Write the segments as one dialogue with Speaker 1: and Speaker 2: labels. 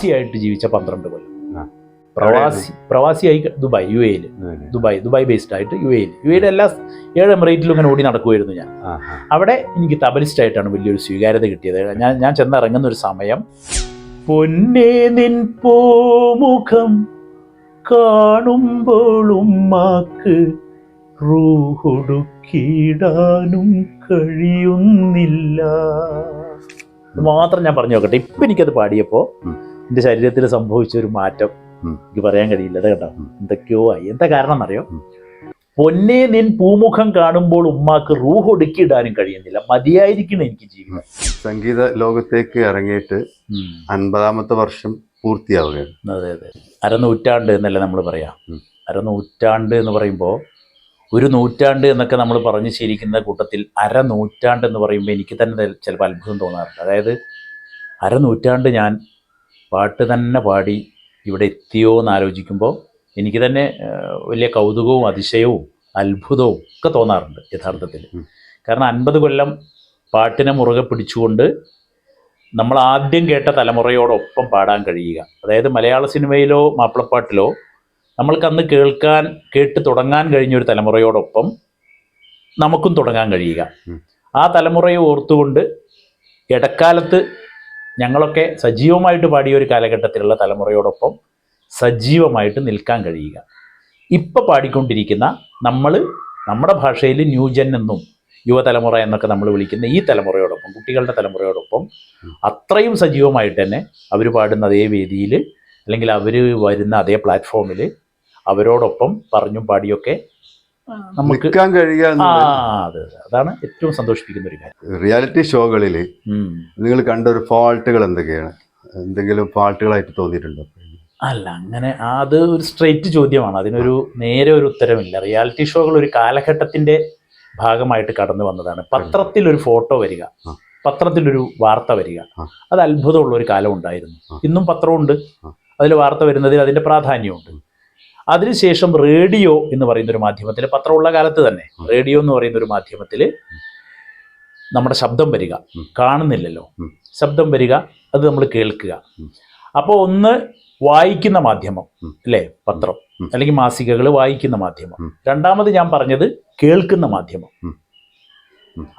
Speaker 1: പ്രവാസിയായിട്ട് ജീവിച്ച 12 കൊല്ലം. പ്രവാസിയായി Dubai based ആയിട്ട് U എയുടെ എല്ലാ 7 എമിറേറ്റിലും ഇങ്ങനെ ഓടി നടക്കുമായിരുന്നു ഞാൻ. അവിടെ എനിക്ക് തബലിസ്റ്റ് ആയിട്ടാണ് വലിയൊരു സ്വീകാര്യത കിട്ടിയത്. ഞാൻ ചെന്നിറങ്ങുന്ന ഒരു സമയം, പൊന്നേ നിൻ പൂമുഖം കാണുമ്പോൾ ഉമ്മാക്ക് റൂഹൊടുക്കിടാനും കഴിയുന്നില്ല മാത്രം ഞാൻ പറഞ്ഞു നോക്കട്ടെ. ഇപ്പം എനിക്കത് പാടിയപ്പോൾ എൻ്റെ ശരീരത്തിൽ സംഭവിച്ച ഒരു മാറ്റം എനിക്ക് പറയാൻ കഴിയില്ല. അത് കേട്ടോ, എന്തൊക്കെയോ ആയി. എന്താ കാരണം എന്നറിയോ? പൊന്നേ നിൻ പൂമുഖം കാണുമ്പോൾ ഉമ്മാക്ക് റൂഹൊടുക്കിടാനും കഴിയുന്നില്ല, മതിയായിരിക്കണം എനിക്ക് ജീവിതം.
Speaker 2: സംഗീത ലോകത്തേക്ക് ഇറങ്ങിയിട്ട് 50ാമത്തെ വർഷം പൂർത്തിയാവുകയാണ്.
Speaker 1: അതെ, അരനൂറ്റാണ്ട് എന്നല്ല നമ്മൾ പറയാം. അരനൂറ്റാണ്ട് എന്ന് പറയുമ്പോൾ, ഒരു നൂറ്റാണ്ട് എന്നൊക്കെ നമ്മൾ പറഞ്ഞ് ശരിക്കുന്ന കൂട്ടത്തിൽ അരനൂറ്റാണ്ട് എന്ന് പറയുമ്പോൾ എനിക്ക് തന്നെ ചിലപ്പോൾ അത്ഭുതം തോന്നാറുണ്ട്. അതായത് അരനൂറ്റാണ്ട് ഞാൻ പാട്ട് തന്നെ പാടി ഇവിടെ എത്തിയോ എന്ന് ആലോചിക്കുമ്പോൾ എനിക്ക് തന്നെ വലിയ കൗതുകവും അതിശയവും അത്ഭുതവും ഒക്കെ തോന്നാറുണ്ട് യഥാർത്ഥത്തിൽ. കാരണം 50 കൊല്ലം പാട്ടിനെ മുറുകെ പിടിച്ചുകൊണ്ട് നമ്മൾ ആദ്യം കേട്ട തലമുറയോടൊപ്പം പാടാൻ കഴിയുക. അതായത് മലയാള സിനിമയിലോ മാപ്പിളപ്പാട്ടിലോ നമ്മൾക്കന്ന് കേട്ട് തുടങ്ങാൻ കഴിഞ്ഞൊരു തലമുറയോടൊപ്പം നമുക്കും തുടങ്ങാൻ കഴിയുക. ആ തലമുറയെ ഓർത്തുകൊണ്ട് ഇടക്കാലത്ത് ഞങ്ങളൊക്കെ സജീവമായിട്ട് പാടിയ ഒരു കാലഘട്ടത്തിലുള്ള തലമുറയോടൊപ്പം സജീവമായിട്ട് നിൽക്കാൻ കഴിയുക. ഇപ്പം പാടിക്കൊണ്ടിരിക്കുന്ന നമ്മുടെ ഭാഷയിൽ ന്യൂജൻ എന്നും യുവതലമുറ എന്നൊക്കെ നമ്മൾ വിളിക്കുന്ന ഈ തലമുറയോടൊപ്പം, കുട്ടികളുടെ തലമുറയോടൊപ്പം അത്രയും സജീവമായിട്ട് തന്നെ അവർ പാടുന്ന അതേ വേദിയിൽ അല്ലെങ്കിൽ അവർ വരുന്ന അതേ പ്ലാറ്റ്ഫോമിൽ അവരോടൊപ്പം പറഞ്ഞും പാടിയൊക്കെ നമുക്ക് കഴിയുക. അതാണ് ഏറ്റവും സന്തോഷിപ്പിക്കുന്ന ഒരു കാര്യം.
Speaker 2: റിയാലിറ്റി ഷോകളിൽ നിങ്ങൾ കണ്ട ഒരു ഫാൾട്ടുകൾ എന്തൊക്കെയാണ്? എന്തെങ്കിലും ഫാൾട്ടുകളായിട്ട് തോന്നിയിട്ടുണ്ടോ?
Speaker 1: അല്ല, അങ്ങനെ അത് ഒരു സ്ട്രെയിറ്റ് ചോദ്യമാണ്. അതിനൊരു നേരെ ഒരു ഉത്തരമില്ല. റിയാലിറ്റി ഷോകൾ ഒരു കാലഘട്ടത്തിന്റെ ഭാഗമായിട്ട് കടന്നു വന്നതാണ്. പത്രത്തിലൊരു ഫോട്ടോ വരിക, പത്രത്തിലൊരു വാർത്ത വരിക, അത് അത്ഭുതമുള്ള ഒരു കാലം ഉണ്ടായിരുന്നു. ഇന്നും പത്രമുണ്ട്, അതിൽ വാർത്ത വരുന്നതിൽ അതിൻ്റെ പ്രാധാന്യമുണ്ട്. അതിനുശേഷം റേഡിയോ എന്ന് പറയുന്നൊരു മാധ്യമത്തിൽ, പത്രമുള്ള കാലത്ത് തന്നെ റേഡിയോ എന്ന് പറയുന്നൊരു മാധ്യമത്തിൽ നമ്മുടെ ശബ്ദം വരിക, കാണുന്നില്ലല്ലോ, ശബ്ദം വരിക, അത് നമ്മൾ കേൾക്കുക. അപ്പോൾ ഒന്ന് വായിക്കുന്ന മാധ്യമം അല്ലേ, പത്രം അല്ലെങ്കിൽ മാസികകൾ വായിക്കുന്ന മാധ്യമം. രണ്ടാമത് ഞാൻ പറഞ്ഞത് കേൾക്കുന്ന മാധ്യമം.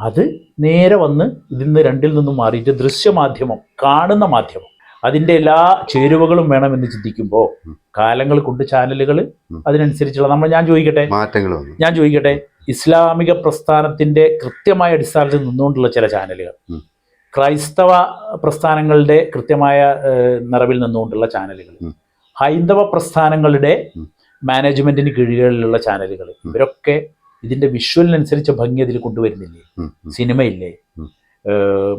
Speaker 1: അത് നേരെ വന്ന് ഇതിന്ന് രണ്ടിൽ നിന്നും മാറിയിട്ട് ദൃശ്യമാധ്യമം, കാണുന്ന മാധ്യമം. അതിൻ്റെ എല്ലാ ചേരുവകളും വേണമെന്ന് ചിന്തിക്കുമ്പോൾ കാലങ്ങൾ കൊണ്ട് ചാനലുകൾ അതിനനുസരിച്ചുള്ള ഞാൻ ചോദിക്കട്ടെ, ഇസ്ലാമിക പ്രസ്ഥാനത്തിൻ്റെ കൃത്യമായ അടിസ്ഥാനത്തിൽ നിന്നുകൊണ്ടുള്ള ചില ചാനലുകൾ, ക്രൈസ്തവ പ്രസ്ഥാനങ്ങളുടെ കൃത്യമായ നിറവിൽ നിന്നുകൊണ്ടുള്ള ചാനലുകൾ, ഹൈന്ദവ പ്രസ്ഥാനങ്ങളുടെ മാനേജ്മെന്റിന് കീഴിലുള്ള ചാനലുകൾ, ഇവരൊക്കെ ഇതിൻ്റെ വിഷ്വലിനനുസരിച്ച് ഭംഗി അതിൽ കൊണ്ടുവരുന്നില്ലേ? സിനിമയില്ലേ,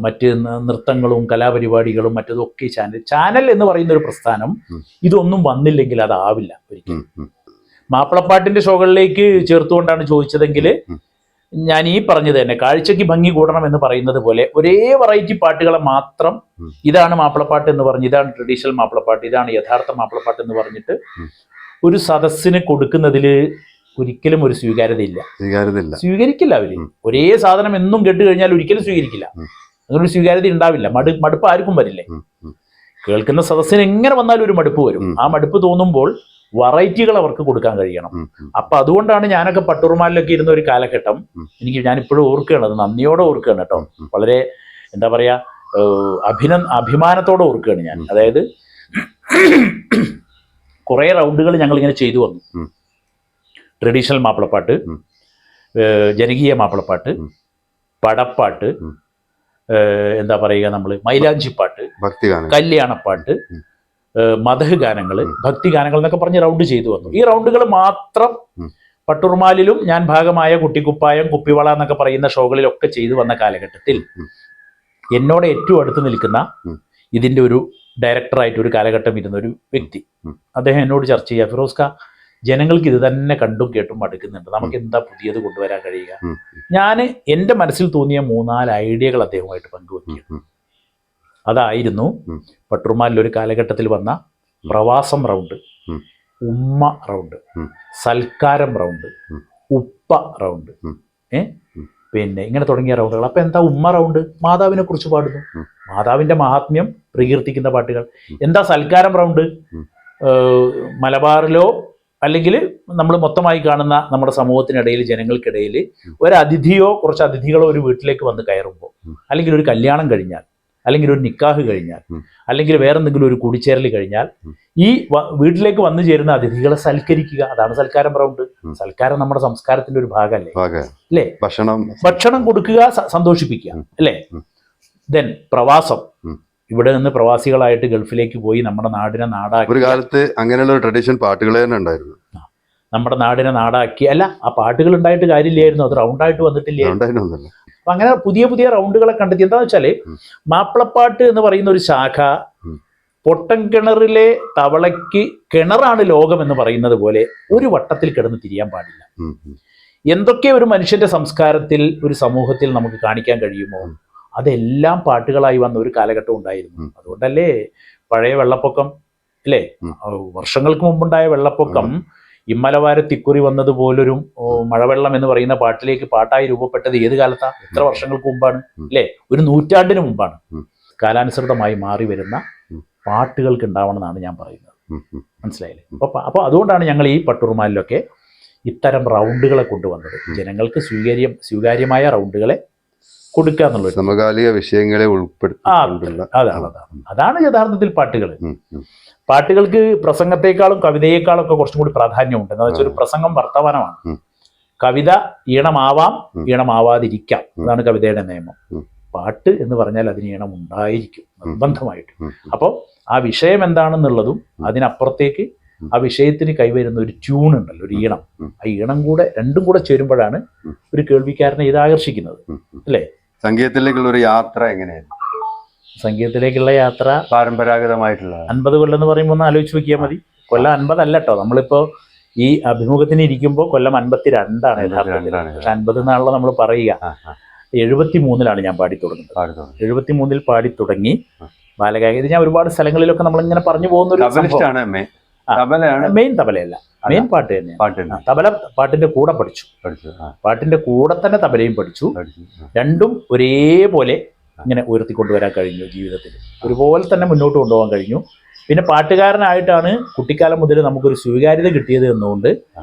Speaker 1: മറ്റ് നൃത്തങ്ങളും കലാപരിപാടികളും മറ്റതൊക്കെ ചാനൽ എന്ന് പറയുന്ന ഒരു പ്രസ്ഥാനം ഇതൊന്നും വന്നില്ലെങ്കിൽ അതാവില്ല ഒരിക്കലും. മാപ്പിളപ്പാട്ടിന്റെ ഷോകളിലേക്ക് ചേർത്തുകൊണ്ടാണ് ചോദിച്ചതെങ്കിൽ ഞാൻ ഈ പറഞ്ഞത് തന്നെ, കാഴ്ചയ്ക്ക് ഭംഗി കൂടണം എന്ന് പറയുന്നത് പോലെ ഒരേ വെറൈറ്റി പാട്ടുകളെ മാത്രം ഇതാണ് മാപ്പിളപ്പാട്ട് എന്ന് പറഞ്ഞ്, ഇതാണ് ട്രഡീഷണൽ മാപ്പിളപ്പാട്ട്, ഇതാണ് യഥാർത്ഥ മാപ്പിളപ്പാട്ട് എന്ന് പറഞ്ഞിട്ട് ഒരു സദസ്സിന് കൊടുക്കുന്നതിൽ ഒരിക്കലും ഒരു സ്വീകരിക്കില്ല അവര്. ഒരേ സാധനം എന്നും കേട്ട് കഴിഞ്ഞാൽ ഒരിക്കലും സ്വീകരിക്കില്ല. അങ്ങനൊരു സ്വീകാര്യത ഉണ്ടാവില്ല. മടുപ്പ് ആർക്കും വരില്ലേ? കേൾക്കുന്ന സദസ്സിന് എങ്ങനെ വന്നാലും ഒരു മടുപ്പ് വരും. ആ മടുപ്പ് തോന്നുമ്പോൾ വെറൈറ്റികൾ അവർക്ക് കൊടുക്കാൻ കഴിയണം. അപ്പൊ അതുകൊണ്ടാണ് ഞാനൊക്കെ പട്ടുറുമാലിലൊക്കെ ഇരുന്ന ഒരു കാലഘട്ടം ഞാനിപ്പോഴും ഓർക്കുകയാണ്, അത് നന്ദിയോടെ ഓർക്കുകയാണ് കേട്ടോ. വളരെ എന്താ പറയാ, അഭിമാനത്തോടെ ഓർക്കുകയാണ് ഞാൻ. അതായത് കുറെ റൗണ്ടുകൾ ഞങ്ങളിങ്ങനെ ചെയ്തു വന്നു. ട്രഡീഷണൽ മാപ്പിളപ്പാട്ട്, ജനകീയ മാപ്പിളപ്പാട്ട്, പടപ്പാട്ട്, എന്താ പറയുക, നമ്മൾ മൈലാഞ്ചിപ്പാട്ട്, കല്യാണപ്പാട്ട്, മദഹ് ഗാനങ്ങൾ, ഭക്തി ഗാനങ്ങൾ എന്നൊക്കെ പറഞ്ഞ് റൗണ്ട് ചെയ്തു വന്നു. ഈ റൗണ്ടുകൾ മാത്രം പട്ടുറുമാലിലും ഞാൻ ഭാഗമായ കുട്ടിക്കുപ്പായം, കുപ്പിവള എന്നൊക്കെ പറയുന്ന ഷോകളിലൊക്കെ ചെയ്തു വന്ന കാലഘട്ടത്തിൽ എന്നോട് ഏറ്റവും അടുത്ത് നിൽക്കുന്ന ഇതിൻ്റെ ഒരു ഡയറക്ടറായിട്ട് ഒരു കാലഘട്ടം ഇരുന്ന ഒരു വ്യക്തി, അദ്ദേഹം എന്നോട് ചർച്ച ചെയ്യുക, ഫിറോസ്ക, ജനങ്ങൾക്ക് ഇത് തന്നെ കണ്ടും കേട്ടും മടുക്കുന്നുണ്ട്, നമുക്ക് എന്താ പുതിയത് കൊണ്ടുവരാൻ കഴിയുക? ഞാൻ എൻ്റെ മനസ്സിൽ തോന്നിയ 3-4 ഐഡിയകൾ അദ്ദേഹവുമായിട്ട് പങ്കുവെക്കുക. അതായിരുന്നു പട്ടുറുമാലിലൊരു കാലഘട്ടത്തിൽ വന്ന പ്രവാസം റൗണ്ട്, ഉമ്മ റൗണ്ട്, സൽക്കാരം റൗണ്ട്, ഉപ്പ റൗണ്ട്, പിന്നെ ഇങ്ങനെ തുടങ്ങിയ റൗണ്ടുകൾ. അപ്പം എന്താ ഉമ്മ റൗണ്ട്? മാതാവിനെ കുറിച്ച് പാടുന്നു, മാതാവിൻ്റെ മഹാത്മ്യം പ്രകീർത്തിക്കുന്ന പാട്ടുകൾ. എന്താ സൽക്കാരം റൗണ്ട്? മലബാറിലോ അല്ലെങ്കിൽ നമ്മൾ മൊത്തമായി കാണുന്ന നമ്മുടെ സമൂഹത്തിനിടയിൽ, ജനങ്ങൾക്കിടയിൽ ഒരു അതിഥിയോ കുറച്ച് അതിഥികളോ ഒരു വീട്ടിലേക്ക് വന്ന് കയറുമ്പോൾ, അല്ലെങ്കിൽ ഒരു കല്യാണം കഴിഞ്ഞാൽ, അല്ലെങ്കിൽ ഒരു നിക്കാഹ് കഴിഞ്ഞാൽ, അല്ലെങ്കിൽ വേറെ എന്തെങ്കിലും ഒരു കൂടിച്ചേരൽ കഴിഞ്ഞാൽ ഈ വീട്ടിലേക്ക് വന്നു ചേരുന്ന അതിഥികളെ സൽക്കരിക്കുക. അതാണ് സൽക്കാരം റൗണ്ട്. സൽക്കാരം നമ്മുടെ സംസ്കാരത്തിന്റെ ഒരു ഭാഗമല്ലേ അല്ലേ? ഭക്ഷണം കൊടുക്കുക, സന്തോഷിപ്പിക്കുക അല്ലേ? ദെൻ പ്രവാസം. ഇവിടെ നിന്ന് പ്രവാസികളായിട്ട് ഗൾഫിലേക്ക് പോയി നമ്മുടെ നാടിനെ നാടാക്കി.
Speaker 2: ഒരു കാലത്ത് അങ്ങനെയുള്ള ട്രഡീഷൻ പാട്ടുകൾ തന്നെ ഉണ്ടായിരുന്നു.
Speaker 1: നമ്മുടെ നാടിനെ നാടാക്കി. അല്ല, ആ പാട്ടുകൾ ഉണ്ടായിട്ട് കാര്യമില്ലായിരുന്നു, അത് റൗണ്ടായിട്ട് വന്നിട്ടില്ലായിരുന്നു. അപ്പൊ അങ്ങനെ പുതിയ പുതിയ റൗണ്ടുകളെ കണ്ടെത്തി. എന്താണെന്ന് വെച്ചാല് മാപ്പിളപ്പാട്ട് എന്ന് പറയുന്ന ഒരു ശാഖ പൊട്ടൻ കിണറിലെ തവളയ്ക്ക് കിണറാണ് ലോകം എന്ന് പറയുന്നത് പോലെ ഒരു വട്ടത്തിൽ കിടന്ന് തിരിയാൻ പാടില്ല. എന്തൊക്കെ ഒരു മനുഷ്യന്റെ സംസ്കാരത്തിൽ, ഒരു സമൂഹത്തിൽ നമുക്ക് കാണിക്കാൻ കഴിയുമോ അതെല്ലാം പാട്ടുകളായി വന്ന ഒരു കാലഘട്ടം ഉണ്ടായിരുന്നു. അതുകൊണ്ടല്ലേ പഴയ വെള്ളപ്പൊക്കം അല്ലേ, വർഷങ്ങൾക്ക് മുമ്പുണ്ടായ വെള്ളപ്പൊക്കം ഇമ്മലവാരത്തിക്കുറി വന്നതുപോലൊരു മഴവെള്ളം എന്ന് പറയുന്ന പാട്ടിലേക്ക് പാട്ടായി രൂപപ്പെട്ടത് ഏത് കാലത്താ? എത്ര വർഷങ്ങൾക്ക് മുമ്പാണ് അല്ലേ? ഒരു നൂറ്റാണ്ടിന് മുമ്പാണ്. കാലാനുസൃതമായി മാറി വരുന്ന പാട്ടുകൾക്ക് ഉണ്ടാവണമെന്നാണ് ഞാൻ പറയുന്നത്. മനസ്സിലായില്ലേ? അപ്പോൾ അതുകൊണ്ടാണ് ഞങ്ങൾ ഈ പട്ടുറുമാലിലൊക്കെ ഇത്തരം റൗണ്ടുകളെ കൊണ്ടുവന്നത്. ജനങ്ങൾക്ക് സ്വീകാര്യമായ റൗണ്ടുകളെ കൊടുക്കുക എന്നുള്ളത്,
Speaker 2: സമകാലിക വിഷയങ്ങളെ
Speaker 1: അതാണ് യഥാർത്ഥത്തിൽ പാട്ടുകൾ. പാട്ടുകൾക്ക് പ്രസംഗത്തെക്കാളും കവിതയെക്കാളും ഒക്കെ കുറച്ചും കൂടി പ്രാധാന്യമുണ്ട്. എന്താ വെച്ചാൽ ഒരു പ്രസംഗം വർത്തമാനമാണ്, കവിത ഈണമാവാം ഈണമാവാതിരിക്കാം, അതാണ് കവിതയുടെ നിയമം. പാട്ട് എന്ന് പറഞ്ഞാൽ അതിന് ഈണം ഉണ്ടായിരിക്കും നിർബന്ധമായിട്ട്. അപ്പോൾ ആ വിഷയം എന്താണെന്നുള്ളതും അതിനപ്പുറത്തേക്ക് ആ വിഷയത്തിന് കൈവരുന്ന ഒരു ട്യൂൺ ഉണ്ടല്ലോ, ഒരു ഈണം, ആ ഈണം കൂടെ രണ്ടും കൂടെ ചേരുമ്പോഴാണ് ഒരു കേൾവിക്കാരനെ ഇത് ആകർഷിക്കുന്നത് അല്ലേ?
Speaker 2: സംഗീതത്തിലേക്കുള്ള ഒരു യാത്ര എങ്ങനെയായിരുന്നു?
Speaker 1: സംഗീതത്തിലേക്കുള്ള യാത്ര
Speaker 2: പരമ്പരാഗതമായിട്ടുള്ള
Speaker 1: 50 കൊല്ലം എന്ന് പറയുമ്പോൾ ഒന്ന് ആലോചിച്ച് നോക്കിയാൽ മതി. കൊല്ലം 50 അല്ല കേട്ടോ, നമ്മളിപ്പോ ഈ അഭിമുഖത്തിന് ഇരിക്കുമ്പോൾ കൊല്ലം 52 യഥാർത്ഥത്തിൽ. പക്ഷെ 50 എന്നാണല്ലോ നമ്മൾ പറയുക. 73 ഞാൻ പാടി തുടങ്ങുന്നത്. 73 പാടി തുടങ്ങി ബാലഗായക. ഇത് ഞാൻ ഒരുപാട് സ്ഥലങ്ങളിലൊക്കെ നമ്മളിങ്ങനെ പറഞ്ഞു പോകുന്ന ഒരു മെയിൻ തബലയല്ല, മെയിൻ പാട്ട് തന്നെയാണ്. തബല പാട്ടിന്റെ കൂടെ പഠിച്ചു, പാട്ടിന്റെ കൂടെ തന്നെ തബലയും പഠിച്ചു. രണ്ടും ഒരേപോലെ ഇങ്ങനെ ഉയർത്തിക്കൊണ്ടുവരാൻ കഴിഞ്ഞു ജീവിതത്തിൽ, ഒരുപോലെ തന്നെ മുന്നോട്ട് കൊണ്ടുപോകാൻ കഴിഞ്ഞു. പിന്നെ പാട്ടുകാരനായിട്ടാണ് കുട്ടിക്കാലം മുതൽ നമുക്കൊരു സ്വീകാര്യത കിട്ടിയത് എന്നുകൊണ്ട്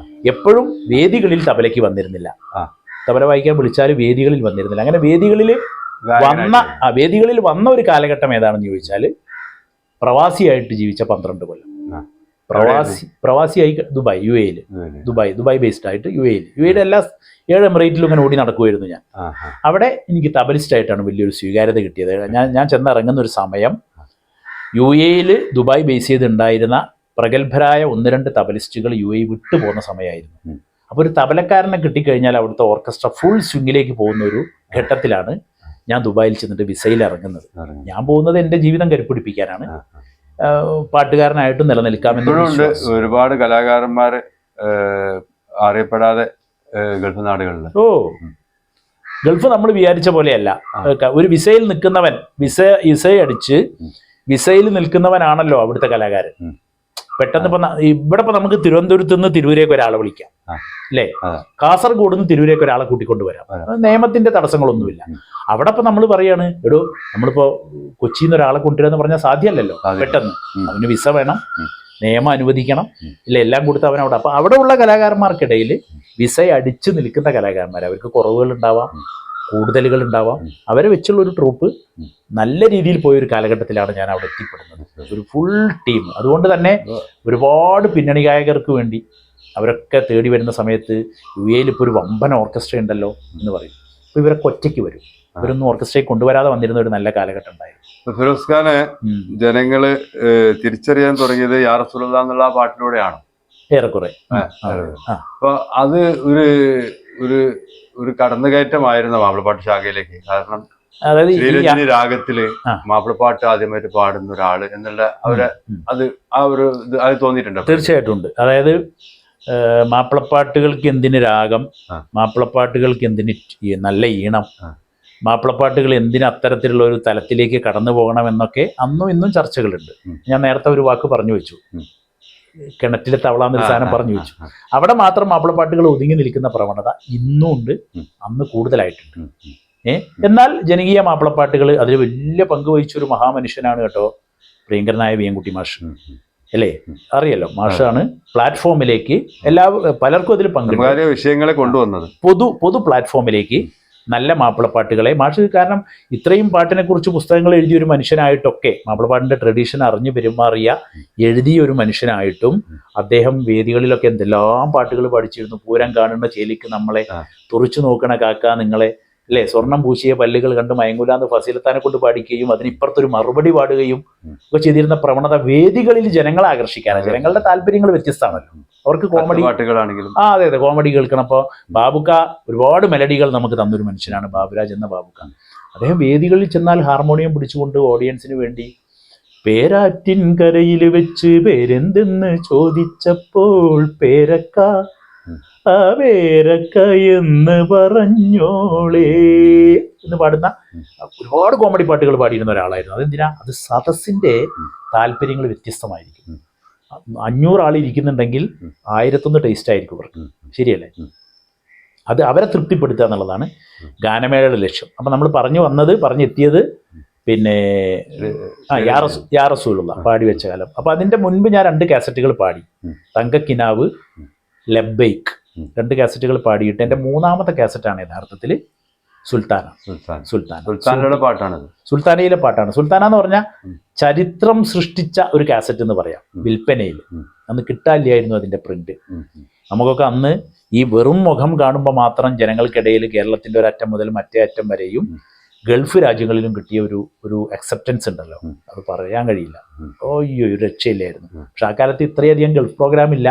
Speaker 1: എപ്പോഴും വേദികളിൽ തബലയ്ക്ക് വന്നിരുന്നില്ല. തബല വായിക്കാൻ വിളിച്ചാൽ വേദികളിൽ വന്നിരുന്നില്ല. അങ്ങനെ വേദികളിൽ വന്ന ഒരു കാലഘട്ടം ഏതാണെന്ന് ചോദിച്ചാൽ പ്രവാസിയായിട്ട് ജീവിച്ച 12 കൊല്ലം. പ്രവാസിയായി ദുബായ്, ദുബായ് ബേസ്ഡ് ആയിട്ട് യുഎഇയിൽ എല്ലാ 7 എമിറേറ്റിലും ഇങ്ങനെ ഓടി നടക്കുമായിരുന്നു ഞാൻ. അവിടെ എനിക്ക് തബലിസ്റ്റ് ആയിട്ടാണ് വലിയൊരു സ്വീകാര്യത കിട്ടിയത്. ഞാൻ ചെന്നിറങ്ങുന്ന ഒരു സമയം യുഎഇയിൽ ദുബായ് ബേസ് ചെയ്തുണ്ടായിരുന്ന പ്രഗത്ഭരായ 1-2 തബലിസ്റ്റുകൾ യുഎഇ വിട്ടു പോകുന്ന സമയമായിരുന്നു. അപ്പോൾ ഒരു തബലക്കാരനെ കിട്ടിക്കഴിഞ്ഞാൽ അവിടുത്തെ ഓർക്കസ്ട്ര ഫുൾ സ്വിങ്ങിലേക്ക് പോകുന്ന ഒരു ഘട്ടത്തിലാണ് ഞാൻ ദുബായിൽ ചെന്നിട്ട് വിസയിൽ ഇറങ്ങുന്നത്. ഞാൻ പോകുന്നത് എൻ്റെ ജീവിതം കരുപ്പിടിപ്പിക്കാനാണ്, പാട്ടുകാരനായിട്ട് നിലനിൽക്കാമെന്ന്.
Speaker 2: ഒരുപാട് കലാകാരന്മാർ അറിയപ്പെടാതെ ഗൾഫ് നാടുകളിൽ.
Speaker 1: ഗൾഫ് നമ്മൾ വിചാരിച്ച പോലെയല്ല. ഒരു വിസയിൽ നിൽക്കുന്നവൻ, വിസയടിച്ച് വിസയിൽ നിൽക്കുന്നവനാണല്ലോ അവിടുത്തെ കലാകാരൻ. പെട്ടെന്ന് ഇവിടെ നമുക്ക് തിരുവനന്തപുരത്ത് നിന്ന് തിരൂരേക്ക് ഒരാളെ വിളിക്കാം അല്ലേ, കാസർഗോഡ് നിന്ന് തിരൂരേക്ക് ഒരാളെ കൂട്ടിക്കൊണ്ടുവരാം, നിയമത്തിന്റെ തടസ്സങ്ങളൊന്നുമില്ല. അവിടെ ഇപ്പൊ നമ്മൾ പറയാണ്, എടോ നമ്മളിപ്പോ കൊച്ചിയിൽ നിന്ന് ഒരാളെ കൊണ്ടുവരാന്ന് പറഞ്ഞാൽ സാധ്യമല്ലല്ലോ. പെട്ടെന്ന് അവന് വിസ വേണം, നിയമം അനുവദിക്കണം, ഇല്ല എല്ലാം കൊടുത്ത് അവൻ അവിടെ. അപ്പൊ അവിടെ ഉള്ള കലാകാരന്മാർക്കിടയിൽ വിസ അടിച്ചു നിൽക്കുന്ന കലാകാരന്മാർ, അവർക്ക് കുറവുകൾ ഉണ്ടാവാം, കൂടുതലുകൾ ഉണ്ടാവാം, അവരെ വെച്ചുള്ള ഒരു ട്രൂപ്പ് നല്ല രീതിയിൽ പോയൊരു കാലഘട്ടത്തിലാണ് ഞാൻ അവിടെ എത്തിപ്പെടുന്നത്. ഒരു ഫുൾ ടീം. അതുകൊണ്ട് തന്നെ ഒരുപാട് പിന്നണി ഗായകർക്ക് വേണ്ടി അവരൊക്കെ തേടി വരുന്ന സമയത്ത് യുഎഇയിൽ ഇപ്പോൾ ഒരു വമ്പൻ ഓർക്കസ്ട്ര ഉണ്ടല്ലോ എന്ന് പറയും. അപ്പോൾ ഇവരൊക്കെ ഒറ്റയ്ക്ക് വരും. ഇവരൊന്നും ഓർക്കസ്ട്രയെ കൊണ്ടുവരാതെ വന്നിരുന്ന ഒരു നല്ല കാലഘട്ടം ഉണ്ടായിരുന്നു.
Speaker 2: ഫിറോസ് ഖാനെ ജനങ്ങള് തിരിച്ചറിയാൻ തുടങ്ങിയത് യാ റസൂലല്ലാഹ് എന്നുള്ള ആ പാട്ടിലൂടെയാണ്
Speaker 1: ഏറെക്കുറെ.
Speaker 2: അപ്പൊ അത് ഒരു കടന്നുകയറ്റമായിരുന്നു മാപ്പിളപ്പാട്ട് ശാഖയിലേക്ക്. കാരണം അതായത് രാഗത്തില് മാപ്പിളപ്പാട്ട് ആദ്യമായിട്ട് പാടുന്ന ഒരാള് എന്നുള്ള അത് തോന്നിയിട്ടുണ്ടോ?
Speaker 1: തീർച്ചയായിട്ടും ഉണ്ട്. അതായത് മാപ്പിളപ്പാട്ടുകൾക്ക് എന്തിന് രാഗം, മാപ്പിളപ്പാട്ടുകൾക്ക് എന്തിന് നല്ല ഈണം, മാപ്പിളപ്പാട്ടുകൾ എന്തിന് അത്തരത്തിലുള്ള ഒരു തലത്തിലേക്ക് കടന്നു പോകണം എന്നൊക്കെ അന്നും ഇന്നും ചർച്ചകളുണ്ട്. ഞാൻ നേരത്തെ ഒരു വാക്ക് പറഞ്ഞു വെച്ചു, കിണറ്റിലെ തവള എന്നൊരു സാധനം പറഞ്ഞു വെച്ചു. അവിടെ മാത്രം മാപ്പിളപ്പാട്ടുകൾ ഒതുങ്ങി നിൽക്കുന്ന പ്രവണത ഇന്നും ഉണ്ട്, അന്ന് കൂടുതലായിട്ടുണ്ട്. എന്നാൽ ജനകീയ മാപ്പിളപ്പാട്ടുകൾ അതിൽ വലിയ പങ്ക് വഹിച്ചൊരു മഹാമനുഷ്യനാണ് കേട്ടോ പ്രിയങ്കരനായ വിയൻകുട്ടി മാഷ്. അല്ലേ, അറിയല്ലോ, മാഷാണ് പ്ലാറ്റ്ഫോമിലേക്ക് പലർക്കും അതിൽ പങ്കെടുക്കും
Speaker 2: വിഷയങ്ങളെ കൊണ്ടുവന്നത്,
Speaker 1: പൊതു പ്ലാറ്റ്ഫോമിലേക്ക് നല്ല മാപ്പിളപ്പാട്ടുകളെ മാഷ്. കാരണം ഇത്രയും പാട്ടിനെ കുറിച്ച് പുസ്തകങ്ങൾ എഴുതിയ ഒരു മനുഷ്യനായിട്ടൊക്കെ, മാപ്പിളപ്പാട്ടിന്റെ ട്രഡീഷൻ അറിഞ്ഞു പെരുമാറിയ എഴുതിയ ഒരു മനുഷ്യനായിട്ടും അദ്ദേഹം വേദികളിലൊക്കെ എന്തെല്ലാം പാട്ടുകൾ പഠിച്ചിരുന്നു. പൂരം കാണുന്ന ചേലിക്ക് നമ്മളെ, തുറച്ചു നോക്കണ കാക്ക നിങ്ങളെ, അല്ലേ, സ്വർണം പൂശിയ പല്ലുകൾ കണ്ട് മയങ്ങൂലാന്ന് ഫസീലത്താനെ കൊണ്ട് പാടിക്കുകയും അതിനിപ്പുറത്തൊരു മറുപടി പാടുകയും ഒക്കെ ചെയ്തിരുന്ന പ്രവണത വേദികളിൽ ജനങ്ങളെ ആകർഷിക്കാനാണ്. ജനങ്ങളുടെ താല്പര്യങ്ങൾ വ്യത്യസ്തമാണല്ലോ. അവർക്ക് കോമഡി പാട്ടുകളാണെങ്കിലും അതെ, കോമഡി കേൾക്കണം. അപ്പോൾ ബാബുക്ക ഒരുപാട് മെലഡികൾ നമുക്ക് തന്നൊരു മനുഷ്യനാണ് ബാബുരാജ് എന്ന ബാബുക്ക. അദ്ദേഹം വേദികളിൽ ചെന്നാൽ ഹാർമോണിയം പിടിച്ചുകൊണ്ട് ഓഡിയൻസിന് വേണ്ടി പേരാറ്റിൻ കരയിൽ വെച്ച് പേരെന്തെന്ന് ചോദിച്ചപ്പോൾ പേരക്ക ആ പേരക്ക എന്ന് പറഞ്ഞോളേ എന്ന് പാടുന്ന ഒരുപാട് കോമഡി പാട്ടുകൾ പാടിയിരുന്ന ഒരാളായിരുന്നു. അതെന്തിനാ? അത് സദസ്സിന്റെ താല്പര്യങ്ങൾ വ്യത്യസ്തമായിരിക്കും. 500 ആൾ ഇരിക്കുന്നുണ്ടെങ്കിൽ 1001 ടേസ്റ്റ് ആയിരിക്കും അവർക്ക്. ശരിയല്ലേ? അത് അവരെ തൃപ്തിപ്പെടുത്തുക എന്നുള്ളതാണ് ഗാനമേളയുടെ ലക്ഷ്യം. അപ്പം നമ്മൾ പറഞ്ഞെത്തിയത് പിന്നെ യാ റസൂലുള്ള പാടി വെച്ച കാലം. അപ്പം അതിൻ്റെ മുൻപ് ഞാൻ 2 കാസറ്റുകൾ പാടി, തങ്കക്കിനാവ്, ലബ്ബൈക്ക്, 2 കാസറ്റുകൾ പാടിയിട്ട് എൻ്റെ 3ാമത്തെ കാസറ്റാണ് യഥാർത്ഥത്തിൽ സുൽത്താനയുടെ പാട്ടാണ്. സുൽത്താനയിലെ പാട്ടാണ്. സുൽത്താന എന്ന് പറഞ്ഞാൽ ചരിത്രം സൃഷ്ടിച്ച ഒരു കാസറ്റ് എന്ന് പറയാം. വിൽപ്പനയിൽ അന്ന് കിട്ടാനില്ലായിരുന്നു അതിന്റെ പ്രിന്റ്. നമുക്കൊക്കെ അന്ന് ഈ വെറും മുഖം കാണുമ്പോൾ മാത്രം ജനങ്ങൾക്കിടയിൽ കേരളത്തിന്റെ ഒരറ്റം മുതൽ മറ്റേ അറ്റം വരെയും ഗൾഫ് രാജ്യങ്ങളിലും കിട്ടിയ ഒരു അക്സെപ്റ്റൻസ് ഉണ്ടല്ലോ, അത് പറയാൻ കഴിയില്ല. ഒരു രക്ഷയില്ലായിരുന്നു. പക്ഷെ ആ കാലത്ത് ഇത്രയധികം ഗൾഫ് പ്രോഗ്രാം ഇല്ല,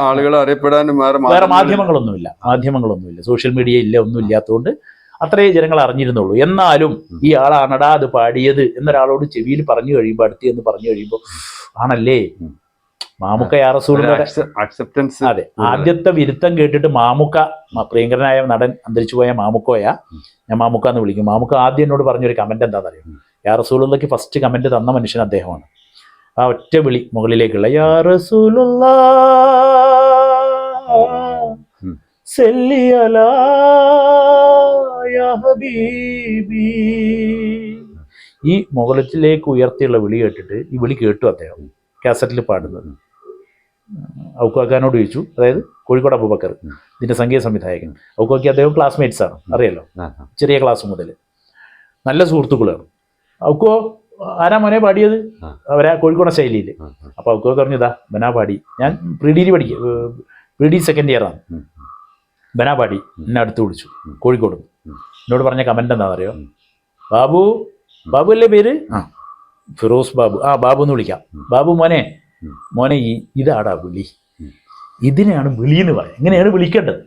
Speaker 2: ആളുകൾ അറിയപ്പെടാനും
Speaker 1: വേറെ മാധ്യമങ്ങളൊന്നുമില്ല, സോഷ്യൽ മീഡിയ ഇല്ല, ഒന്നും ഇല്ലാത്തതുകൊണ്ട് അത്രേ ജനങ്ങൾ അറിഞ്ഞിരുന്നുള്ളൂ. എന്നാലും ഈ ആളാണടാ അത് പാടിയത് എന്നൊരാളോട് ചെവിയിൽ പറഞ്ഞു കഴിയുമ്പോൾ, അടുത്ത് എന്ന് പറഞ്ഞു കഴിയുമ്പോൾ, ആണല്ലേ മാമുക്ക യാ റസൂലുള്ളാഹി
Speaker 2: അക്സെപ്റ്റൻസ്.
Speaker 1: അതെ, ആദ്യത്തെ വിരുത്തം കേട്ടിട്ട് മാമുക്ക, പ്രിയങ്കരനായ നടൻ അന്തരിച്ചു പോയ മാമുക്കോയ, ഞാൻ മാമുക്ക എന്ന് വിളിക്കും. മാമുക്ക ആദ്യം എന്നോട് പറഞ്ഞൊരു കമന്റ് എന്താണെന്നറിയാം? യാ റസൂലുള്ളാഹിക്ക് ഫസ്റ്റ് കമന്റ് തന്ന മനുഷ്യൻ അദ്ദേഹമാണ്. ആ ഒറ്റ വിളി മുകളിലേക്കുള്ള യാ റസൂലുള്ളാഹി സല്ലി അലാ യാ ഹബീബി, ഈ മുകളിലേക്ക് ഉയർത്തിയുള്ള വിളി കേട്ടിട്ട്, ഈ വിളി കേട്ടു അദ്ദേഹം കാസറ്റിൽ പാടുന്നത്. ഔക്കാക്കാനോട് ചോദിച്ചു, അതായത് കോഴിക്കോട് അബൂബക്കർ, ഇതിന്റെ സംഗീത സംവിധായകൻ. ഔക്കാക്കി അദ്ദേഹം ക്ലാസ്മേറ്റ്സ് ആണ്, അറിയാലോ, ചെറിയ ക്ലാസ് മുതൽ നല്ല സുഹൃത്തുക്കളാണ്. ഔക്കോ ആരാ മോനെ പാടിയത്? അവരാ കോഴിക്കോട് ശൈലിയിൽ. അപ്പൊ ഔക്കോ പറഞ്ഞു, ഇതാ ബനാ പാടി, ഞാൻ പ്രീ ഡി സെക്കൻഡ് ഇയർ ആണ്, ബനാ പാടി എന്നെ അടുത്ത് വിളിച്ചു കോഴിക്കോട്. എന്നോട് പറഞ്ഞ കമന്റ് എന്താണെന്നറിയോ? ബാബു അല്ലേ പേര്? ഫിറോസ് ബാബു. ബാബു എന്ന് വിളിക്കാം. ബാബു മോനെ ഇതാടാ വിളി, ഇതിനെയാണ് വിളി എന്ന് പറയാം. ഇങ്ങനെയാണ് വിളിക്കേണ്ടത്.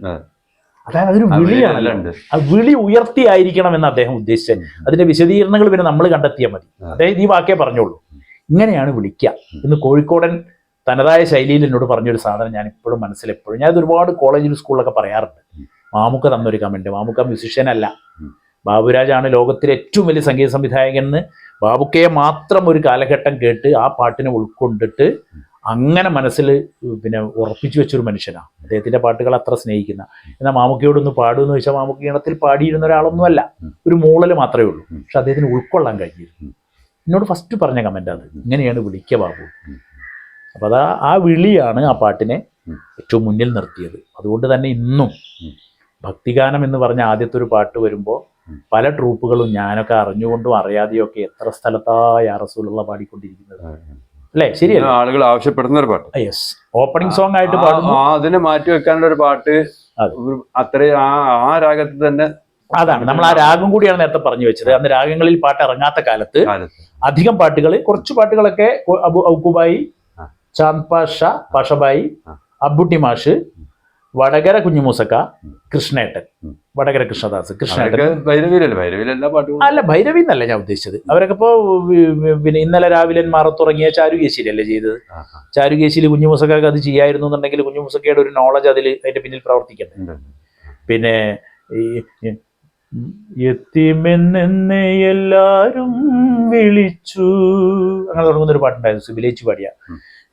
Speaker 1: അതായത് അതൊരു വിളിയാണല്ലോ. ആ വിളി ഉയർത്തിയായിരിക്കണം എന്ന് അദ്ദേഹം ഉദ്ദേശിച്ചത്. അതിന്റെ വിശദീകരണങ്ങൾ പിന്നെ നമ്മൾ കണ്ടെത്തിയാൽ മതി. അതായത് ഈ വാക്കേ പറഞ്ഞോളൂ, ഇങ്ങനെയാണ് വിളിക്കുക എന്ന് കോഴിക്കോടൻ തനതായ ശൈലിയിൽ എന്നോട് പറഞ്ഞൊരു സാധനം ഞാൻ ഇപ്പോഴും മനസ്സിലെപ്പോഴും, ഞാനത് ഒരുപാട് കോളേജിലും സ്കൂളിലൊക്കെ പറയാറുണ്ട്. മാമുക്ക തന്നൊരു കമന്റ്. മാമുക്ക മ്യൂസിഷ്യൻ അല്ല, ബാബുരാജാണ് ലോകത്തിലെ ഏറ്റവും വലിയ സംഗീത സംവിധായകൻ എന്ന് ബാബുക്കയെ മാത്രം ഒരു കാലഘട്ടം കേട്ട് ആ പാട്ടിനെ ഉൾക്കൊണ്ടിട്ട് അങ്ങനെ മനസ്സിൽ പിന്നെ ഉറപ്പിച്ചു വെച്ചൊരു മനുഷ്യനാണ്. അദ്ദേഹത്തിന്റെ പാട്ടുകൾ അത്ര സ്നേഹിക്കുന്ന. എന്നാൽ മാമുക്കയോടൊന്ന് പാടുമെന്ന് ചോദിച്ചാൽ മാമുക്ക ഈണത്തിൽ പാടിയിരുന്ന ഒരാളൊന്നുമല്ല, ഒരു മൂളൽ മാത്രമേ ഉള്ളൂ. പക്ഷെ അദ്ദേഹത്തിന് ഉൾക്കൊള്ളാൻ കഴിഞ്ഞിരുന്നു. എന്നോട് ഫസ്റ്റ് പറഞ്ഞ കമന്റ് അത്, ഇങ്ങനെയാണ് വിളിക്കുക ബാബു. അപ്പൊ ആ വിളിയാണ് ആ പാട്ടിനെ ഏറ്റവും മുന്നിൽ നിർത്തിയത്. അതുകൊണ്ട് തന്നെ ഇന്നും ഭക്തിഗാനം എന്ന് പറഞ്ഞ ആദ്യത്തെ ഒരു പാട്ട് വരുമ്പോൾ പല ട്രൂപ്പുകളും ഞാനൊക്കെ അറിഞ്ഞുകൊണ്ടും അറിയാതെയും ഒക്കെ എത്ര സ്ഥലത്താ യാ റസൂലുള്ള പാടിക്കൊണ്ടിരിക്കുന്നത്, അല്ലേ? ശരിയല്ല,
Speaker 2: ആളുകൾ ആവശ്യപ്പെടുന്ന ഒരു പാട്ട്.
Speaker 1: യെസ്, ഓപ്പണിംഗ് സോങ് ആയിട്ട് പാടുന്നു.
Speaker 2: അതിനെ മാറ്റി വെക്കാനുള്ള ഒരു പാട്ട് അത്ര ആ രാഗത്തിൽ തന്നെ.
Speaker 1: അതാണ് നമ്മൾ ആ രാഗം കൂടിയാണ് നേരത്തെ പറഞ്ഞു വെച്ചത്. അന്ന് രാഗങ്ങളിൽ പാട്ട് ഇറങ്ങാത്ത കാലത്ത് അധികം പാട്ടുകൾ, കുറച്ച് പാട്ടുകളൊക്കെ ഔക്കുബായി, ചാന്ദ് പാഷബായി, അബുട്ടി മാഷ്, വടകര കുഞ്ഞുമൂസക്ക, കൃഷ്ണേട്ടൻ, വടകര കൃഷ്ണദാസ്, കൃഷ്ണേട്ടൻ. അല്ല, ഭൈരവി എന്നല്ല ഞാൻ ഉദ്ദേശിച്ചത്. അവരൊക്കെ ഇപ്പോ പിന്നെ ഇന്നലെ രാവിലെ മാറത്തുറങ്ങിയ ചാരുകേശിരി അല്ലേ ചെയ്തത്. ചാരുകേശിയിൽ കുഞ്ഞുമൂസക്കൊക്കെ അത് ചെയ്യായിരുന്നു എന്നുണ്ടെങ്കിൽ കുഞ്ഞുമൂസക്കയുടെ ഒരു നോളജ് അതിന്റെ പിന്നിൽ പ്രവർത്തിക്കുന്നുണ്ട്. പിന്നെ യത്തീമെന്നെ എല്ലാരും വിളിച്ചു, അങ്ങനെ തുടങ്ങുന്ന ഒരു പാട്ടുണ്ടായിരുന്നു, സുബിലേച്ചി പാടിയ.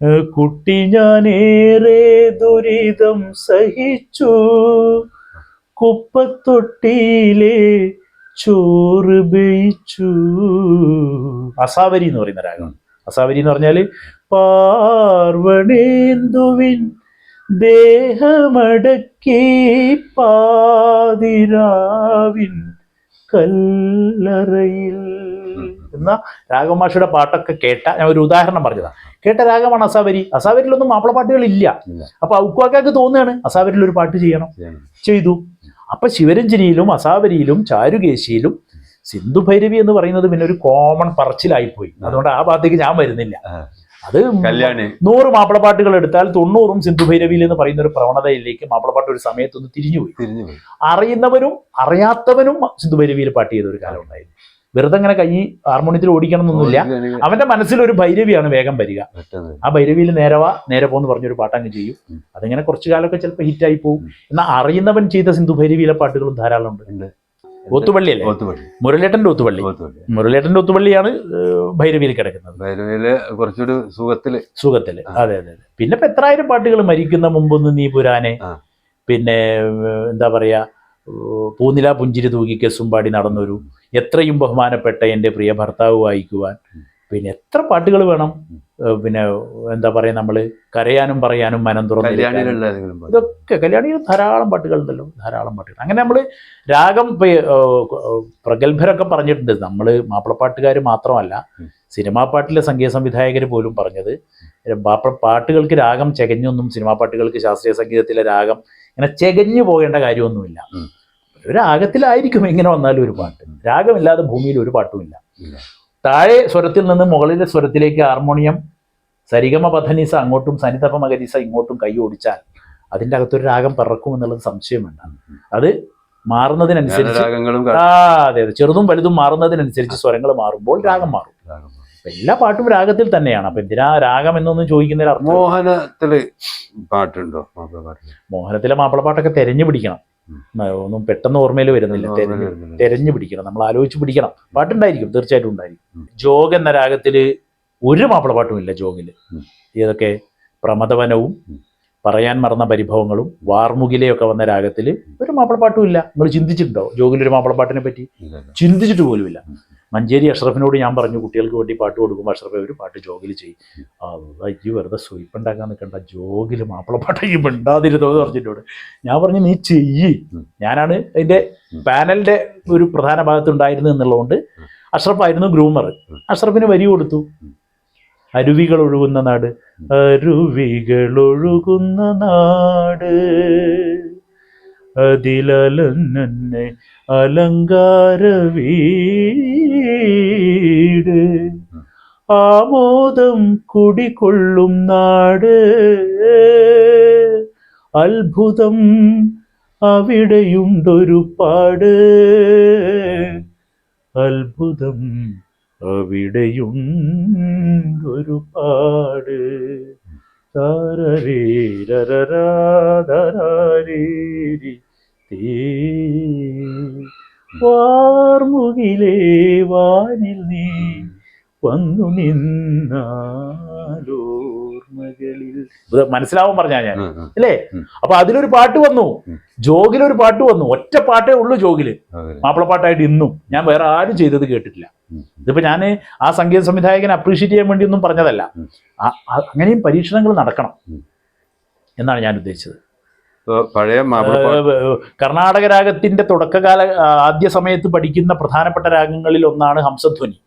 Speaker 1: കുട്ടി ഞാനേറെ ദുരിതം സഹിച്ചു, കുപ്പത്തൊട്ടിയിലെ ചോറ് ബയിച്ചു. അസാവരി എന്ന് പറയുന്ന രാഗമാണ്. അസാവരി എന്ന് പറഞ്ഞാൽ പാർവണേന്ദുവിൻ ദേഹമടക്കി പാതിരാവിൻ കല്ലറയിൽ എന്ന രാഘവമാഷിയുടെ പാട്ടൊക്കെ കേട്ട, ഞാൻ ഒരു ഉദാഹരണം പറഞ്ഞതാണ്, കേട്ട രാഗമാണ് അസാവരി. അസാവരിയിലൊന്നും മാപ്പിളപ്പാട്ടുകൾ ഇല്ല. അപ്പൊ ഔക്കാക്കാക്ക് തോന്നുകയാണ് അസാവരിയിൽ ഒരു പാട്ട് ചെയ്യണം, ചെയ്തു. അപ്പൊ ശിവരഞ്ജനിയിലും അസാവരിയിലും ചാരുകേശിയിലും സിന്ധു ഭൈരവി എന്ന് പറയുന്നത് പിന്നെ ഒരു കോമൺ പറച്ചിലായിപ്പോയി. അതുകൊണ്ട് ആ ഭാഗത്തേക്ക് ഞാൻ വരുന്നില്ല. അത് 100 മാപ്പിളപ്പാട്ടുകൾ എടുത്താൽ 90ഉം സിന്ധു ഭൈരവിയിൽ എന്ന് പറയുന്ന ഒരു പ്രവണതയിലേക്ക് മാപ്പിളപ്പാട്ട് ഒരു സമയത്തൊന്ന് തിരിഞ്ഞുപോയി. അറിയുന്നവരും അറിയാത്തവനും സിന്ധു ഭൈരവിയിൽ പാട്ട് ചെയ്ത ഒരു കാലം ഉണ്ടായിരുന്നു. വെറുതെ അങ്ങനെ കൈ ഹാർമോണിയത്തിൽ ഓടിക്കണം എന്നൊന്നുമില്ല. അവന്റെ മനസ്സിലൊരു ഭൈരവിയാണ് വേഗം വരിക. ആ ഭൈരവിയിൽ നേരെ പോന്ന് പറഞ്ഞൊരു പാട്ട് അങ്ങ് ചെയ്യും. അതിങ്ങനെ കുറച്ചു കാലമൊക്കെ ചിലപ്പോൾ ഹിറ്റായി പോകും. എന്നാൽ അറിയുന്നവൻ ചെയ്ത സിന്ധു ഭൈരവിയിലെ പാട്ടുകളും ധാരാളം ഉണ്ട്. ഒത്തുപള്ളി അല്ലേ? മുരളേട്ടന്റെ ഒത്തുപള്ളി. മുരളേട്ടന്റെ ഒത്തുപള്ളിയാണ് ഭൈരവിയിൽ കിടക്കുന്നത്.
Speaker 2: ഭൈരവിയില് കുറച്ചുകൂടി സുഖത്തില്.
Speaker 1: അതെ. പിന്നെ ഇപ്പൊ എത്രായിരം പാട്ടുകൾ, മരിക്കുന്ന മുമ്പൊന്ന് നീ പുരാനെ, പിന്നെ എന്താ പറയാ, പൂനില പുഞ്ചിരി തൂക്കി കെസുംപാടി നടന്നൊരു, എത്രയും ബഹുമാനപ്പെട്ട എൻ്റെ പ്രിയ ഭർത്താവ് വായിക്കുവാൻ, പിന്നെ എത്ര പാട്ടുകൾ വേണം. പിന്നെ എന്താ പറയാ, നമ്മള് കരയാനും പറയാനും മനം തുറന്ന്, ഇതൊക്കെ കല്യാണിയിൽ ധാരാളം പാട്ടുകൾ ഉണ്ടല്ലോ, ധാരാളം പാട്ടുകൾ. അങ്ങനെ നമ്മള് രാഗം പ്രഗത്ഭരൊക്കെ പറഞ്ഞിട്ടുണ്ട്. നമ്മള് മാപ്പിളപ്പാട്ടുകാർ മാത്രമല്ല, സിനിമാ പാട്ടിലെ സംഗീത സംവിധായകർ പോലും പറഞ്ഞത് പാട്ടുകൾക്ക് രാഗം ചെകഞ്ഞൊന്നും, സിനിമാ പാട്ടുകൾക്ക് ശാസ്ത്രീയ സംഗീതത്തിലെ രാഗം ഇങ്ങനെ ചെകഞ്ഞു പോകേണ്ട കാര്യമൊന്നുമില്ല. ഒരു രാഗത്തിലായിരിക്കും എങ്ങനെ വന്നാലും ഒരു പാട്ട്. രാഗമില്ലാതെ ഭൂമിയിൽ ഒരു പാട്ടുമില്ല. താഴെ സ്വരത്തിൽ നിന്ന് മുകളിലെ സ്വരത്തിലേക്ക് ഹാർമോണിയം സരിഗമ പധനിസ അങ്ങോട്ടും സനിതപ മകരിസ ഇങ്ങോട്ടും കൈ ഓടിച്ചാൽ അതിൻ്റെ അകത്തൊരു രാഗം പിറക്കും എന്നുള്ളത് സംശയം വേണ്ട. അത് മാറുന്നതിനനുസരിച്ച്, അതെ, ചെറുതും വലുതും മാറുന്നതിനനുസരിച്ച് സ്വരങ്ങൾ മാറുമ്പോൾ രാഗം മാറും. എല്ലാ പാട്ടും രാഗത്തിൽ തന്നെയാണ്. അപ്പൊ എന്തിനാ രാഗം എന്നൊന്നും ചോദിക്കുന്നതിൽ അർത്ഥം.
Speaker 2: മോഹനത്തില് പാട്ടുണ്ടോ?
Speaker 1: മോഹനത്തിലെ മാപ്പിളപ്പാട്ടൊക്കെ തെരഞ്ഞു പിടിക്കണം. ഒന്നും പെട്ടെന്ന് ഓർമ്മയിൽ വരുന്നില്ല. തെരഞ്ഞു പിടിക്കണം, നമ്മൾ ആലോചിച്ച് പിടിക്കണം. പാട്ടുണ്ടായിരിക്കും, തീർച്ചയായിട്ടും ഉണ്ടായിരിക്കും. ജോഗ് എന്ന രാഗത്തില് ഒരു മാപ്പിളപ്പാട്ടും ഇല്ല. ജോഗില് ഏതൊക്കെ പ്രമദവനവും പറയാൻ മറന്ന പരിഭവങ്ങളും വാർമുകിലയൊക്കെ വന്ന രാഗത്തില് ഒരു മാപ്പിളപ്പാട്ടും ഇല്ല. നിങ്ങൾ ചിന്തിച്ചിട്ടുണ്ടോ ജോഗിലൊരു മാപ്പിളപ്പാട്ടിനെ പറ്റി? ചിന്തിച്ചിട്ട് പോലുമില്ല. മഞ്ചേരി അഷ്റഫിനോട് ഞാൻ പറഞ്ഞു, കുട്ടികൾക്ക് വേണ്ടി പാട്ട് കൊടുക്കുമ്പോൾ അഷ്റഫ് ഒരു പാട്ട് ജോഗിൽ ചെയ്യും. ഈ വെറുതെ സ്വീപ്പുണ്ടാക്കാൻ നിൽക്കണ്ട, ജോഗിൽ മാപ്പിളപ്പാട്ടേക്ക് മിണ്ടാതിരുന്നോ എന്ന് പറഞ്ഞിട്ടോട്. ഞാൻ പറഞ്ഞു നീ ചെയ്യ്. ഞാനാണ് അതിന്റെ പാനലിന്റെ ഒരു പ്രധാന ഭാഗത്തുണ്ടായിരുന്നു എന്നുള്ളതുകൊണ്ട് അഷ്റഫായിരുന്നു ഗ്രൂമർ. അഷ്റഫിന് വരി കൊടുത്തു. അരുവികൾ ഒഴുകുന്ന നാട്, അരുവികൾ ഒഴുകുന്ന നാട്, അതിലലന്നെ അലങ്കാര വീട്, ആമോദം കുടികൊള്ളും നാട്, അത്ഭുതം അവിടെയുണ്ടൊരു പാട്, അത്ഭുതം അവിടെയുണ്ടൊരു പാട്, വാർമുകിലേ വാനിൽ നീ വന്നു നിന്നാലോർമകളിൽ. മനസ്സിലാവാൻ പറഞ്ഞാ ഞാൻ അല്ലേ? അപ്പൊ അതിലൊരു പാട്ട് വന്നു, ജോഗിലൊരു പാട്ട് വന്നു. ഒറ്റ പാട്ടേ ഉള്ളൂ ജോഗില്, മാപ്പിളപ്പാട്ടായിട്ട്. ഇന്നും ഞാൻ വേറെ ആരും ചെയ്തത് കേട്ടിട്ടില്ല. ഇതിപ്പോ ഞാൻ ആ സംഗീത സംവിധായകനെ അപ്രീഷിയേറ്റ് ചെയ്യാൻ വേണ്ടി ഒന്നും പറഞ്ഞതല്ല. അങ്ങനെയും പരീക്ഷണങ്ങൾ നടക്കണം എന്നാണ് ഞാൻ ഉദ്ദേശിച്ചത്.
Speaker 2: പഴയ
Speaker 1: കർണാടക രാഗത്തിന്റെ തുടക്കകാല ആദ്യ സമയത്ത് പഠിക്കുന്ന പ്രധാനപ്പെട്ട രാഗങ്ങളിൽ ഒന്നാണ് ഹംസധ്വനി.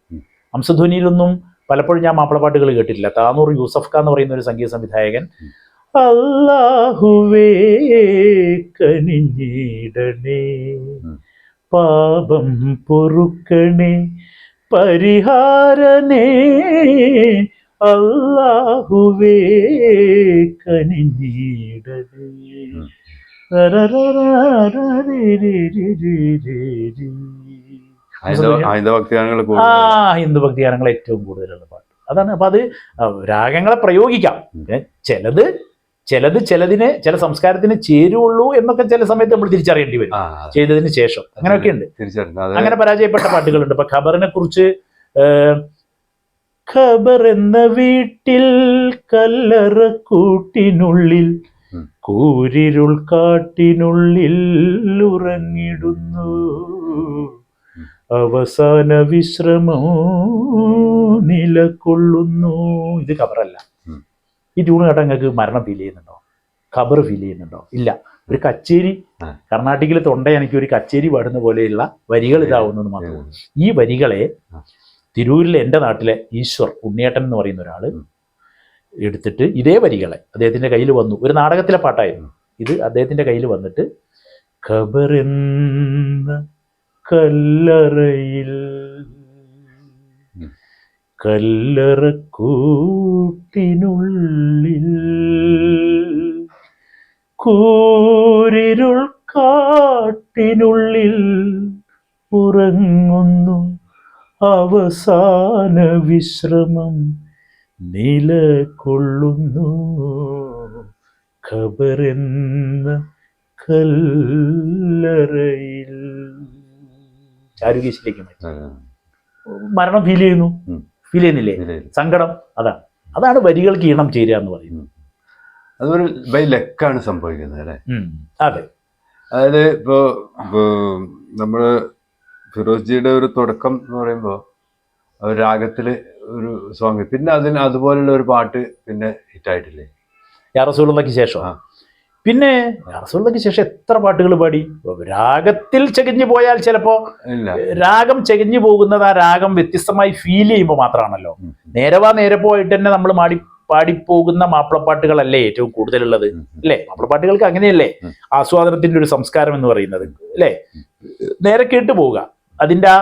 Speaker 1: ഹംസധ്വനിയിലൊന്നും പലപ്പോഴും ഞാൻ മാപ്പിളപ്പാട്ടുകൾ കേട്ടിട്ടില്ല. താനൂർ യൂസഫ് ഖാൻ എന്ന് പറയുന്ന ഒരു സംഗീത സംവിധായകൻ അല്ലാഹുവേ കനിഞ്ഞിടണേ, പാപം പൊറുക്കണേ, പരിഹാരനേ, അല്ലാഹുവേ കനിഞ്ഞിടണേ. ഹിന്ദു ഭക്തിഗാനങ്ങൾ ഏറ്റവും കൂടുതലുള്ള പാട്ട് അതാണ്. അപ്പൊ അത് രാഗങ്ങളെ പ്രയോഗിക്കാം. ചിലതിന് ചില സംസ്കാരത്തിന് ചേരുള്ളൂ എന്നൊക്കെ ചില സമയത്ത് നമ്മൾ തിരിച്ചറിയേണ്ടി വരും ചെയ്തതിന് ശേഷം. അങ്ങനെയൊക്കെ ഉണ്ട്. അങ്ങനെ പരാജയപ്പെട്ട പാട്ടുകളുണ്ട്. ഇപ്പൊ ഖബറിനെ കുറിച്ച് ഖബർ എന്ന വീട്ടിൽ കല്ലറക്കൂട്ടിനുള്ളിൽ കൂരിരുൾ കാട്ടിനുള്ളിൽ ഉറങ്ങിടുന്നു, അവസാന വിശ്രമം നിലകൊള്ളുന്നു. ഇത് ഖബറല്ല. ഈ ട്യൂൺ കേട്ടാൽ നിങ്ങൾക്ക് മരണം ഫീൽ ചെയ്യുന്നുണ്ടോ? ഖബർ ഫീൽ ചെയ്യുന്നുണ്ടോ? ഇല്ല. ഒരു കച്ചേരി, കർണാടകയിലെ തൊണ്ട എനിക്ക് ഒരു കച്ചേരി പാടുന്ന പോലെയുള്ള വരികൾ ഇതാവുന്നത് മാത്രമേ. ഈ വരികളെ തിരൂരിലെ എൻ്റെ നാട്ടിലെ ഈശ്വർ ഉണ്ണിയേട്ടൻ എന്ന് പറയുന്ന ഒരാൾ എടുത്തിട്ട് ഇതേ വരികളെ അദ്ദേഹത്തിൻ്റെ കയ്യിൽ വന്നു. ഒരു നാടകത്തിലെ പാട്ടായിരുന്നു ഇത്. അദ്ദേഹത്തിൻ്റെ കയ്യിൽ വന്നിട്ട് ഖബർ എന്ന കല്ലറയിൽ കല്ലറക്കൂട്ടിനുള്ളിൽ കൂരിരുൾ കാട്ടിനുള്ളിൽ ഉറങ്ങുന്നു, അവസാന വിശ്രമം നിലകൊള്ളുന്നു, ഖബറെന്ന കല്ലറയിൽ. ചാരുകേശിലേക്ക് മരണം ഫീൽ ചെയ്യുന്നു. ഫീൽ ചെയ്യുന്നില്ലേ? സങ്കടം. അതാണ് വരികൾക്ക് ഈണം ചേരുക എന്ന് പറയുന്നത്.
Speaker 2: അതൊരു ബൈ ലക്കാണ് സംഭവിക്കുന്നത് അല്ലേ?
Speaker 1: അതെ.
Speaker 2: അതായത് ഇപ്പോ നമ്മള് ഫിറോസ്ജിയുടെ ഒരു തുടക്കം എന്ന് പറയുമ്പോൾ രാഗത്തില് ഒരു സോങ്, പിന്നെ അതിന് അതുപോലുള്ള ഒരു പാട്ട് പിന്നെ ഹിറ്റായിട്ടില്ലേ?
Speaker 1: യാ റസൂലുള്ളാഹിക്ക് ശേഷം. പിന്നെ യാ റസൂലുള്ളാഹിക്ക് ശേഷം എത്ര പാട്ടുകൾ പാടി. രാഗത്തിൽ ചകഞ്ഞു പോയാൽ ചിലപ്പോ രാഗം ചകഞ്ഞു പോകുന്നത് ആ രാഗം വ്യത്യസ്തമായി ഫീൽ ചെയ്യുമ്പോൾ മാത്രമാണല്ലോ. നേരെ പോയിട്ട് തന്നെ നമ്മൾ പാടിപ്പോകുന്ന മാപ്പിളപ്പാട്ടുകളല്ലേ ഏറ്റവും കൂടുതലുള്ളത് അല്ലേ? മാപ്പിളപ്പാട്ടുകൾക്ക് അങ്ങനെയല്ലേ ആസ്വാദനത്തിന്റെ ഒരു സംസ്കാരം എന്ന് പറയുന്നത് അല്ലേ? നേരെ കേട്ടു പോവുക, അതിന്റെ ആ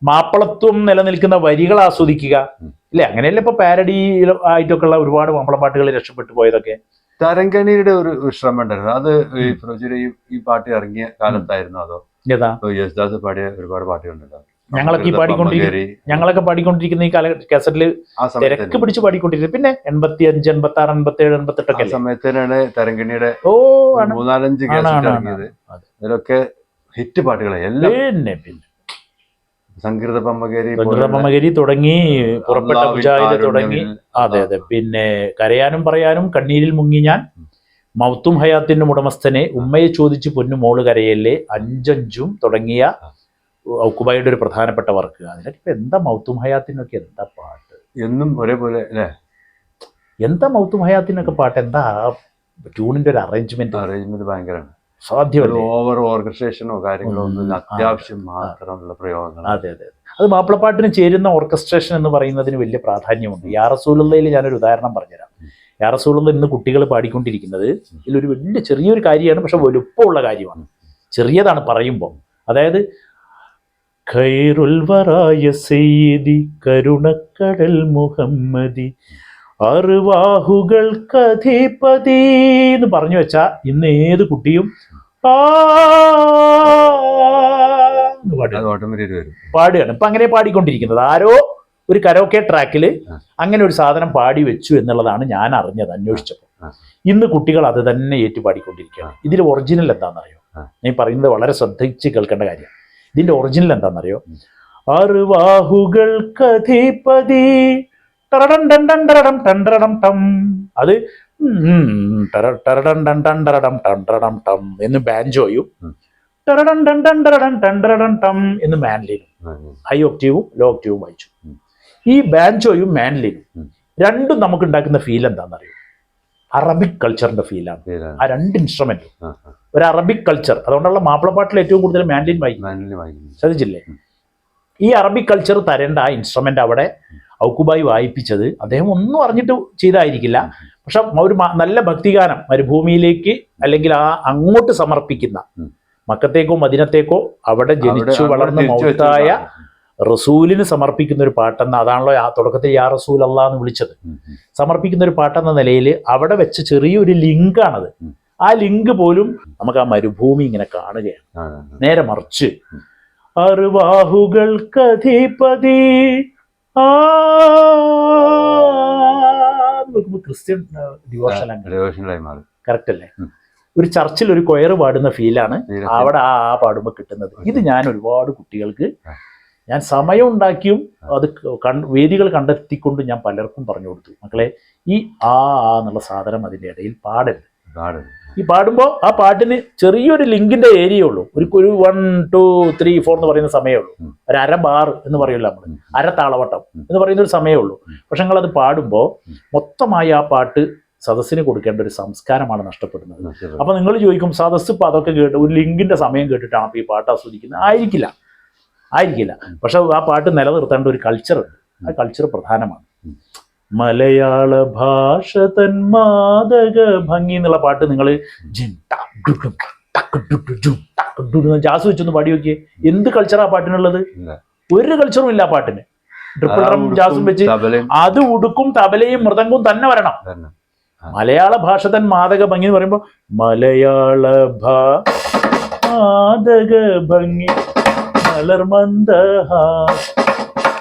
Speaker 1: മാപ്പിളത്വം നിലനിൽക്കുന്ന വരികൾ ആസ്വദിക്കുക അല്ലേ? അങ്ങനെയല്ലേ ഇപ്പൊ പാരഡി ആയിട്ടൊക്കെ ഉള്ള ഒരുപാട് മാപ്പിളപ്പാട്ടുകൾ രക്ഷപ്പെട്ടു പോയതൊക്കെ.
Speaker 2: തരംഗണിയുടെ ഒരു ശ്രമം ഉണ്ടായിരുന്നു. അത് ഈ ഫിറോസ്ജിയുടെ ഈ പാട്ട് ഇറങ്ങിയ കാലത്തായിരുന്നു അതോ യേശുദാസ് പാടിയ ഒരുപാട് പാട്ടുകളുണ്ടല്ലോ?
Speaker 1: ഞങ്ങളൊക്കെ പാടിക്കൊണ്ടിരിക്കുന്ന ഈ കാസറ്റില് തിരക്ക് പിടിച്ച് പാടിക്കൊണ്ടിരിക്കുന്നത്. പിന്നെ 85, 86, 87, 88
Speaker 2: സമയത്തിനാണ് തരംഗിണിയുടെ 3-4 കാസറ്റ് ഇറങ്ങിയത്. അതിലൊക്കെ ഹിറ്റ് പാട്ടുകളെ എല്ലാം. പിന്നെ സംഗീത പമ്മകേരി തുടങ്ങി, പുറപ്പെട്ട മുജാഹിദ് തുടങ്ങി. അതെ. പിന്നെ കരയാനും പറയാനും, കണ്ണീരിൽ മുങ്ങി ഞാൻ, മൗത്തും ഹയാത്തിനും ഉടമസ്ഥനെ, ഉമ്മയെ ചോദിച്ച് പൊന്നു മോള് കരയല്ലേ, 5 തുടങ്ങിയ ഔക്കുബായുടെ ഒരു പ്രധാനപ്പെട്ട വർക്ക്. അതിനൊക്കെ ഇപ്പൊ എന്താ മൗത്തും ഹയാത്തിനൊക്കെ എന്താ പാട്ട്, എന്നും ഒരേപോലെ അല്ലേ?
Speaker 1: എന്താ മൗത്തും ഹയാത്തിനൊക്കെ പാട്ട്, എന്താ ട്യൂണിന്റെ ഒരു അറേഞ്ച്മെന്റ്
Speaker 2: ഭയങ്കരമാണ്.
Speaker 1: സാധ്യമല്ല.
Speaker 2: ഓവർ ഓർക്കസ്ട്രേഷനോ കാര്യങ്ങളോ ഒന്നും, അത്യാവശ്യം മാത്രമുള്ള പ്രയോഗങ്ങൾ.
Speaker 1: അതെ. അത് മാപ്പിളപ്പാട്ടിന് ചേരുന്ന ഓർക്കസ്ട്രേഷൻ എന്ന് പറയുന്നതിന് വലിയ പ്രാധാന്യമുണ്ട്. യാ റസൂലുള്ളാഹിൽ ഞാനൊരു ഉദാഹരണം പറഞ്ഞുതരാം. യാ റസൂലുള്ളാഹി ഇന്ന് കുട്ടികൾ പാടിക്കൊണ്ടിരിക്കുന്നത് ഇതിലൊരു വലിയ ചെറിയൊരു കാര്യമാണ്, പക്ഷെ വലുപ്പമുള്ള കാര്യമാണ്. ചെറിയതാണ് പറയുമ്പോൾ. അതായത് ഖൈറുൽ വറായ സയ്യിദി കരുണക്കടൽ മുഹമ്മദി അർവാഹുകൾക്കധിപതി എന്ന് പറഞ്ഞു വെച്ചാ ഇന്ന് ഏത് കുട്ടിയും പാടുകയാണ്. ഇപ്പൊ അങ്ങനെ പാടിക്കൊണ്ടിരിക്കുന്നത്. ആരോ ഒരു കരോക്കെ ട്രാക്കിൽ അങ്ങനെ ഒരു സാധനം പാടി വെച്ചു എന്നുള്ളതാണ് ഞാൻ അറിഞ്ഞത് അന്വേഷിച്ചപ്പോൾ. ഇന്ന് കുട്ടികൾ അത് തന്നെ ഏറ്റുപാടിക്കൊണ്ടിരിക്കുകയാണ്. ഇതിൽ ഒറിജിനൽ എന്താണെന്നറിയോ? ഞാൻ പറയുന്നത് വളരെ ശ്രദ്ധിച്ച് കേൾക്കേണ്ട കാര്യമാണ്. ഇതിന്റെ ഒറിജിനൽ എന്താണെന്നറിയോ? അർവാഹുകൾക്കധിപതി അത് എന്ന് ബാൻജോയും എന്ന് മാൻലിനും, ഹൈ ഒക്ടീവും ലോ ഒക്ടീവും വായിച്ചു. ഈ ബാൻജോയും മാൻലിനും രണ്ടും നമുക്ക് ഉണ്ടാക്കുന്ന ഫീൽ എന്താണെന്നറിയോ? അറബിക് കൾച്ചറിന്റെ ഫീലാണ് ആ രണ്ട് ഇൻസ്ട്രുമെന്റും. ഒരു അറബിക് കൾച്ചർ. അതുകൊണ്ടുള്ള മാപ്പിളപ്പാട്ടിൽ ഏറ്റവും കൂടുതൽ മാൻലിൻ വായിക്കും. ശ്രദ്ധിച്ചില്ലേ? ഈ അറബിക് കൾച്ചർ തരേണ്ട ആ ഇൻസ്ട്രുമെന്റ് അവിടെ ഔക്കുബായി വായിപ്പിച്ചത് അദ്ദേഹം ഒന്നും അറിഞ്ഞിട്ട് ചെയ്തായിരിക്കില്ല. പക്ഷെ ഒരു നല്ല ഭക്തിഗാനം മരുഭൂമിയിലേക്ക് അല്ലെങ്കിൽ ആ അങ്ങോട്ട് സമർപ്പിക്കുന്ന, മക്കത്തേക്കോ മദീനത്തേക്കോ അവിടെ ജനിച്ചു വളർന്ന് മൗത്തായ റസൂലിന് സമർപ്പിക്കുന്ന ഒരു പാട്ടെന്ന, അതാണല്ലോ ആ തുടക്കത്തിൽ യാ റസൂൽ അല്ലാഹ് എന്ന് വിളിച്ചത്. സമർപ്പിക്കുന്ന ഒരു പാട്ടെന്ന നിലയിൽ അവിടെ വെച്ച ചെറിയൊരു ലിങ്കാണത്. ആ ലിങ്ക് പോലും നമുക്ക് ആ മരുഭൂമി ഇങ്ങനെ കാണുകയാണ്. നേരെ മറിച്ച് അർവാഹുകൾക്കധിപതി ക്രിസ്ത്യൻ ഡിവോഷണലായി മാറും. കറക്റ്റ് അല്ലേ? ഒരു ചർച്ചിൽ ഒരു കൊയർ പാടുന്ന ഫീലാണ് അവിടെ ആ പാടുമ്പോൾ കിട്ടുന്നത്. ഇത് ഞാൻ ഒരുപാട് കുട്ടികൾക്ക് ഞാൻ സമയം ഉണ്ടാക്കിയും അത് വേദികൾ കണ്ടെത്തിക്കൊണ്ട് ഞാൻ പലർക്കും പറഞ്ഞു കൊടുത്തു, മക്കളെ ഈ ആ എന്നുള്ള സാധനം അതിൻ്റെ ഇടയിൽ പാടരുത്. ഈ പാടുമ്പോൾ ആ പാട്ടിന് ചെറിയൊരു ലിങ്കിന്റെ ഏരിയ ഉള്ളൂ, ഒരു 1 2 3 4 എന്ന് പറയുന്ന സമയമേ ഉള്ളൂ, ഒരു അര ബാർ എന്ന് പറയില്ല നമ്മൾ, അര താളവട്ടം എന്ന് പറയുന്ന ഒരു സമയമേ ഉള്ളൂ. പക്ഷെ നിങ്ങളത് പാടുമ്പോൾ മൊത്തമായി ആ പാട്ട് സദസ്സിന് കൊടുക്കേണ്ട ഒരു സംസ്കാരമാണ് നഷ്ടപ്പെടുന്നത്. അപ്പൊ നിങ്ങൾ ചോദിക്കും സദസ്സ് ഇപ്പൊ അതൊക്കെ കേട്ട് ഒരു ലിങ്കിന്റെ സമയം കേട്ടിട്ടാണ് അപ്പൊ ഈ പാട്ട് ആസ്വദിക്കുന്നത്? ആയിരിക്കില്ല. പക്ഷെ ആ പാട്ട് നിലനിർത്തേണ്ട ഒരു കൾച്ചറുണ്ട്, ആ കൾച്ചർ പ്രധാനമാണ്. മലയാള ഭാഷ തൻ മാദക ഭംഗി എന്നുള്ള പാട്ട് നിങ്ങൾ ജാസ് വെച്ചൊന്ന് പാടി നോക്കിയേ, എന്ത് കൾച്ചറാ പാട്ടിനുള്ളത്? ഒരു കൾച്ചറും ഇല്ല ആ പാട്ടിന്. ട്രിപ്പിൾ ഡ്രം ജാസും വെച്ച് അത് ഉടുക്കും തബലയും മൃദംഗവും തന്നെ വരണം. മലയാള ഭാഷ തൻ മാദക ഭംഗി എന്ന് പറയുമ്പോൾ മലയാള മാദക ഭംഗി മലർമന്ദഹാ,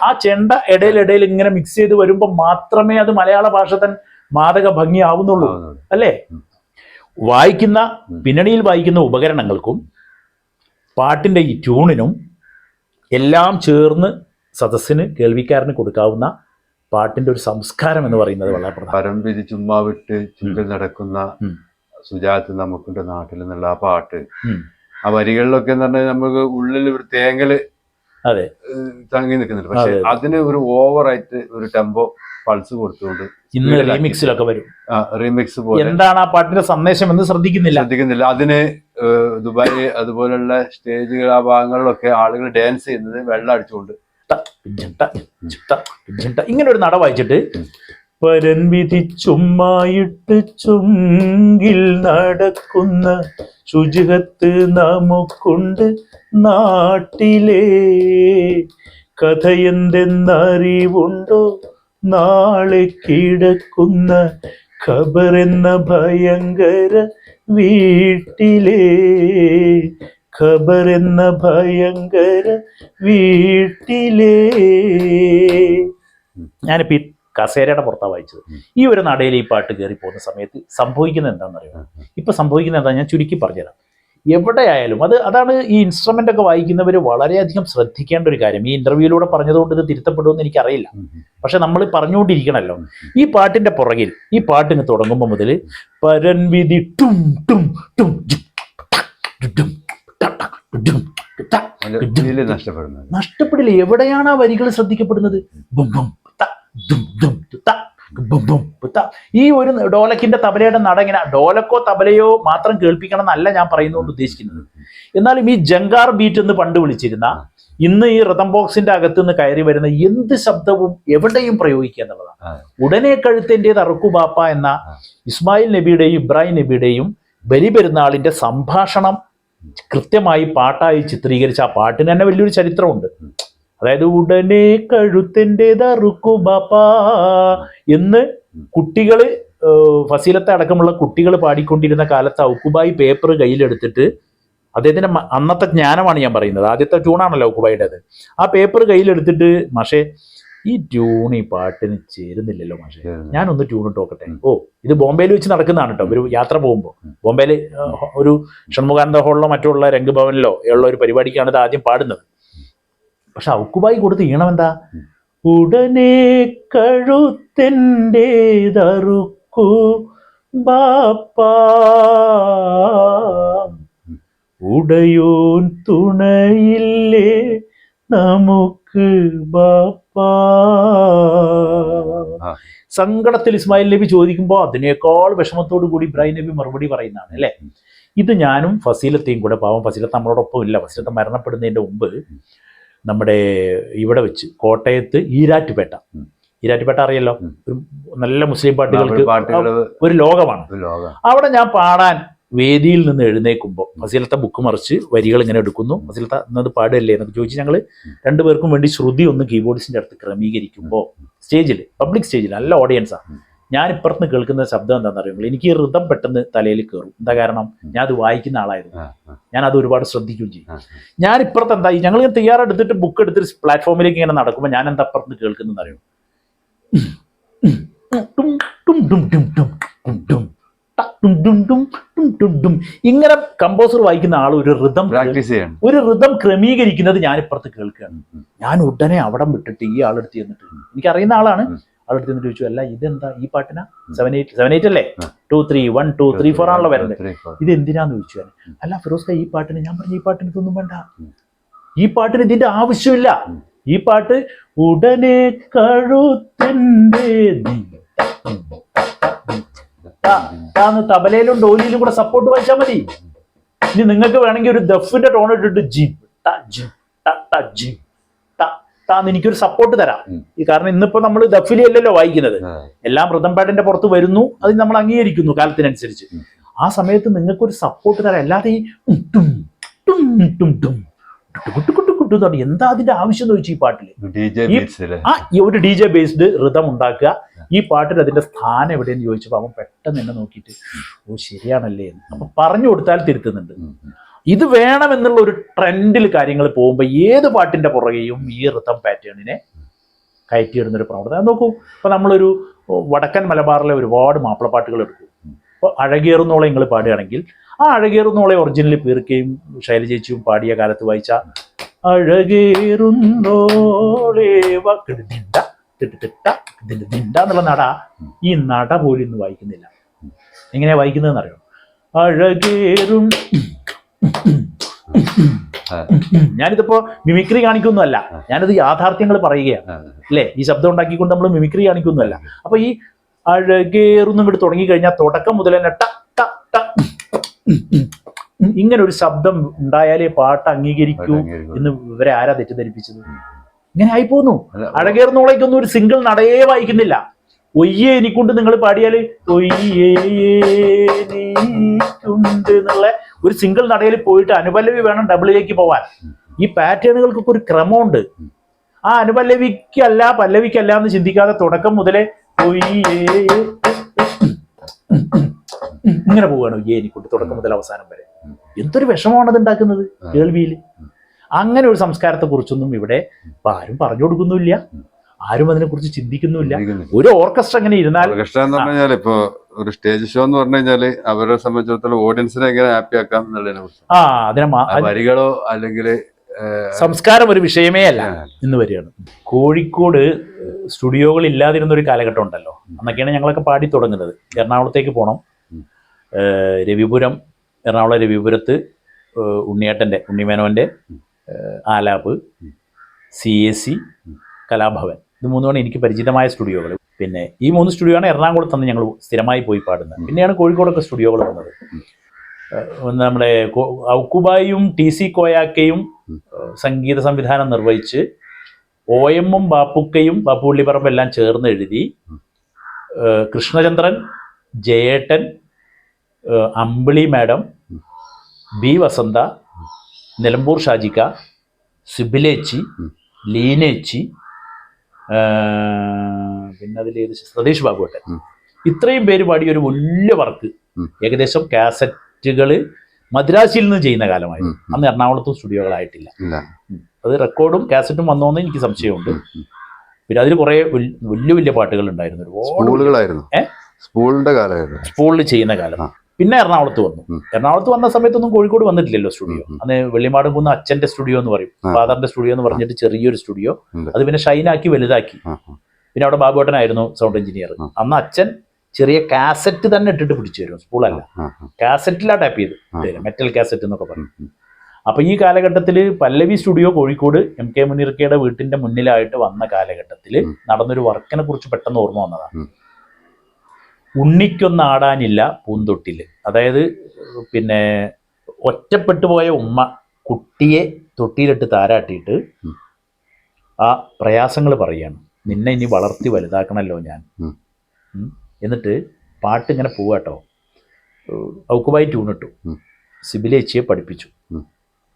Speaker 1: ആ ചെണ്ട ഇടയിൽ ഇങ്ങനെ മിക്സ് ചെയ്ത് വരുമ്പോൾ മാത്രമേ അത് മലയാള ഭാഷ തൻ മാദക ഭംഗി ആവുന്നുള്ളൂ, അല്ലേ? വായിക്കുന്ന പിന്നണിയിൽ വായിക്കുന്ന ഉപകരണങ്ങൾക്കും പാട്ടിന്റെ ഈ ട്യൂണിനും എല്ലാം ചേർന്ന് സദസ്സിന് കേൾവിക്കാരന് കൊടുക്കാവുന്ന പാട്ടിന്റെ ഒരു സംസ്കാരം എന്ന് പറയുന്നത് വളരെ പ്രധാനം.
Speaker 2: പരംപിരി ചുമ്മാ വിട്ട് ചുങ്കിൽ നടക്കുന്ന സുജാത്ത് നമുക്കുണ്ട് നാട്ടിൽ എന്നുള്ള ആ പാട്ട്, ആ വരികളിലൊക്കെ എന്ന് പറഞ്ഞാൽ നമുക്ക് ഉള്ളിൽ ഒരു തേങ്ങല്
Speaker 1: അതെ
Speaker 2: തങ്ങി നിൽക്കുന്നുണ്ട്. പക്ഷെ അതിന് ഒരു ഓവറായിട്ട് ഒരു ടെമ്പോ പൾസ് കൊടുത്തുകൊണ്ട്
Speaker 1: ഇന്ന് റീമിക്സിലൊക്കെ വരും.
Speaker 2: റീമിക്സ് പോലെ
Speaker 1: എന്താണ് ആ പാട്ടിന്റെ സന്ദേശം എന്ന് ശ്രദ്ധിക്കുന്നില്ല.
Speaker 2: അതിന് ദുബായ് അതുപോലുള്ള സ്റ്റേജുകൾ ആ ഭാഗങ്ങളിലൊക്കെ ആളുകൾ ഡാൻസ് ചെയ്യുന്നത് വെള്ളം അടിച്ചുകൊണ്ട്
Speaker 1: ഇങ്ങനെ ഒരു നട വായിച്ചിട്ട് പരൻവിധി ചുമ്മായിട്ട് ചുങ്കിൽ നടക്കുന്ന ശുചിഹത്ത് നമുക്കുണ്ട് നാട്ടിലെ, കഥയെന്തെന്നറിവുണ്ടോ നാളെ കിടക്കുന്ന ഖബറെന്ന ഭയങ്കര വീട്ടിലെ, ഖബറെന്ന ഭയങ്കര വീട്ടിലെ. ഞാനിപ്പോ ഈ കസേരയുടെ പുറത്താണ് വായിച്ചത്. ഈ ഒരു നടയിൽ ഈ പാട്ട് കയറി പോകുന്ന സമയത്ത് സംഭവിക്കുന്നത് എന്താണെന്നറിയാം. ഇപ്പൊ സംഭവിക്കുന്നത് എന്താ ഞാൻ ചുരുക്കി പറഞ്ഞുതരാം. എവിടെയായാലും അതാണ് ഈ ഇൻസ്ട്രുമെന്റ് ഒക്കെ വായിക്കുന്നവർ വളരെയധികം ശ്രദ്ധിക്കേണ്ട ഒരു കാര്യം. ഈ ഇന്റർവ്യൂയിലൂടെ പറഞ്ഞതുകൊണ്ട് ഇത് തിരുത്തപ്പെടുമെന്ന് എനിക്കറിയില്ല, പക്ഷെ നമ്മൾ പറഞ്ഞുകൊണ്ടിരിക്കണല്ലോ. ഈ പാട്ടിന്റെ പുറകിൽ ഈ പാട്ടിന് തുടങ്ങുമ്പോൾ മുതൽ പരൻവിധി ടും ടും ടും നഷ്ടപ്പെടില്ല. എവിടെയാണ് ആ വരികൾ ശ്രദ്ധിക്കപ്പെടുന്നത്? ഈ ഒരു ഡോലക്കിന്റെ തബലയുടെ നട ഇങ്ങനെ ഡോലക്കോ തബലയോ മാത്രം കേൾപ്പിക്കണം എന്നല്ല ഞാൻ പറയുന്നതുകൊണ്ട് ഉദ്ദേശിക്കുന്നത്. എന്നാലും ഈ ജങ്കാർ ബീറ്റ് എന്ന് പണ്ട് വിളിച്ചിരുന്ന, ഇന്ന് ഈ റിതം ബോക്സിന്റെ അകത്ത് നിന്ന് കയറി വരുന്ന എന്ത് ശബ്ദവും എവിടെയും പ്രയോഗിക്കുക എന്നുള്ളതാണ്. ഉടനെ കഴുത്തേൻ്റെത് അറുക്കുബാപ്പ എന്ന ഇസ്മായിൽ നബിയുടെയും ഇബ്രാഹിം നബിയുടെയും ബലിപെരുന്നാളിന്റെ സംഭാഷണം കൃത്യമായി പാട്ടായി ചിത്രീകരിച്ച ആ പാട്ടിന് തന്നെ വലിയൊരു ചരിത്രമുണ്ട്. അതായത് ഉടനെ കഴുത്തിൻ്റെത് അറുക്കുബാപ്പ എന്ന് കുട്ടികള്, ഫസീലത്തെ അടക്കമുള്ള കുട്ടികൾ പാടിക്കൊണ്ടിരുന്ന കാലത്ത് ഔക്കുബായി പേപ്പർ കയ്യിലെടുത്തിട്ട്, അദ്ദേഹത്തിന്റെ അന്നത്തെ ജ്ഞാനമാണ് ഞാൻ പറയുന്നത്, ആദ്യത്തെ ട്യൂണാണല്ലോ ഔക്കുബായിയുടേത്. ആ പേപ്പർ കയ്യിലെടുത്തിട്ട് മാഷേ ഈ ട്യൂൺ ഈ പാട്ടിന് ചേരുന്നില്ലല്ലോ മാഷേ, ഞാനൊന്ന് ട്യൂൺ ഇട്ട് നോക്കട്ടെ. ഇത് ബോംബെയിൽ വെച്ച് നടക്കുന്നതാണ് കേട്ടോ. ഒരു യാത്ര പോകുമ്പോൾ ബോംബെയിൽ ഒരു ഷൺമുഖാനന്ദ ഹോളിലോ മറ്റുള്ള രംഗഭവനിലോ ഉള്ള ഒരു പരിപാടിക്കാണ് ഇത് ആദ്യം പാടുന്നത്. പക്ഷെ ഔക്കുബായി കൊടുത്ത് ഈണം എന്താ? ഉടനെ കഴുത്തെൻ്റെതറുക്കു ബാപ്പ, ഉടയോൻ തുണയില്ലേ നമുക്ക് ബാപ്പ. സങ്കടത്തിൽ ഇസ്മായിൽ നബി ചോദിക്കുമ്പോൾ അതിനേക്കാൾ വിഷമത്തോടു കൂടി ഇബ്രാഹിം നബി മറുപടി പറയുന്നതാണ്, അല്ലേ? ഇത് ഞാനും ഫസീലത്തെയും കൂടെ, പാവം ഫസീലത്ത് നമ്മളോടൊപ്പം ഇല്ല, ഫസീലത്ത് മരണപ്പെടുന്നതിന്റെ മുമ്പ് നമ്മുടെ ഇവിടെ വെച്ച് കോട്ടയത്ത് ഈരാറ്റുപേട്ട അറിയല്ലോ, ഒരു നല്ല മുസ്ലിം പാട്ടുകൾക്ക് ഒരു ലോകമാണ്. അവിടെ ഞാൻ പാടാൻ വേദിയിൽ നിന്ന് എഴുന്നേൽക്കുമ്പോൾ ഫസീലത്തെ ബുക്ക് മറിച്ച് വരികൾ ഇങ്ങനെ എടുക്കുന്നു. ഫസീലത്ത എന്നത് പാടുകയല്ലേ എന്നൊക്കെ ചോദിച്ച് ഞങ്ങൾ രണ്ടുപേർക്കും വേണ്ടി ശ്രുതി ഒന്ന് കീബോർഡിസ്റ്റിന്റെ അടുത്ത് ക്രമീകരിക്കുമ്പോൾ സ്റ്റേജിൽ, പബ്ലിക് സ്റ്റേജിൽ നല്ല ഓഡിയൻസാണ്. ഞാൻ ഇപ്പുറത്ത് കേൾക്കുന്ന ശബ്ദം എന്താണെന്ന് അറിയുമ്പോൾ എനിക്ക് ഈ ഋതം പെട്ടെന്ന് തലയിൽ കയറും. എന്താ കാരണം? ഞാൻ അത് വായിക്കുന്ന ആളായിരുന്നു, ഞാൻ അത് ഒരുപാട് ശ്രദ്ധിക്കുകയും ചെയ്യും. ഞാൻ ഇപ്പുറത്ത് എന്താ, ഞങ്ങൾ ഇങ്ങനെ തയ്യാറെടുത്തിട്ട് ബുക്ക് എടുത്തിട്ട് പ്ലാറ്റ്ഫോമിലേക്ക് ഇങ്ങനെ നടക്കുമ്പോൾ ഞാൻ എന്താ അപ്പുറത്ത് കേൾക്കുന്നതെന്ന് അറിയും. ഇങ്ങനെ കമ്പോസർ വായിക്കുന്ന ആൾ ഒരു റിതം
Speaker 2: പ്രാക്ടീസ് ചെയ്യണം.
Speaker 1: ഒരു റിതം ക്രമീകരിക്കുന്നത് ഞാൻ ഇപ്പുറത്ത് കേൾക്കുകയാണ്. ഞാൻ ഉടനെ അവിടെ വിട്ടിട്ട് ഈ ആളെടുത്ത് ചെന്നിട്ട്, എനിക്കറിയുന്ന ആളാണ്, ആളെടുത്ത് ചെന്നിട്ട് ചോദിച്ചു, അല്ല ഇതെന്താ ഈ പാട്ടിനാ 7/8 അല്ലേ, 2-3 1 2 3 4 ആണല്ലോ വരുന്നത്, ഇത് എന്തിനാന്ന് ചോദിച്ചു ഞാൻ. അല്ല ഫിറോസ് ഈ പാട്ടിന്, ഞാൻ പറഞ്ഞു ഈ പാട്ടിന് ഇതൊന്നും വേണ്ട, ഈ പാട്ടിന് ഇതിന്റെ ആവശ്യമില്ല. ഈ പാട്ട് ഉടനെ കഴുത്തിന്റെ തബലയിലും ഡോലിയിലും കൂടെ സപ്പോർട്ട് വായിച്ചാൽ മതി. ഇനി നിങ്ങൾക്ക് വേണമെങ്കിൽ ഒരു ദഫിന്റെ ടോൺ ഇട്ടിട്ട് ജിം ട ജിം ട ട ജിം ട ടാന്ന് എനിക്കൊരു സപ്പോർട്ട് തരാം. ഈ കാരണം ഇന്നിപ്പോ നമ്മൾ ദഫിലി അല്ലല്ലോ വായിക്കുന്നത്, എല്ലാം റിതം പാഡിന്റെ പുറത്ത് വരുന്നു, അത് നമ്മൾ അംഗീകരിക്കുന്നു കാലത്തിനനുസരിച്ച്. ആ സമയത്ത് നിങ്ങൾക്കൊരു സപ്പോർട്ട് തരാം. അല്ലാതെ ഈ എന്താ അതിന്റെ ആവശ്യം എന്ന് ചോദിച്ചു ഈ പാട്ടില്. ഒരു DJ ബേസ്ഡ് റിതം ഉണ്ടാക്കുക. ഈ പാട്ടിൽ അതിന്റെ സ്ഥാനം എവിടെയെന്ന് ചോദിച്ചപ്പോൾ അവൻ പെട്ടെന്ന് എന്നെ നോക്കിയിട്ട് ഓ ശരിയാണല്ലേ എന്ന്. അപ്പൊ പറഞ്ഞു കൊടുത്താൽ തിരുത്തുന്നുണ്ട്. ഇത് വേണമെന്നുള്ള ഒരു ട്രെൻഡിൽ കാര്യങ്ങൾ പോകുമ്പോൾ ഏത് പാട്ടിന്റെ പുറകെയും ഈ റിതം പാറ്റേണിനെ കയറ്റിയിടുന്നൊരു പ്രവണത. നോക്കൂ, ഇപ്പൊ നമ്മളൊരു വടക്കൻ മലബാറിലെ ഒരുപാട് മാപ്പിളപ്പാട്ടുകൾ എടുക്കും. ഇപ്പോൾ അഴകേറുന്നോളെ നിങ്ങൾ പാടുകയാണെങ്കിൽ ആ അഴകേറുന്നോളെ ഒറിജിനൽ പീർക്കയും ശൈലജേച്ചിയും പാടിയ കാലത്ത് വായിച്ച അഴകേറുന്നോളെ എന്നുള്ള നട, ഈ നട പോലും ഇന്ന് വായിക്കുന്നില്ല. എങ്ങനെയാ വായിക്കുന്നതെന്ന് അറിയോ? അഴകേറും. ഞാനിതിപ്പോ മിമിക്രി കാണിക്കൊന്നുമല്ല, ഞാനിത് യാഥാർത്ഥ്യങ്ങൾ പറയുകയാണ് അല്ലേ. ഈ ശബ്ദം ഉണ്ടാക്കിക്കൊണ്ട് നമ്മൾ മിമിക്രി കാണിക്കൊന്നുമല്ല. അപ്പൊ ഈ അഴകേറുന്നും ഇങ്ങോട്ട് തുടങ്ങി കഴിഞ്ഞാൽ തുടക്കം മുതൽ തന്നെ ട ട ട ഇങ്ങനെ ഒരു ശബ്ദം ഉണ്ടായാലേ പാട്ട് അംഗീകരിക്കൂ എന്ന് ഇവരെ ആരാ തെറ്റിദ്ധരിപ്പിച്ചത്? ഇങ്ങനെ ആയിപ്പോന്നു. അഴകേറുന്നോളേക്കൊന്നും ഒരു സിംഗിൾ നടയെ വായിക്കുന്നില്ല. ഒയ്യേ എനിക്കുണ്ട് നിങ്ങൾ പാടിയാല് ഒയ്യേ നീക്കുണ്ട് എന്നുള്ള ഒരു സിംഗിൾ നടയിൽ പോയിട്ട് അനുപല്ലവി വേണം ഡബിളിലേക്ക് പോവാൻ. ഈ പാറ്റേണുകൾക്കൊക്കെ ഒരു ക്രമമുണ്ട്. ആ അനുപല്ലവിക്കല്ല പല്ലവിക്കല്ല എന്ന് ചിന്തിക്കാതെ തുടക്കം മുതലേ ഒയ്യേ ഇങ്ങനെ പോവുകയാണ്. ഒയ്യേ എനിക്കുണ്ട് തുടക്കം മുതൽ അവസാനം വരെ. എന്തൊരു വിഷമമാണ് അത് ഉണ്ടാക്കുന്നത് കേൾവിയിൽ. അങ്ങനെ ഒരു സംസ്കാരത്തെ കുറിച്ചൊന്നും ഇവിടെ ആരും പറഞ്ഞു കൊടുക്കുന്നുമില്ല, ആരും അതിനെ കുറിച്ച് ചിന്തിക്കുന്നുമില്ല. ഒരു ഓർക്കസ്ട്ര എങ്ങനെ ഇരുന്നാൽ,
Speaker 2: ഓർക്കസ്ട്ര എന്ന് പറഞ്ഞു കഴിഞ്ഞാൽ ഇപ്പൊ ഒരു സ്റ്റേജ് ഷോ എന്ന് പറഞ്ഞു കഴിഞ്ഞാല് അവരെ സംബന്ധിച്ചിടത്തോളം ഓഡിയൻസിനെ എങ്ങനെ ഹാപ്പി ആക്കാം എന്നുള്ളതിനെ കുറിച്ച്
Speaker 1: അതിനെ
Speaker 2: വരികളോ അല്ലെങ്കിൽ
Speaker 1: സംസ്കാരം ഒരു വിഷയമേ അല്ല ഇന്ന് വരികയാണ്. കോഴിക്കോട് സ്റ്റുഡിയോകൾ ഇല്ലാതിരുന്ന ഒരു കാലഘട്ടം ഉണ്ടല്ലോ, അന്നൊക്കെയാണ് ഞങ്ങളൊക്കെ പാടി തുടങ്ങുന്നത്. എറണാകുളത്തേക്ക് പോകണം. രവിപുരം, എറണാകുളം രവിപുരത്ത് ഉണ്ണിമേനോന്റെ ആലാപ്, CAC, കലാഭവൻ, ഇത് മൂന്നുമാണ് എനിക്ക് പരിചിതമായ സ്റ്റുഡിയോകൾ. പിന്നെ ഈ 3 സ്റ്റുഡിയോ ആണ് എറണാകുളത്ത് നിന്ന് ഞങ്ങൾ സ്ഥിരമായി പോയി പാടുന്നത്. പിന്നെയാണ് കോഴിക്കോടൊക്കെ സ്റ്റുഡിയോകൾ വന്നത്. നമ്മുടെ ഔക്കുബായും TC കോയാക്കയും സംഗീത സംവിധാനം നിർവഹിച്ച് OM ബാപ്പുക്കയും ബാപ്പുള്ളിപ്പറമ്പ് എല്ലാം ചേർന്ന് എഴുതി കൃഷ്ണചന്ദ്രൻ, ജയേട്ടൻ, അമ്പിളി മാഡം, B വസന്ത, നിലമ്പൂർ ഷാജിക്ക, സിബിലേച്ചി, ലീനേച്ചി, പിന്നെ അതിലേത് സതീഷ് ബാബുട്ടൻ, ഇത്രയും പേര് പാടിയ ഒരു വലിയ വർക്ക്. ഏകദേശം കാസറ്റുകൾ മദ്രാസിൽ നിന്ന് ചെയ്യുന്ന കാലമായിരുന്നു. അന്ന് എറണാകുളത്തും സ്റ്റുഡിയോകളായിട്ടില്ല. അത് റെക്കോർഡും കാസറ്റും വന്നോന്ന് എനിക്ക് സംശയമുണ്ട്. പിന്നെ അതിൽ കുറെ വലിയ വലിയ പാട്ടുകൾ ഉണ്ടായിരുന്നു. സ്കൂളിൽ ചെയ്യുന്ന കാലം. പിന്നെ എറണാകുളത്ത് വന്നു. എറണാകുളത്ത് വന്ന സമയത്തൊന്നും കോഴിക്കോട് വന്നിട്ടില്ലല്ലോ സ്റ്റുഡിയോ. അന്ന് വെള്ളിമാട് കുന്ന് അച്ഛന്റെ സ്റ്റുഡിയോ എന്ന് പറയും, ഫാദറിന്റെ സ്റ്റുഡിയോ എന്ന് പറഞ്ഞിട്ട് ചെറിയൊരു സ്റ്റുഡിയോ. അത് പിന്നെ ഷൈനാക്കി വലുതാക്കി. പിന്നെ അവിടെ ബാബുവേട്ടനായിരുന്നു സൗണ്ട് എഞ്ചിനീയർ. അന്ന് അച്ഛൻ ചെറിയ കാസറ്റ് തന്നെ ഇട്ടിട്ട് പിടിച്ചു തരും, സ്പൂളല്ല, കാസറ്റിലാ ടാപ്പ് ചെയ്ത് മെറ്റൽ കാസറ്റ് എന്നൊക്കെ പറയും. അപ്പൊ ഈ കാലഘട്ടത്തിൽ പല്ലവി സ്റ്റുഡിയോ കോഴിക്കോട് MK മുനീർക്കയുടെ വീട്ടിന്റെ മുന്നിലായിട്ട് വന്ന കാലഘട്ടത്തിൽ നടന്നൊരു വർക്കിനെ കുറിച്ച് പെട്ടെന്ന് ഓർമ്മ വന്നതാണ്. ഉണ്ണിക്കൊന്നാടാനില്ല പൂന്തൊട്ടില്. അതായത് പിന്നെ ഒറ്റപ്പെട്ടു പോയ ഉമ്മ കുട്ടിയെ തൊട്ടിയിലിട്ട് താരാട്ടിയിട്ട് ആ പ്രയാസങ്ങൾ പറയാണ്. നിന്നെ ഇനി വളർത്തി വലുതാക്കണമല്ലോ ഞാൻ. എന്നിട്ട് പാട്ട് ഇങ്ങനെ പോവാട്ടോ. ഔക്കുബായി ട്യൂണിട്ടു, സിബിലേച്ചിയെ പഠിപ്പിച്ചു.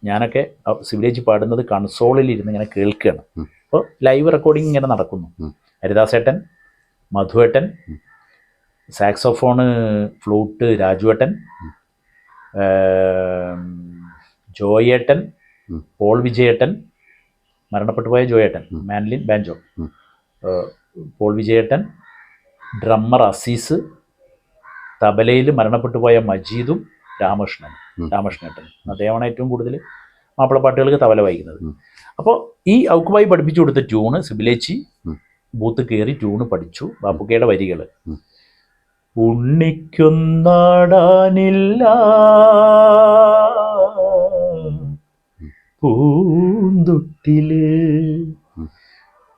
Speaker 1: ഞാനൊക്കെ സിബിലേച്ചി പാടുന്നത് കൺസോളിൽ ഇരുന്ന് ഇങ്ങനെ കേൾക്കുകയാണ്. അപ്പോൾ ലൈവ് റെക്കോർഡിങ് ഇങ്ങനെ നടക്കുന്നു. ഹരിദാസേട്ടൻ, മധുവേട്ടൻ, സാക്സോഫോണ്, ഫ്ലൂട്ട് രാജുവേട്ടൻ, ജോയേട്ടൻ, പോൾ വിജയേട്ടൻ, മരണപ്പെട്ടു പോയ ജോയേട്ടൻ, മാൻലിൻ ബാൻജോ, പോൾ വിജയേട്ടൻ, ഡ്രമ്മർ അസീസ്, തബലയിൽ മരണപ്പെട്ടു പോയ മജീദും രാമകൃഷ്ണേട്ടൻ. അദ്ദേഹമാണ് ഏറ്റവും കൂടുതൽ മാപ്പിളപ്പാട്ടുകൾക്ക് തബല വായിക്കുന്നത്. അപ്പോൾ ഈ ഔക്കുബായി പഠിപ്പിച്ചു കൊടുത്ത ട്യൂണ് സിബിലേച്ചി ബൂത്ത് കയറി ട്യൂണ് പഠിച്ചു. ബാപ്പുക്കയുടെ വരികൾ ഉണ്ണിക്കൊന്നാടാനില്ല പൂന്തൊട്ടില്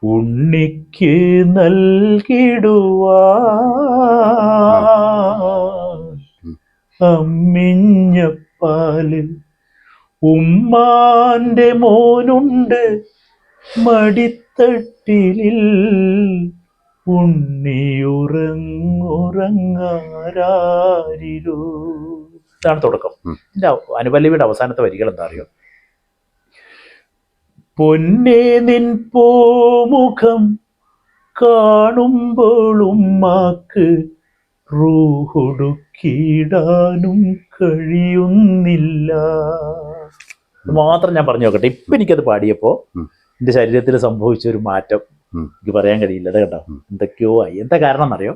Speaker 1: ഉണ്ണിക്ക് നൽകിടുവാൻ അമ്മിഞ്ഞപ്പാല് ഉമ്മാന്റെ മോനുണ്ട് മടിത്തട്ടിലിൽ ഉണ്ണിയുറങ്ങുറങ്ങാരാരിരോ. ഇതാണ് തുടക്കം. ഇതിന്റെ അനുപല്ലവിയുടെ അവസാനത്തെ വരികൾ എന്താ അറിയോ? പൊന്നേ നിൻ പൂമുഖം കാണുമ്പോൾ ഉമ്മാക്ക് റൂഹൊടുക്കിടാനും കഴിയുന്നില്ല. മാത്രം ഞാൻ പറഞ്ഞു നോക്കട്ടെ. ഇപ്പം എനിക്കത് പാടിയപ്പോൾ എൻ്റെ ശരീരത്തിൽ സംഭവിച്ച ഒരു മാറ്റം എനിക്ക് പറയാൻ കഴിയില്ല. അത് കേട്ടോ, എന്തൊക്കെയോ ആയി. എന്താ കാരണം എന്നറിയോ?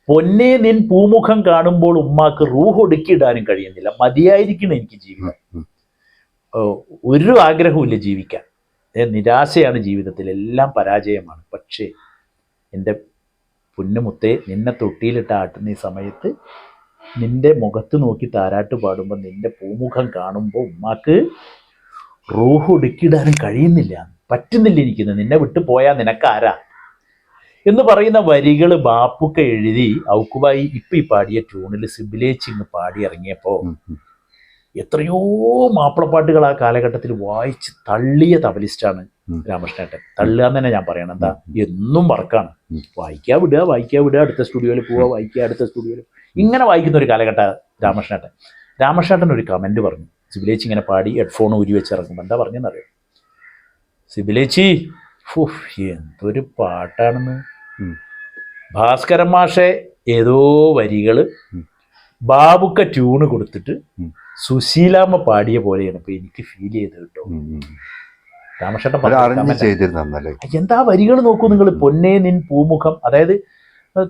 Speaker 1: പൊന്നേ നിൻ പൂമുഖം കാണുമ്പോൾ ഉമ്മാക്ക് റൂഹൊടുക്കിയിടാനും കഴിയുന്നില്ല. മതിയായിരിക്കണം എനിക്ക് ജീവിതം. ഒരു ആഗ്രഹവുമില്ല ജീവിക്കാൻ. നിരാശയാണ് ജീവിതത്തിൽ, എല്ലാം പരാജയമാണ്. പക്ഷേ എൻ്റെ പൊന്നുമുത്തേ, നിന്നെ തൊട്ടിയിലിട്ട് ആട്ടുന്ന ഈ സമയത്ത് നിന്റെ മുഖത്ത് നോക്കി താരാട്ട് പാടുമ്പോൾ നിന്റെ പൂമുഖം കാണുമ്പോൾ ഉമ്മാക്ക് റൂഹ് ഒടുക്കിടാനും കഴിയുന്നില്ല, പറ്റുന്നില്ല എനിക്കുന്നു, നിന്നെ വിട്ടു പോയാൽ നിനക്കാരാ എന്ന് പറയുന്ന വരികൾ ബാപ്പുക്ക എഴുതി ഔക്കുബായി ഇപ്പം ഈ പാടിയ ട്യൂണിൽ സിബിലേച്ചിങ് പാടി ഇറങ്ങിയപ്പോൾ എത്രയോ മാപ്പിളപ്പാട്ടുകൾ ആ കാലഘട്ടത്തിൽ വായിച്ച് തള്ളിയ തബലിസ്റ്റാണ് രാമകൃഷ്ണേട്ടൻ. തള്ളുക എന്ന് തന്നെ ഞാൻ പറയണം. എന്താ, എന്നും വർക്കാണ്. വായിക്കുക വിടുക, അടുത്ത സ്റ്റുഡിയോയിൽ പോവുക, വായിക്കുക, അടുത്ത സ്റ്റുഡിയോയിൽ, ഇങ്ങനെ വായിക്കുന്ന ഒരു കാലഘട്ട രാമകൃഷ്ണേട്ടൻ. രാമകൃഷ്ണേട്ടൻ ഒരു കമൻറ്റ് പറഞ്ഞു, സിബിലേച്ചി ഇങ്ങനെ പാടി ഹെഡ്ഫോൺ ഊരി വെച്ച് ഇറങ്ങുമ്പോൾ. എന്താ പറഞ്ഞെന്നറിയാം? സിബിലേച്ചി എന്തൊരു പാട്ടാണെന്ന്. ഭാസ്കരൻ മാഷെ ഏതോ വരികൾ ബാബുക്ക ട്യൂണ് കൊടുത്തിട്ട് സുശീലാമ്മ പാടിയ പോലെയാണ് ഇപ്പൊ എനിക്ക് ഫീൽ ചെയ്തത് കേട്ടോ. രാമകൃഷ്ണൻ എന്താ വരികൾ നോക്കൂ നിങ്ങൾ. പൊന്നേ നിൻ പൂമുഖം, അതായത്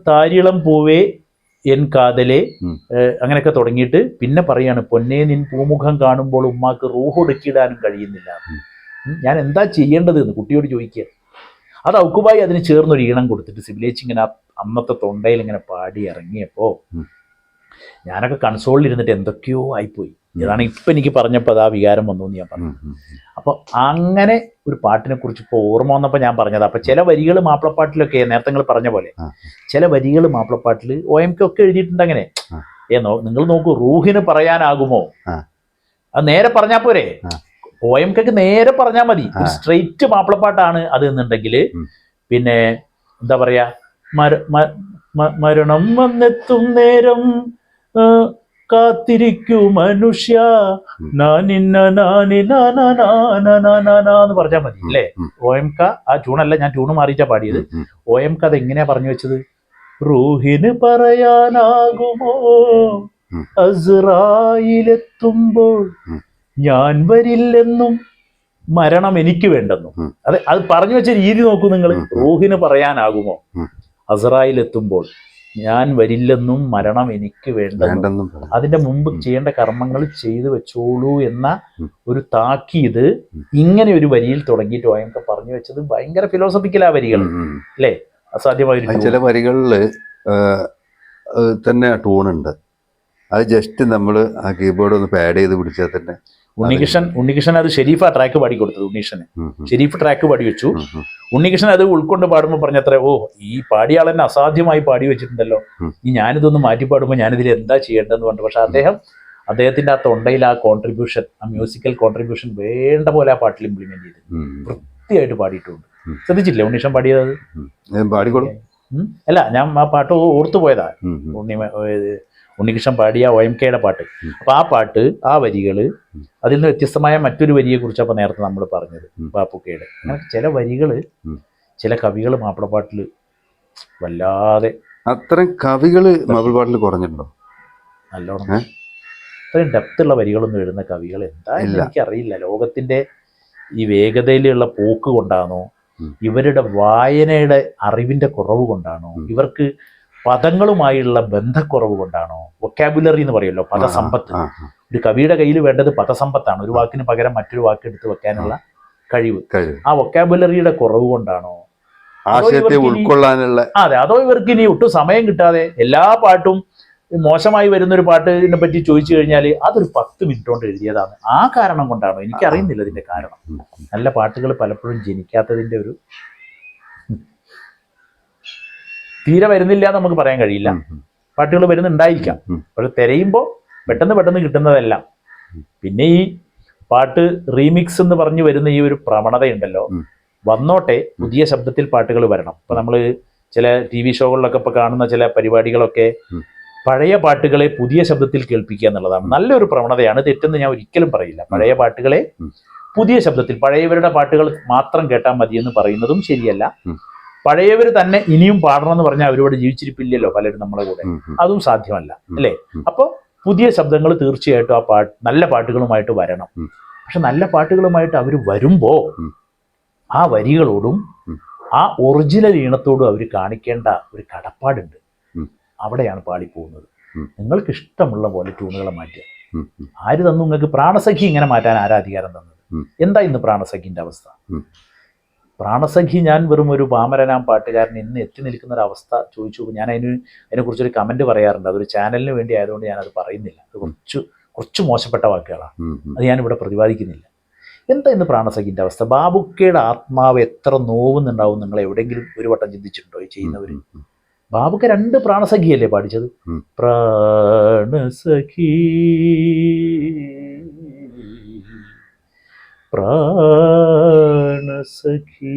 Speaker 1: താരിളം പൂവേ എൻ കാതലേ, അങ്ങനെയൊക്കെ തുടങ്ങിയിട്ട് പിന്നെ പറയാണ് പൊന്നേ നിൻ പൂമുഖം കാണുമ്പോൾ ഉമ്മാക്ക് റൂഹൊടുക്കിടാനും കഴിയുന്നില്ല. ഞാൻ എന്താ ചെയ്യേണ്ടത് എന്ന് കുട്ടിയോട് ചോദിക്കുക. അത് ഔക്കുബായി അതിന് ചേർന്നൊരു ഈണം കൊടുത്തിട്ട് സിബിലേച്ചി ഇങ്ങനെ അന്നത്തെ തൊണ്ടയിൽ ഇങ്ങനെ പാടി ഇറങ്ങിയപ്പോൾ ഞാനൊക്കെ കൺസോളിൽ ഇരുന്നിട്ട് എന്തൊക്കെയോ ആയിപ്പോയി. ഇതാണ് ഇപ്പം എനിക്ക് പറഞ്ഞപ്പോൾ അത് ആ വികാരം വന്നു എന്ന് ഞാൻ പറഞ്ഞു. അപ്പോൾ അങ്ങനെ ഒരു പാട്ടിനെ കുറിച്ച് ഇപ്പോൾ ഓർമ്മ വന്നപ്പോൾ ഞാൻ പറഞ്ഞത്. അപ്പം ചില വരികൾ മാപ്പിളപ്പാട്ടിലൊക്കെ നേരത്തെ നിങ്ങൾ പറഞ്ഞ പോലെ ചില വരികൾ മാപ്പിളപ്പാട്ടിൽ OMK ഒക്കെ എഴുതിയിട്ടുണ്ട്. അങ്ങനെ നിങ്ങൾ നോക്കൂ, റൂഹിന് പറയാനാകുമോ? അത് നേരെ പറഞ്ഞാൽ പോരെ? OMK നേരെ പറഞ്ഞാൽ മതി. ഒരു സ്ട്രെയിറ്റ് മാപ്പിളപ്പാട്ടാണ് അത് എന്നുണ്ടെങ്കിൽ പിന്നെ എന്താ പറയാ, മരണം വന്നെത്തും നേരം കാത്തിരിക്കൂ മനുഷ്യ എന്ന് പറഞ്ഞാൽ മതി അല്ലേ? OMK ആ ട്യൂണല്ല, ഞാൻ ട്യൂണ് മാറിയിട്ടാ പാടിയത്. OMK അത് എങ്ങനെയാ പറഞ്ഞു വെച്ചത്? റൂഹിന് പറയാനാകുമോ അസ്റായിലെത്തുമ്പോൾ ഞാൻ വരില്ലെന്നും മരണം എനിക്ക് വേണ്ടെന്നും. അത് പറഞ്ഞു വെച്ച രീതി നോക്കൂ നിങ്ങൾ. റൂഹിന് പറയാനാകുമോ അസ്റായിലെത്തുമ്പോൾ ഞാൻ വരില്ലെന്നും മരണം എനിക്ക് വേണ്ടെന്നും, അതിന്റെ മുമ്പ് ചെയ്യേണ്ട കർമ്മങ്ങൾ ചെയ്തു വെച്ചോളൂ എന്ന ഒരു താക്കീത് ഇങ്ങനെ ഒരു വരിയിൽ തുടങ്ങിയിട്ട് OMK പറഞ്ഞു വെച്ചത് ഭയങ്കര ഫിലോസഫിക്കലാ വരികൾ അല്ലേ? അസാധ്യമായ
Speaker 2: ചില വരികളിൽ തന്നെ ട്യൂണുണ്ട്. അത് ജസ്റ്റ് നമ്മൾ ആ കീബോർഡ് ഒന്ന് പാഡ് ചെയ്ത് പിടിച്ചാൽ തന്നെ.
Speaker 1: ഉണ്ണികൃഷ്ണൻ അത് ഷെരീഫ ട്രാക്ക് പാടി കൊടുത്തത്. ഉണ്ണീഷന് ഷെരീഫ് ട്രാക്ക് പാടി വെച്ചു. ഉണ്ണികൃഷ്ണൻ അത് ഉൾക്കൊണ്ട് പാടുമ്പോൾ പറഞ്ഞത്ര, ഓ ഈ പാടിയ ആളെന്നെ അസാധ്യമായി പാടി വെച്ചിട്ടുണ്ടല്ലോ, ഈ ഞാനിതൊന്ന് മാറ്റി പാടുമ്പോൾ ഞാനിതിൽ എന്താ ചെയ്യേണ്ടതെന്ന് പറഞ്ഞു. പക്ഷെ അദ്ദേഹത്തിന്റെ ആ തൊണ്ടയിൽ ആ കോൺട്രിബ്യൂഷൻ, ആ മ്യൂസിക്കൽ കോൺട്രിബ്യൂഷൻ വേണ്ട പോലെ ആ പാട്ടിൽ ഇംപ്ലിമെന്റ് ചെയ്ത് വൃത്തിയായിട്ട് പാടിയിട്ടുണ്ട്. ശ്രദ്ധിച്ചില്ലേ ഉണ്ണീഷൻ പാടിയത്? അല്ല, ഞാൻ ആ പാട്ട് ഓർത്തു പോയതാ. ഉണ്ണികൃഷ്ണൻ പാടിയ OMKയുടെ പാട്ട്. അപ്പൊ ആ പാട്ട്, ആ വരികള്, അതിൽ നിന്ന് വ്യത്യസ്തമായ മറ്റൊരു വരിയെ കുറിച്ച് അപ്പൊ നേരത്തെ നമ്മൾ പറഞ്ഞത് ബാപ്പുക്കയുടെ. അങ്ങനെ ചില വരികള്, ചില കവികള് മാപ്പിളപ്പാട്ടില് വല്ലാതെ.
Speaker 2: അത്തരം കവികള് മാപ്പിളപ്പാട്ടിൽ കുറഞ്ഞിട്ടുണ്ടോ?
Speaker 1: നല്ലോണം. അത്രയും ഡെപ്തുള്ള വരികളൊന്നും എഴുതുന്ന കവികൾ എന്തായാലും എനിക്കറിയില്ല. ലോകത്തിന്റെ ഈ വേഗതയിലുള്ള പോക്ക് കൊണ്ടാണോ, ഇവരുടെ വായനയുടെ അറിവിന്റെ കുറവ് കൊണ്ടാണോ, ഇവർക്ക് പദങ്ങളുമായുള്ള ബന്ധക്കുറവ് കൊണ്ടാണോ? വൊക്കാബുലറി എന്ന് പറയുമല്ലോ, പദസമ്പത്ത്. ഒരു കവിയുടെ കയ്യിൽ വേണ്ടത് പദസമ്പത്താണ്, ഒരു വാക്കിന് പകരം മറ്റൊരു വാക്ക് എടുത്ത് വെക്കാനുള്ള കഴിവ്. ആ വൊക്കാബുലറിയുടെ കുറവ് കൊണ്ടാണോ?
Speaker 2: ആശയത്തെ ഉൾക്കൊള്ളാനുള്ള.
Speaker 1: അതെ, അതോ ഇവർക്ക് ഇനി ഒട്ടും സമയം കിട്ടാതെ എല്ലാ പാട്ടും മോശമായി വരുന്നൊരു പാട്ടിനെ പറ്റി ചോദിച്ചു കഴിഞ്ഞാൽ അതൊരു 10 മിനിറ്റ് കൊണ്ട് എഴുതിയതാണ്, ആ കാരണം കൊണ്ടാണോ? എനിക്കറിയുന്നില്ല ഇതിന്റെ കാരണം. നല്ല പാട്ടുകൾ പലപ്പോഴും ജനിക്കാത്തതിന്റെ ഒരു തീരെ വരുന്നില്ല എന്ന് നമുക്ക് പറയാൻ കഴിയില്ല. പാട്ടുകൾ വരുന്നുണ്ടായിരിക്കാം, പക്ഷെ തിരയുമ്പോൾ പെട്ടെന്ന് കിട്ടുന്നതെല്ലാം. പിന്നെ ഈ പാട്ട് റീമിക്സ് എന്ന് പറഞ്ഞു വരുന്ന ഈ ഒരു പ്രവണതയുണ്ടല്ലോ, വന്നോട്ടെ, പുതിയ ശബ്ദത്തിൽ പാട്ടുകൾ വരണം. ഇപ്പൊ നമ്മൾ ചില TV ഷോകളിലൊക്കെ ഇപ്പൊ കാണുന്ന ചില പരിപാടികളൊക്കെ പഴയ പാട്ടുകളെ പുതിയ ശബ്ദത്തിൽ കേൾപ്പിക്കുക എന്നുള്ളതാണ്. നല്ലൊരു പ്രവണതയാണ്, തെറ്റെന്ന് ഞാൻ ഒരിക്കലും പറയില്ല. പഴയ പാട്ടുകളെ പുതിയ ശബ്ദത്തിൽ, പഴയവരുടെ പാട്ടുകൾ മാത്രം കേട്ടാൽ മതിയെന്ന് പറയുന്നതും ശരിയല്ല. പഴയവർ തന്നെ ഇനിയും പാടണം എന്ന് പറഞ്ഞാൽ അവരോട് ജീവിച്ചിരിപ്പില്ലല്ലോ പലരും നമ്മളെ കൂടെ, അതും സാധ്യമല്ല അല്ലേ? അപ്പൊ പുതിയ ശബ്ദങ്ങൾ തീർച്ചയായിട്ടും ആ നല്ല പാട്ടുകളുമായിട്ട് വരണം. പക്ഷെ നല്ല പാട്ടുകളുമായിട്ട് അവർ വരുമ്പോ ആ വരികളോടും ആ ഒറിജിനൽ ഈണത്തോടും അവർ കാണിക്കേണ്ട ഒരു കടപ്പാടുണ്ട്. അവിടെയാണ് പാളിപ്പോകുന്നത്. നിങ്ങൾക്ക് ഇഷ്ടമുള്ള പോലെ ട്യൂണുകളെ മാറ്റുക. ആര് തന്നു നിങ്ങൾക്ക് പ്രാണസഖി ഇങ്ങനെ മാറ്റാൻ? ആരാ അധികാരം തന്നത്? എന്താ ഇന്ന് പ്രാണസഖിന്റെ അവസ്ഥ? പ്രാണസഖി ഞാൻ വെറും ഒരു പാമരനാം പാട്ടുകാരൻ ഇന്ന് എത്തി നിൽക്കുന്ന ഒരു അവസ്ഥ ചോദിച്ചു. ഞാൻ അതിനെക്കുറിച്ചൊരു കമന്റ് പറയാറുണ്ട്. അതൊരു ചാനലിന് വേണ്ടി ആയതുകൊണ്ട് ഞാനത് പറയുന്നില്ല. അത് കുറച്ച് മോശപ്പെട്ട വാക്കുകളാണ്, അത് ഞാനിവിടെ പ്രതിപാദിക്കുന്നില്ല. എന്താ ഇന്ന് പ്രാണസഖിന്റെ അവസ്ഥ? ബാബുക്കയുടെ ആത്മാവ് എത്ര നോവുന്നുണ്ടാവും? നിങ്ങൾ എവിടെയെങ്കിലും ഒരു വട്ടം ചിന്തിച്ചിട്ടുണ്ടോ ഈ ചെയ്യുന്നവർ? ബാബുക്ക 2 പ്രാണസഖിയല്ലേ പാടിച്ചത്? പ്രാണസഖി പ്രാണസഖി,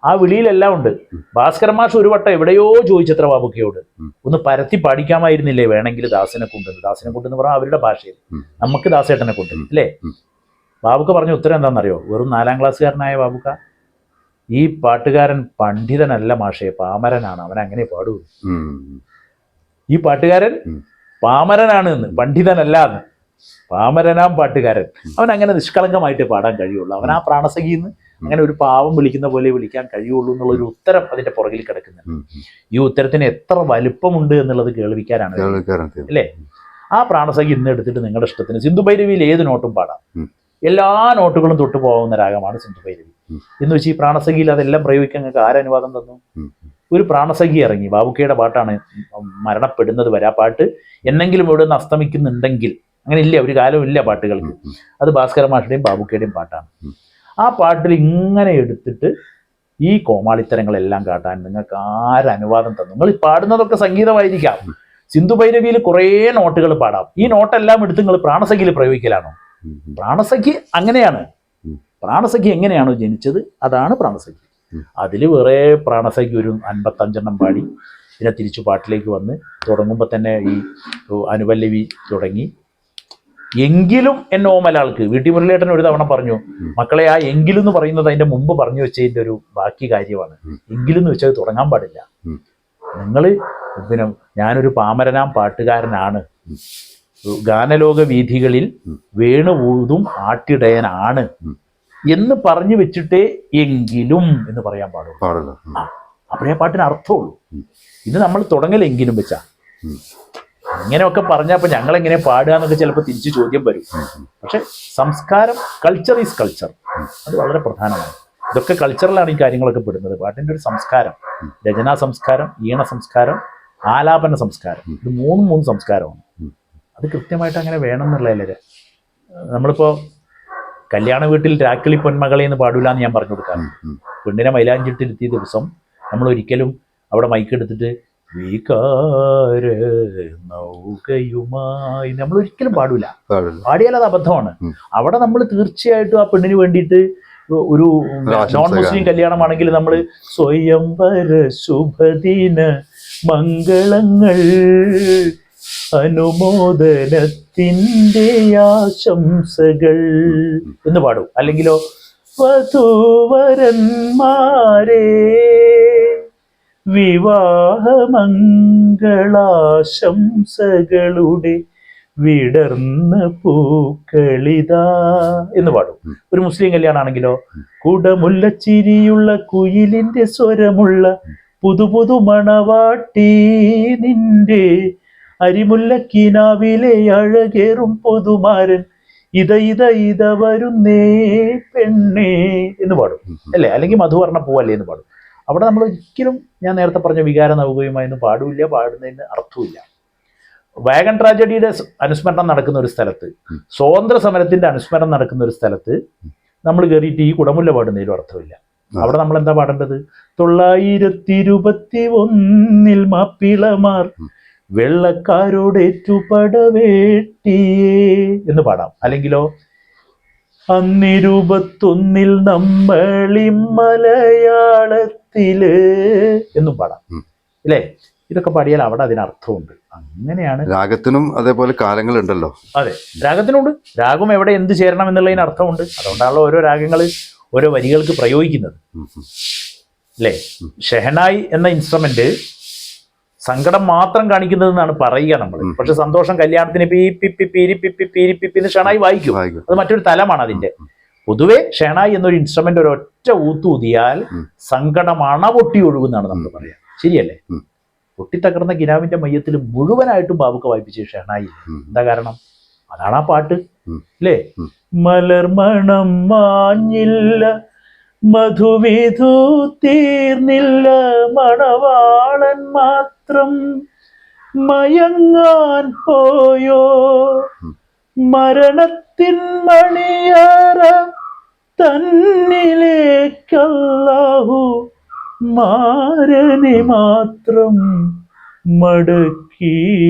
Speaker 1: ആ വിളിയിലെല്ലാം ഉണ്ട്. ഭാസ്കരൻ മാഷ് ഒരു വട്ടം എവിടെയോ ചോദിച്ചത്ര ബാബുക്കയോട്, ഒന്ന് പരത്തി പാടിക്കാമായിരുന്നില്ലേ വേണമെങ്കിൽ ദാസിനെ കൊണ്ടെന്ന് പറഞ്ഞാൽ അവരുടെ ഭാഷയിൽ, നമുക്ക് ദാസേട്ടനെ കൊണ്ട് അല്ലേ? ബാബുക്ക പറഞ്ഞ ഉത്തരം എന്താണെന്നറിയോ? വെറും 4ാം ക്ലാസ്സുകാരനായ ബാബുക്ക, ഈ പാട്ടുകാരൻ പണ്ഡിതനല്ല മാഷേ, പാമരനാണ്, അവൻ അങ്ങനെ പാടൂ. ഈ പാട്ടുകാരൻ പാമരനാണ് എന്ന്, പണ്ഡിതനല്ല എന്ന്. പാമരനാം പാട്ടുകാരൻ, അവൻ അങ്ങനെ നിഷ്കളങ്കമായിട്ട് പാടാൻ കഴിയുള്ളൂ. അവൻ ആ പ്രാണസഖിന്ന് അങ്ങനെ ഒരു പാവം വിളിക്കുന്ന പോലെ വിളിക്കാൻ കഴിയുള്ളൂ എന്നുള്ളൊരു ഉത്തരം അതിന്റെ പുറകിൽ കിടക്കുന്നുണ്ട്. ഈ ഉത്തരത്തിന് എത്ര വലുപ്പമുണ്ട് എന്നുള്ളത് കേൾവിക്കാരാണ് അല്ലേ? ആ പ്രാണസഖി ഇന്ന് എടുത്തിട്ട് നിങ്ങളുടെ ഇഷ്ടത്തിന് സിന്ധു ഭൈരവിയിൽ ഏത് നോട്ടും പാടാം, എല്ലാ നോട്ടുകളും തൊട്ടു പോകുന്ന രാഗമാണ് സിന്ധു ഭൈരവി എന്ന് വെച്ച് ഈ പ്രാണസഖിയിൽ അതെല്ലാം പ്രയോഗിക്കാൻ നിങ്ങൾക്ക് ആരനുവാദം തന്നു? ഒരു പ്രാണസഖി ഇറങ്ങി, ബാബുക്കയുടെ പാട്ടാണ് മരണപ്പെടുന്നത് വരെ. ആ പാട്ട് എന്നെങ്കിലും ഇവിടെ നിന്ന് അസ്തമിക്കുന്നുണ്ടെങ്കിൽ, അങ്ങനെ ഇല്ല, ഒരു കാലമില്ല പാട്ടുകൾക്ക്. അത് ഭാസ്കര മാഷയുടെയും ബാബുക്കയുടെയും പാട്ടാണ്. ആ പാട്ടിൽ ഇങ്ങനെ എടുത്തിട്ട് ഈ കോമാളിത്തരങ്ങളെല്ലാം കാട്ടാൻ നിങ്ങൾക്ക് ആരനുവാദം തന്നു? നിങ്ങൾ ഈ പാടുന്നതൊക്കെ സംഗീതമായിരിക്കാം, സിന്ധു ഭൈരവിയിൽ കുറേ നോട്ടുകൾ പാടാം. ഈ നോട്ടെല്ലാം എടുത്ത് നിങ്ങൾ പ്രാണസഖിയിൽ പ്രയോഗിക്കലാണോ? പ്രാണസഖി അങ്ങനെയാണ്. പ്രാണസഖി എങ്ങനെയാണോ ജനിച്ചത് അതാണ് പ്രാണസഖി. അതിൽ വേറെ പ്രാണസഖി ഒരു 55 പാടി പിന്നെ തിരിച്ചു പാട്ടിലേക്ക് വന്ന് തുടങ്ങുമ്പോൾ തന്നെ ഈ അനുപല്ലവി തുടങ്ങി. എങ്കിലും എന്നെ ഓമലാൾക്ക് വീട്ടി മുരളിയേട്ടൻ ഒരു തവണ പറഞ്ഞു, മക്കളെ ആ എങ്കിലും എന്ന് പറയുന്നത് അതിന്റെ മുമ്പ് പറഞ്ഞു വെച്ചതിന്റെ ഒരു ബാക്കി കാര്യമാണ്. എങ്കിലും എന്ന് വെച്ചത് തുടങ്ങാൻ പാടില്ല. നിങ്ങൾ പിന്നെ ഞാനൊരു പാമരനാം പാട്ടുകാരനാണ്, ഗാനലോക വീഥികളിൽ വേണുവൂതും ആട്ടിടയനാണ് എന്ന് പറഞ്ഞു വെച്ചിട്ടേ എങ്കിലും എന്ന് പറയാൻ പാടുള്ളൂ. അപ്പോഴേ പാട്ടിന് അർത്ഥമുള്ളൂ. ഇത് നമ്മൾ തുടങ്ങലെങ്കിലും വെച്ചാ ഇങ്ങനെയൊക്കെ പറഞ്ഞപ്പോൾ ഞങ്ങൾ എങ്ങനെ പാടുക എന്നൊക്കെ ചിലപ്പോൾ തിരിച്ച് ചോദ്യം വരും. പക്ഷെ സംസ്കാരം, കൾച്ചർ ഈസ് കൾച്ചർ, അത് വളരെ പ്രധാനമാണ്. ഇതൊക്കെ കൾച്ചറിലാണ് ഈ കാര്യങ്ങളൊക്കെ പെടുന്നത്. പാട്ടിൻ്റെ ഒരു സംസ്കാരം, രചനാ സംസ്കാരം, ഈണ സംസ്കാരം, ആലാപന സംസ്കാരം, ഇത് മൂന്ന് സംസ്കാരമാണ്. അത് കൃത്യമായിട്ട് അങ്ങനെ വേണം എന്നുള്ളതല്ലേ. നമ്മളിപ്പോൾ കല്യാണ വീട്ടിൽ രാക്കിളി പൊന്മകളെ എന്ന് പാടില്ല എന്ന് ഞാൻ പറഞ്ഞു കൊടുക്കാറുണ്ട്. പെണ്ണിനെ മൈലാഞ്ചിട്ടിരുത്തിയ ദിവസം നമ്മൾ ഒരിക്കലും അവിടെ മൈക്ക് എടുത്തിട്ട് വികാര നൗകയുമായി നമ്മൾ ഒരിക്കലും പാടില്ല. പാടിയാൽ അത് അബദ്ധമാണ്. അവിടെ നമ്മൾ തീർച്ചയായിട്ടും ആ പെണ്ണിന് വേണ്ടിയിട്ട് ഒരു നോൺ മുസ്ലിം കല്യാണമാണെങ്കിൽ നമ്മൾ സ്വയംവര ശുഭദിന മംഗളങ്ങൾ അനുമോദനത്തിൻ്റെ ആശംസകൾ എന്ന് പാടും. അല്ലെങ്കിലോ വധൂവരന്മാരെ വിവാഹമംഗളാശംസകളുടെ വിടർന്ന പൂക്കളിതാ എന്ന് പാടും. ഒരു മുസ്ലിം കല്യാണമാണെങ്കിലോ കുടമുല്ല ചിരിയുള്ള കുയിലിന്റെ സ്വരമുള്ള പുതു മണവാട്ടി നിന്റെ അരിമുല്ലക്കിനാവിലെ അഴകേറും പൊതുമാരൻ ഇത വരുന്നേ പെണ്ണേ എന്ന് പാടും അല്ലേ, അല്ലെങ്കിൽ മധുവർണ്ണ പൂവല്ലേ എന്ന് പാടും. അവിടെ നമ്മൾ ഒരിക്കലും ഞാൻ നേരത്തെ പറഞ്ഞ വികാര നൗകയുമായൊന്നും പാടില്ല, പാടുന്നതിന് അർത്ഥമില്ല. വാഗൺ ട്രാജഡിയുടെ അനുസ്മരണം നടക്കുന്ന ഒരു സ്ഥലത്ത്, സ്വാതന്ത്ര്യ സമരത്തിന്റെ അനുസ്മരണം നടക്കുന്ന ഒരു സ്ഥലത്ത് നമ്മൾ കയറിയിട്ട് ഈ കുടമുല്ല പാടുന്നതിലും അർത്ഥമില്ല. അവിടെ നമ്മൾ എന്താ പാടേണ്ടത്? 921 മാപ്പിളമാർ വെള്ളക്കാരോടേറ്റു പടവേട്ടിയേ എന്ന് പാടാം. അല്ലെങ്കിലോ അന്ന് 21 നമ്മളി മലയാളത്തില് എന്നും പാടാം ഇല്ലേ? ഇതൊക്കെ പാടിയാൽ അവിടെ അതിനർത്ഥമുണ്ട്. അങ്ങനെയാണ്
Speaker 2: രാഗത്തിനും അതേപോലെ കാലങ്ങളുണ്ടല്ലോ.
Speaker 1: അതെ, രാഗത്തിനുണ്ട്. രാഗം എവിടെ എന്ത് ചേരണം എന്നുള്ളതിന് അർത്ഥമുണ്ട്. അതുകൊണ്ടാണല്ലോ ഓരോ രാഗങ്ങൾ ഓരോ വരികൾക്ക് പ്രയോഗിക്കുന്നത് അല്ലേ? ഷെഹനായി എന്ന ഇൻസ്ട്രുമെന്റ് സങ്കടം മാത്രം കാണിക്കുന്നതെന്നാണ് പറയുക നമ്മൾ. പക്ഷെ സന്തോഷം കല്യാണത്തിന് പീരിപ്പിന്ന് ഷെഹനായി വായിക്കും. അത് മറ്റൊരു തലമാണ് അതിന്റെ. പൊതുവെ ഷെഹനായി എന്നൊരു ഇൻസ്ട്രുമെന്റ് ഒരൊറ്റ ഊത്തൂതിയാൽ സങ്കടം അണപൊട്ടി ഒഴുകുന്നാണ് നമ്മൾ പറയാം. ശരിയല്ലേ? പൊട്ടിത്തകർന്ന കിനാവിന്റെ മയ്യത്തിൽ മുഴുവനായിട്ടും ബാബുക്ക വായിപ്പിച്ച ഷെഹനായി. എന്താ കാരണം? അതാണ് ആ പാട്ട് അല്ലേ? മലർമണം മാഞ്ഞില്ല, മധുവിധു തീർന്നില്ല, മണവാളൻ മാത്രം മയങ്ങാൻ പോയോ, മരണത്തിൻ മണിയറ തന്നിലേക്കല്ലാഹു മാരനെ മാത്രം മടക്കി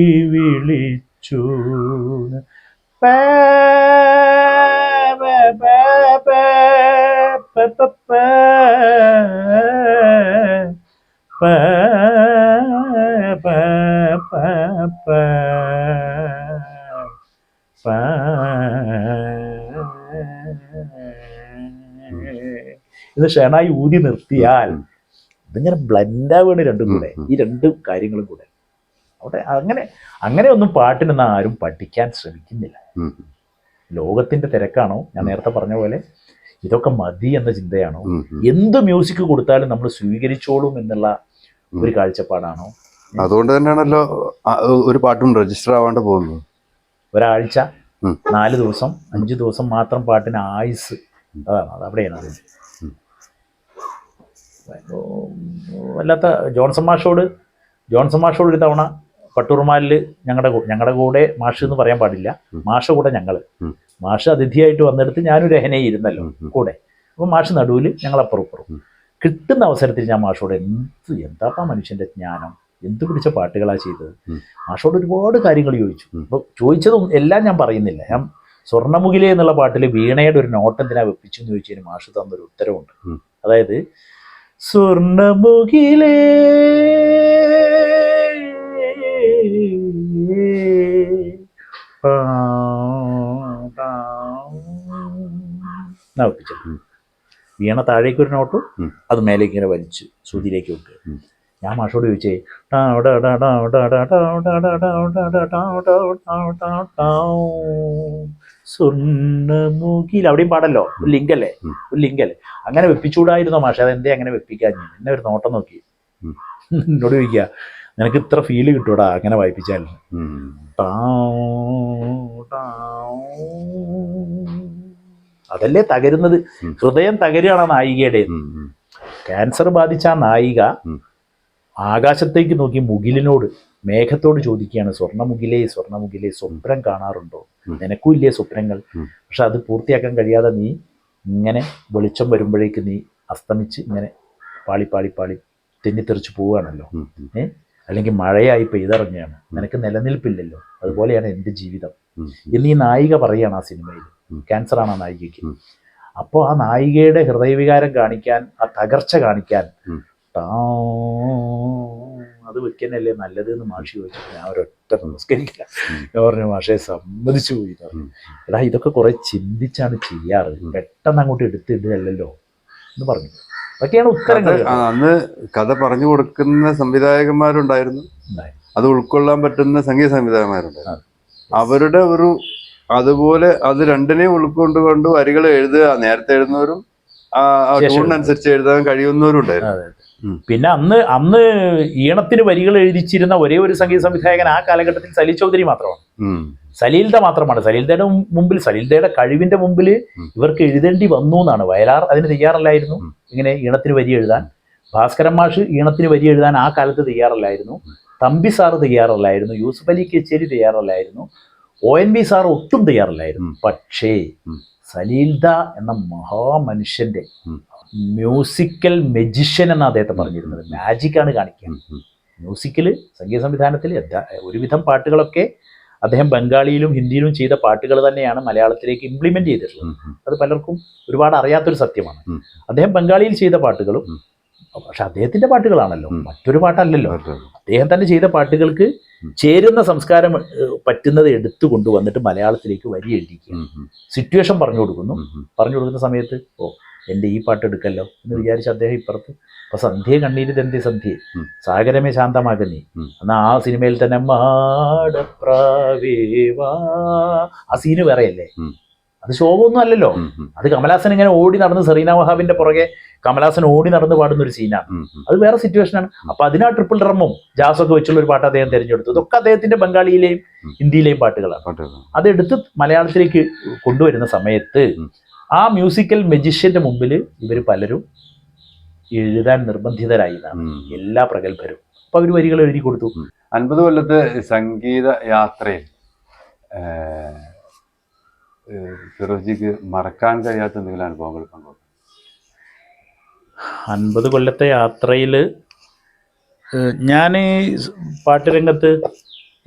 Speaker 1: വിളിച്ചു. ഇത് ഷെഹനായി ഊതി നിർത്തിയാൽ ഇതിങ്ങനെ ബ്ലെൻഡാവാണ് രണ്ടും കൂടെ, ഈ രണ്ട് കാര്യങ്ങളും കൂടെ. അവിടെ അങ്ങനെ ഒന്നും പാട്ടിനൊന്നും ആരും പഠിക്കാൻ ശ്രമിക്കുന്നില്ല. ലോകത്തിന്റെ തിരക്കാണോ, ഞാൻ നേരത്തെ പറഞ്ഞ പോലെ ഇതൊക്കെ മതി എന്ന ചിന്തയാണോ, എന്ത് മ്യൂസിക് കൊടുത്താലും നമ്മൾ സ്വീകരിച്ചോളും എന്നുള്ള ഒരു കാഴ്ചപ്പാടാണോ?
Speaker 2: അതുകൊണ്ട് തന്നെയാണല്ലോ ഒരു പാട്ടും രജിസ്റ്റർ ആവാണ്ട് പോകുന്നത്.
Speaker 1: ഒരാഴ്ച 4 ദിവസം 5 ദിവസം മാത്രം പാട്ടിന് ആയുസ്. അതാണ് അതവിടെയാണ് അത്. വല്ലാത്ത ജോൺസൺ മാഷോട് ഒരു തവണ പട്ടുറുമാലിൽ ഞങ്ങളുടെ കൂടെ മാഷ് എന്ന് പറയാൻ പാടില്ല, മാഷ കൂടെ മാഷ് അതിഥിയായിട്ട് വന്നെടുത്ത് ഞാനൊരു രഹനയെ ഇരുന്നല്ലോ കൂടെ. അപ്പോൾ മാഷ് നടുവിൽ ഞങ്ങളപ്പുറപ്പുറം. കിട്ടുന്ന അവസരത്തിൽ ഞാൻ മാഷോട് എന്താപ്പാ മനുഷ്യന്റെ ജ്ഞാനം, എന്ത് പിടിച്ച പാട്ടുകളാണ് ചെയ്തത്. മാഷോട് ഒരുപാട് കാര്യങ്ങൾ ചോദിച്ചു. അപ്പോൾ ചോദിച്ചതും എല്ലാം ഞാൻ പറയുന്നില്ല. ഞാൻ സ്വർണ്ണമുഖിലെ എന്നുള്ള പാട്ടിൽ വീണയുടെ ഒരു നോട്ട് എന്തിനാ വെപ്പിച്ചു എന്ന് ചോദിച്ചതിന് മാഷ് തന്നൊരു ഉത്തരവുണ്ട്. അതായത് സ്വർണ്ണമുഖിലേ വെപ്പിച്ചത്. വീണ താഴേക്ക് ഒരു നോട്ട്, അത് മേലേക്ക് ഇങ്ങനെ വലിച്ചു ശ്രുതിയിലേക്ക് വെക്കുക. ഞാൻ മാഷോട് ചോദിച്ചേ സ്വർണ്ണമുഖിൽ അവിടെയും പാടല്ലോ, ഒരു ലിങ്കല്ലേ. അങ്ങനെ വെപ്പിച്ചുകൂടായിരുന്നോ മാഷ? അതെന്തേ അങ്ങനെ വെപ്പിക്കാൻ? എന്നെ ഒരു നോട്ടം നോക്കി എന്നോട് ചോദിക്കുക, നിനക്ക് ഇത്ര ഫീല് കിട്ടൂടാ അങ്ങനെ വായിപ്പിച്ചാൽ? അതല്ലേ തകരുന്നത്, ഹൃദയം തകരുകയാണ് നായികയുടെ. ക്യാൻസർ ബാധിച്ച ആ നായിക ആകാശത്തേക്ക് നോക്കി മേഘത്തോട് ചോദിക്കുകയാണ്, സ്വർണ്ണമുഖിലേ സ്വപ്നം കാണാറുണ്ടോ? നിനക്കും ഇല്ലേ സ്വപ്നങ്ങൾ? പക്ഷെ അത് പൂർത്തിയാക്കാൻ കഴിയാതെ നീ ഇങ്ങനെ വെളിച്ചം വരുമ്പോഴേക്ക് നീ അസ്തമിച്ച് ഇങ്ങനെ പാളി തെന്നിത്തെറിച്ച് പോവുകയാണല്ലോ. അല്ലെങ്കിൽ മഴയായി പെയ്തിറങ്ങുകയാണ്, നിനക്ക് നിലനിൽപ്പില്ലല്ലോ. അതുപോലെയാണ് എൻ്റെ ജീവിതം എന്ന് ഈ നായിക പറയുകയാണ് ആ സിനിമയിൽ. ക്യാൻസറാണ് ആ നായികയ്ക്ക്. അപ്പോൾ ആ നായികയുടെ ഹൃദയവികാരം കാണിക്കാൻ, ആ തകർച്ച കാണിക്കാൻ അത് വെക്കുന്നല്ലേ നല്ലത് എന്ന് മാഷി ചോദിച്ചു. ഞാൻ ഒരൊറ്റ നമസ്കരിക്കില്ല. ഞാൻ പറഞ്ഞു മാഷെ സമ്മതിച്ചു പോയി. എടാ ഇതൊക്കെ കുറെ ചിന്തിച്ചാണ് ചെയ്യാറ്, പെട്ടെന്ന് അങ്ങോട്ട് എടുത്തിടല്ലോ എന്ന് പറഞ്ഞു. അതൊക്കെയാണ് ഉത്തരങ്ങൾ.
Speaker 2: അന്ന് കഥ പറഞ്ഞു കൊടുക്കുന്ന സംവിധായകന്മാരുണ്ടായിരുന്നു, അത് ഉൾക്കൊള്ളാൻ പറ്റുന്ന സംഗീത സംവിധായകന്മാരുണ്ടായിരുന്നു. അവരുടെ ഒരു അതുപോലെ അത് രണ്ടിനെയും ഉൾക്കൊണ്ടുകൊണ്ട് വരികൾ എഴുതുക, നേരത്തെ എഴുതുന്നവരും ആ ട്യൂണിനനുസരിച്ച് എഴുതാൻ കഴിയുന്നവരും ഉണ്ടായിരുന്നു.
Speaker 1: പിന്നെ അന്ന് ഈണത്തിന് വരികൾ എഴുതിച്ചിരുന്ന ഒരേ ഒരു സംഗീത സംവിധായകൻ ആ കാലഘട്ടത്തിൽ സലീൽ ചൗധരി മാത്രമാണ്. സലീൽദ മാത്രമാണ്. സലീൽദയുടെ മുമ്പിൽ, സലീൽദയുടെ കഴിവിന്റെ മുമ്പിൽ ഇവർക്ക് എഴുതേണ്ടി വന്നു എന്നാണ്. വയലാർ അതിന് തയ്യാറല്ലായിരുന്നു ഇങ്ങനെ ഈണത്തിന് വരി എഴുതാൻ. ഭാസ്കരൻ മാഷ് ഈണത്തിന് വരി എഴുതാൻ ആ കാലത്ത് തയ്യാറല്ലായിരുന്നു. തമ്പി സാറ് തയ്യാറല്ലായിരുന്നു. യൂസുഫ് അലി കേച്ചേരി തയ്യാറല്ലായിരുന്നു. ONV സാർ ഒട്ടും തയ്യാറല്ലായിരുന്നു. പക്ഷേ സലീൽദ എന്ന മഹാമനുഷ്യന്റെ മ്യൂസിക്കൽ മെജിഷ്യൻ എന്നാണ് അദ്ദേഹത്തെ പറഞ്ഞിരുന്നത്. മാജിക്കാണ് കാണിക്കുക. മ്യൂസിക്കൽ സംഗീത സംവിധാനത്തിൽ ഒരുവിധം പാട്ടുകളൊക്കെ അദ്ദേഹം ബംഗാളിയിലും ഹിന്ദിയിലും ചെയ്ത പാട്ടുകൾ തന്നെയാണ് മലയാളത്തിലേക്ക് ഇംപ്ലിമെന്റ് ചെയ്തിട്ടുള്ളത്. അത് പലർക്കും ഒരുപാട് അറിയാത്തൊരു സത്യമാണ്. അദ്ദേഹം ബംഗാളിയിൽ ചെയ്ത പാട്ടുകളും, പക്ഷെ അദ്ദേഹത്തിന്റെ പാട്ടുകളാണല്ലോ, മറ്റൊരു പാട്ടല്ലല്ലോ. അദ്ദേഹം തന്നെ ചെയ്ത പാട്ടുകൾക്ക് ചേരുന്ന സംസ്കാരം പറ്റുന്നത് എടുത്തു കൊണ്ടുവന്നിട്ട് മലയാളത്തിലേക്ക് വരി എഴുതിക്കുക. സിറ്റുവേഷൻ പറഞ്ഞു കൊടുക്കുന്ന സമയത്ത് എൻ്റെ ഈ പാട്ട് എടുക്കല്ലോ എന്ന് വിചാരിച്ച് അദ്ദേഹം ഇപ്പുറത്ത് ഇപ്പൊ സന്ധ്യയെ കണ്ണീര് തെന്തി സന്ധ്യയെ സാഗരമേ ശാന്തമാകുന്നേ എന്നാ ആ സിനിമയിൽ തന്നെ മാടപ്രാവേവാ ആ സീന് വേറെയല്ലേ. അത് ശോഭമൊന്നും അല്ലല്ലോ. അത് കമലഹാസൻ ഇങ്ങനെ ഓടി നടന്ന് സെറീന വഹാബിന്റെ പുറകെ കമലഹാസൻ ഓടി നടന്ന് പാടുന്ന ഒരു സീനാണ്. അത് വേറെ സിറ്റുവേഷനാണ്. അപ്പൊ അതിനാ ട്രിപ്പിൾ ഡ്രമ്മും ജാസൊക്കെ വെച്ചുള്ള ഒരു പാട്ട് അദ്ദേഹം തിരഞ്ഞെടുത്തു. ഇതൊക്കെ അദ്ദേഹത്തിന്റെ ബംഗാളിയിലെയും ഹിന്ദിയിലെയും പാട്ടുകളാണ്. അതെടുത്ത് മലയാളത്തിലേക്ക് കൊണ്ടുവരുന്ന സമയത്ത് ആ മ്യൂസിക്കൽ മെജിഷ്യന്റെ മുമ്പിൽ ഇവർ പലരും എഴുതാൻ നിർബന്ധിതരായി എല്ലാ പ്രഗത്ഭരും. അപ്പൊ അവർ വരികൾ എഴുതി കൊടുത്തു.
Speaker 2: 50 കൊല്ലത്തെ സംഗീത യാത്രയിൽ ഫിറോസ്ജിക്ക് മറക്കാൻ കഴിയാത്ത എന്തെങ്കിലും അനുഭവങ്ങൾ പങ്കുവെക്കും?
Speaker 1: 50 കൊല്ലത്തെ യാത്രയിൽ ഞാൻ പാട്ടുരംഗത്ത്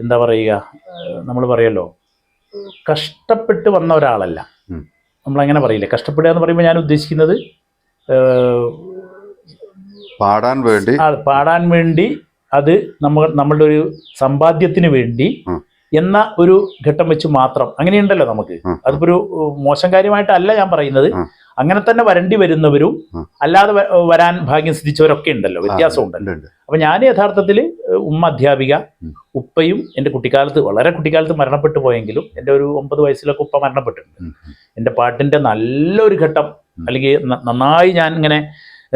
Speaker 1: എന്താ പറയുക, നമ്മൾ പറയല്ലോ കഷ്ടപ്പെട്ട് വന്ന ഒരാളല്ല. നമ്മളങ്ങനെ പറയില്ലേ. കഷ്ടപ്പെടുക എന്ന് പറയുമ്പോൾ ഞാൻ ഉദ്ദേശിക്കുന്നത് പാടാൻ വേണ്ടി അത് നമ്മളുടെ ഒരു സമ്പാദ്യത്തിന് വേണ്ടി എന്ന ഒരു ഘട്ടം വെച്ച് മാത്രം അങ്ങനെയുണ്ടല്ലോ നമുക്ക്. അതിപ്പോ ഒരു മോശം കാര്യമായിട്ടല്ല ഞാൻ പറയുന്നത്. അങ്ങനെ തന്നെ വരേണ്ടി വരുന്നവരും അല്ലാതെ വരാൻ ഭാഗ്യം സിദ്ധിച്ചവരൊക്കെ ഉണ്ടല്ലോ, വ്യത്യാസം ഉണ്ടല്ലോ. അപ്പൊ ഞാൻ യഥാർത്ഥത്തിൽ ഉമ്മ അധ്യാപിക, ഉപ്പയും എൻ്റെ കുട്ടിക്കാലത്ത് വളരെ കുട്ടിക്കാലത്ത് മരണപ്പെട്ടു പോയെങ്കിലും എൻ്റെ ഒരു 9 വയസ്സിലൊക്കെ ഉപ്പ മരണപ്പെട്ടിട്ടുണ്ട്. എൻ്റെ പാട്ടിൻ്റെ നല്ലൊരു ഘട്ടം അല്ലെങ്കിൽ നന്നായി ഞാൻ ഇങ്ങനെ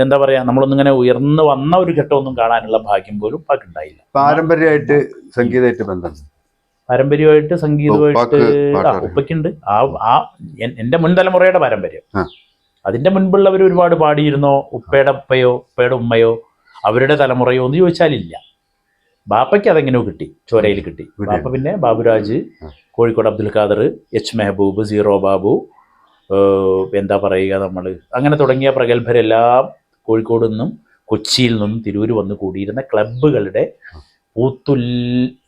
Speaker 1: എന്താ പറയാ നമ്മളൊന്നിങ്ങനെ ഉയർന്നു വന്ന ഒരു ഘട്ടമൊന്നും കാണാനുള്ള ഭാഗ്യം പോലും ഉപ്പാക്കുണ്ടായില്ല.
Speaker 2: പാരമ്പര്യമായിട്ട് സംഗീതമായിട്ട് ബന്ധം
Speaker 1: പാരമ്പര്യമായിട്ട് സംഗീതമായിട്ട് ഉപ്പയ്ക്കുണ്ട്. എൻ്റെ മുൻ തലമുറയുടെ പാരമ്പര്യം. അതിൻ്റെ മുൻപുള്ളവർ ഒരുപാട് പാടിയിരുന്നോ, ഉപ്പയുടെ ഉപ്പയോ ഉപ്പയുടെ ഉമ്മയോ അവരുടെ തലമുറയോ എന്ന് ചോദിച്ചാലില്ല. ബാപ്പയ്ക്ക് അതെങ്ങനെയോ കിട്ടി, ചോരയിൽ കിട്ടി. ബാപ്പ പിന്നെ ബാബുരാജ്, കോഴിക്കോട് അബ്ദുൽ ഖാദർ, എച്ച് മെഹബൂബ്, സീറോ ബാബു, എന്താ പറയുക നമ്മൾ അങ്ങനെ തുടങ്ങിയ പ്രഗത്ഭരെല്ലാം കോഴിക്കോട് നിന്നും കൊച്ചിയിൽ നിന്നും തിരൂർ വന്ന് കൂടിയിരുന്ന ക്ലബ്ബുകളുടെ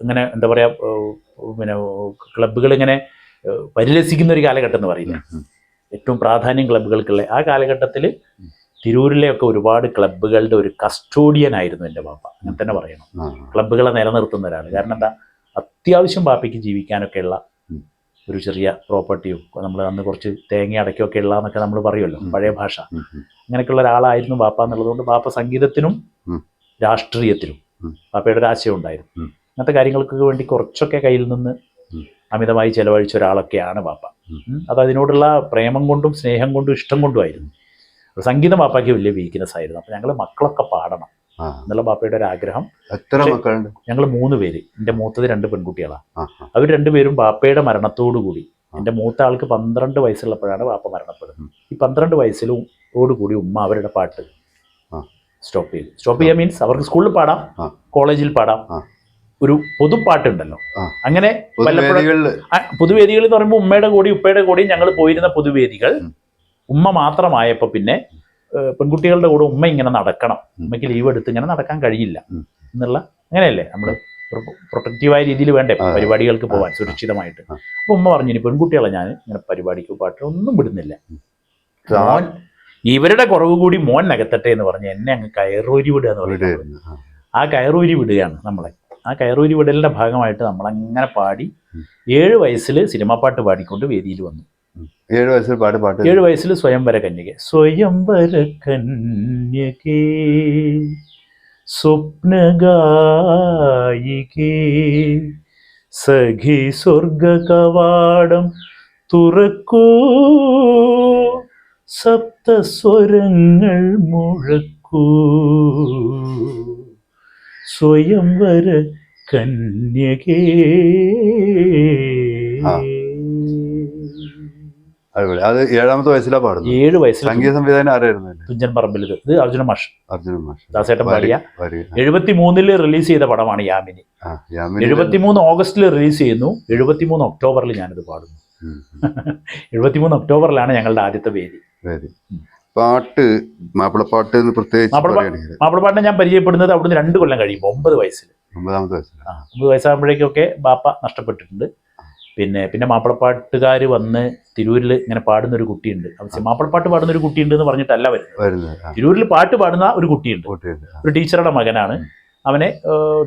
Speaker 1: ഇങ്ങനെ എന്താ പറയുക, പിന്നെ ക്ലബ്ബുകൾ ഇങ്ങനെ പരിലസിക്കുന്ന ഒരു കാലഘട്ടം എന്ന് പറയില്ല, ഏറ്റവും പ്രാധാന്യം ക്ലബ്ബുകൾക്കുള്ള ആ കാലഘട്ടത്തിൽ തിരൂരിലെയൊക്കെ ഒരുപാട് ക്ലബ്ബുകളുടെ ഒരു കസ്റ്റോഡിയൻ ആയിരുന്നു എൻ്റെ ബാപ്പ. അങ്ങനെ തന്നെ പറയണം. ക്ലബ്ബുകളെ നിലനിർത്തുന്ന ഒരാൾ. കാരണം എന്താ, അത്യാവശ്യം ബാപ്പയ്ക്ക് ജീവിക്കാനൊക്കെ ഉള്ള ഒരു ചെറിയ പ്രോപ്പർട്ടിയോ നമ്മൾ അന്ന് കുറച്ച് തേങ്ങ അടയ്ക്കൊക്കെ ഉള്ള എന്നൊക്കെ നമ്മൾ പറയുമല്ലോ, പഴയ ഭാഷ. അങ്ങനെയൊക്കെയുള്ള ഒരാളായിരുന്നു ബാപ്പ എന്നുള്ളതുകൊണ്ട് ബാപ്പ സംഗീതത്തിനും രാഷ്ട്രീയത്തിനും ബാപ്പയുടെ ഒരു ആശയം ഉണ്ടായിരുന്നു. അങ്ങനത്തെ കാര്യങ്ങൾക്കൊക്കെ വേണ്ടി കുറച്ചൊക്കെ കയ്യിൽ നിന്ന് അമിതമായി ചെലവഴിച്ച ഒരാളൊക്കെയാണ് ബാപ്പ. അത് അതിനോടുള്ള പ്രേമം കൊണ്ടും സ്നേഹം കൊണ്ടും ഇഷ്ടം കൊണ്ടുമായിരുന്നു. സംഗീതം ബാപ്പയ്ക്ക് വലിയ വീക്ക്നെസ് ആയിരുന്നു. അപ്പം ഞങ്ങൾ മക്കളൊക്കെ പാടണം എന്നുള്ള ബാപ്പയുടെ ഒരു ആഗ്രഹം.
Speaker 2: എത്ര മക്കളുണ്ട്?
Speaker 1: ഞങ്ങൾ 3 പേര്. എൻ്റെ മൂത്തത് 2 പെൺകുട്ടികളാണ്. അവർ 2 പേരും ബാപ്പയുടെ മരണത്തോടുകൂടി, എൻ്റെ മൂത്ത ആൾക്ക് 12 വയസ്സുള്ളപ്പോഴാണ് ബാപ്പ മരണപ്പെടുന്നത്. ഈ 12 വയസ്സിലോടുകൂടി ഉമ്മ അവരുടെ പാട്ട് സ്റ്റോപ്പ് ചെയ്തു. സ്റ്റോപ്പ് ചെയ്യുക മീൻസ് അവർക്ക് സ്കൂളിൽ പാടാം, കോളേജിൽ പാടാം, ഒരു പൊതുപാട്ടുണ്ടല്ലോ. അങ്ങനെ പൊതുവേദികൾ എന്ന് പറയുമ്പോൾ ഉമ്മയുടെ കൂടി ഉപ്പയുടെ കൂടിയും ഞങ്ങൾ പോയിരുന്ന പൊതുവേദികൾ ഉമ്മ മാത്രമായപ്പോൾ പിന്നെ പെൺകുട്ടികളുടെ കൂടെ ഉമ്മ ഇങ്ങനെ നടക്കണം, ഉമ്മയ്ക്ക് ലീവ് എടുത്ത് ഇങ്ങനെ നടക്കാൻ കഴിയില്ല എന്നുള്ള, അങ്ങനെയല്ലേ നമ്മൾ പ്രൊട്ടക്റ്റീവായ രീതിയിൽ വേണ്ടേ പരിപാടികൾക്ക് പോകാൻ സുരക്ഷിതമായിട്ട്. അപ്പൊ ഉമ്മ പറഞ്ഞു, ഇനി പെൺകുട്ടികളെ ഞാൻ ഇങ്ങനെ പരിപാടിക്ക് പാട്ട് ഒന്നും വിടുന്നില്ല, മോൻ ഇവരുടെ കുറവ് കൂടി മോൻ നകത്തട്ടെ എന്ന് പറഞ്ഞ് എന്നെ അങ്ങ് കയറൂരി വിടുക എന്ന് പറയുന്നത്. ആ കയറൂരി വിടുകയാണ് നമ്മളെ. ആ കയറൂരി വിടലിന്റെ ഭാഗമായിട്ട് നമ്മളങ്ങനെ പാടി 7 വയസ്സിൽ സിനിമാ പാട്ട് പാടിക്കൊണ്ട് വേദിയിൽ വന്നു.
Speaker 2: 7 വയസ്സിൽ
Speaker 1: 7 വയസ്സിൽ സ്വയംവര കന്യക, സ്വയംവര കന്യകേ സ്വപ്നഗായികേ സഖി സ്വർഗ കവാടം തുറക്കൂ, സപ്തസ്വരങ്ങൾ മുഴക്കൂ, സ്വയംവര കന്യകേ.
Speaker 2: അത് 7ാമത്തെ വയസ്സിലാ പാടുന്നത്.
Speaker 1: 7 വയസ്സിൽ.
Speaker 2: സംഗീത സംവിധാനം ആരായിരുന്നു?
Speaker 1: തുഞ്ചൻ പറമ്പിൽ. ഇത് അർജുന മാഷ്.
Speaker 2: മാഷ്
Speaker 1: ദാസേട്ടൻ പാടിയ 73 റിലീസ് ചെയ്ത പടമാണ് യാമിനി. 73 ഓഗസ്റ്റിൽ റിലീസ് ചെയ്യുന്നു. 73 ഒക്ടോബറിൽ ഞാനിത് പാടുന്നു. 73 ഒക്ടോബറിലാണ് ഞങ്ങളുടെ ആദ്യത്തെ വേദി.
Speaker 2: പാട്ട് മാപ്പിളപ്പാട്ട് പ്രത്യേകിച്ച്
Speaker 1: മാപ്പിളപ്പാട്ടിനെ ഞാൻ പരിചയപ്പെടുന്നത് അവിടുന്ന് 2 കൊല്ലം കഴിയുമ്പോൾ 9 വയസ്സിൽ. 9 വയസ്സാകുമ്പോഴേക്കൊക്കെ ബാപ്പ നഷ്ടപ്പെട്ടിട്ടുണ്ട്. പിന്നെ മാപ്പിളപ്പാട്ടുകാർ വന്ന് തിരൂരിൽ ഇങ്ങനെ പാടുന്ന ഒരു കുട്ടിയുണ്ട്. മാപ്പിളപ്പാട്ട് പാടുന്ന ഒരു കുട്ടിയുണ്ട് എന്ന് പറഞ്ഞിട്ടല്ല വരുന്നത്. തിരൂരിൽ പാട്ട് പാടുന്ന ഒരു കുട്ടിയുണ്ട്. ഒരു ടീച്ചറുടെ മകനാണ്. അവനെ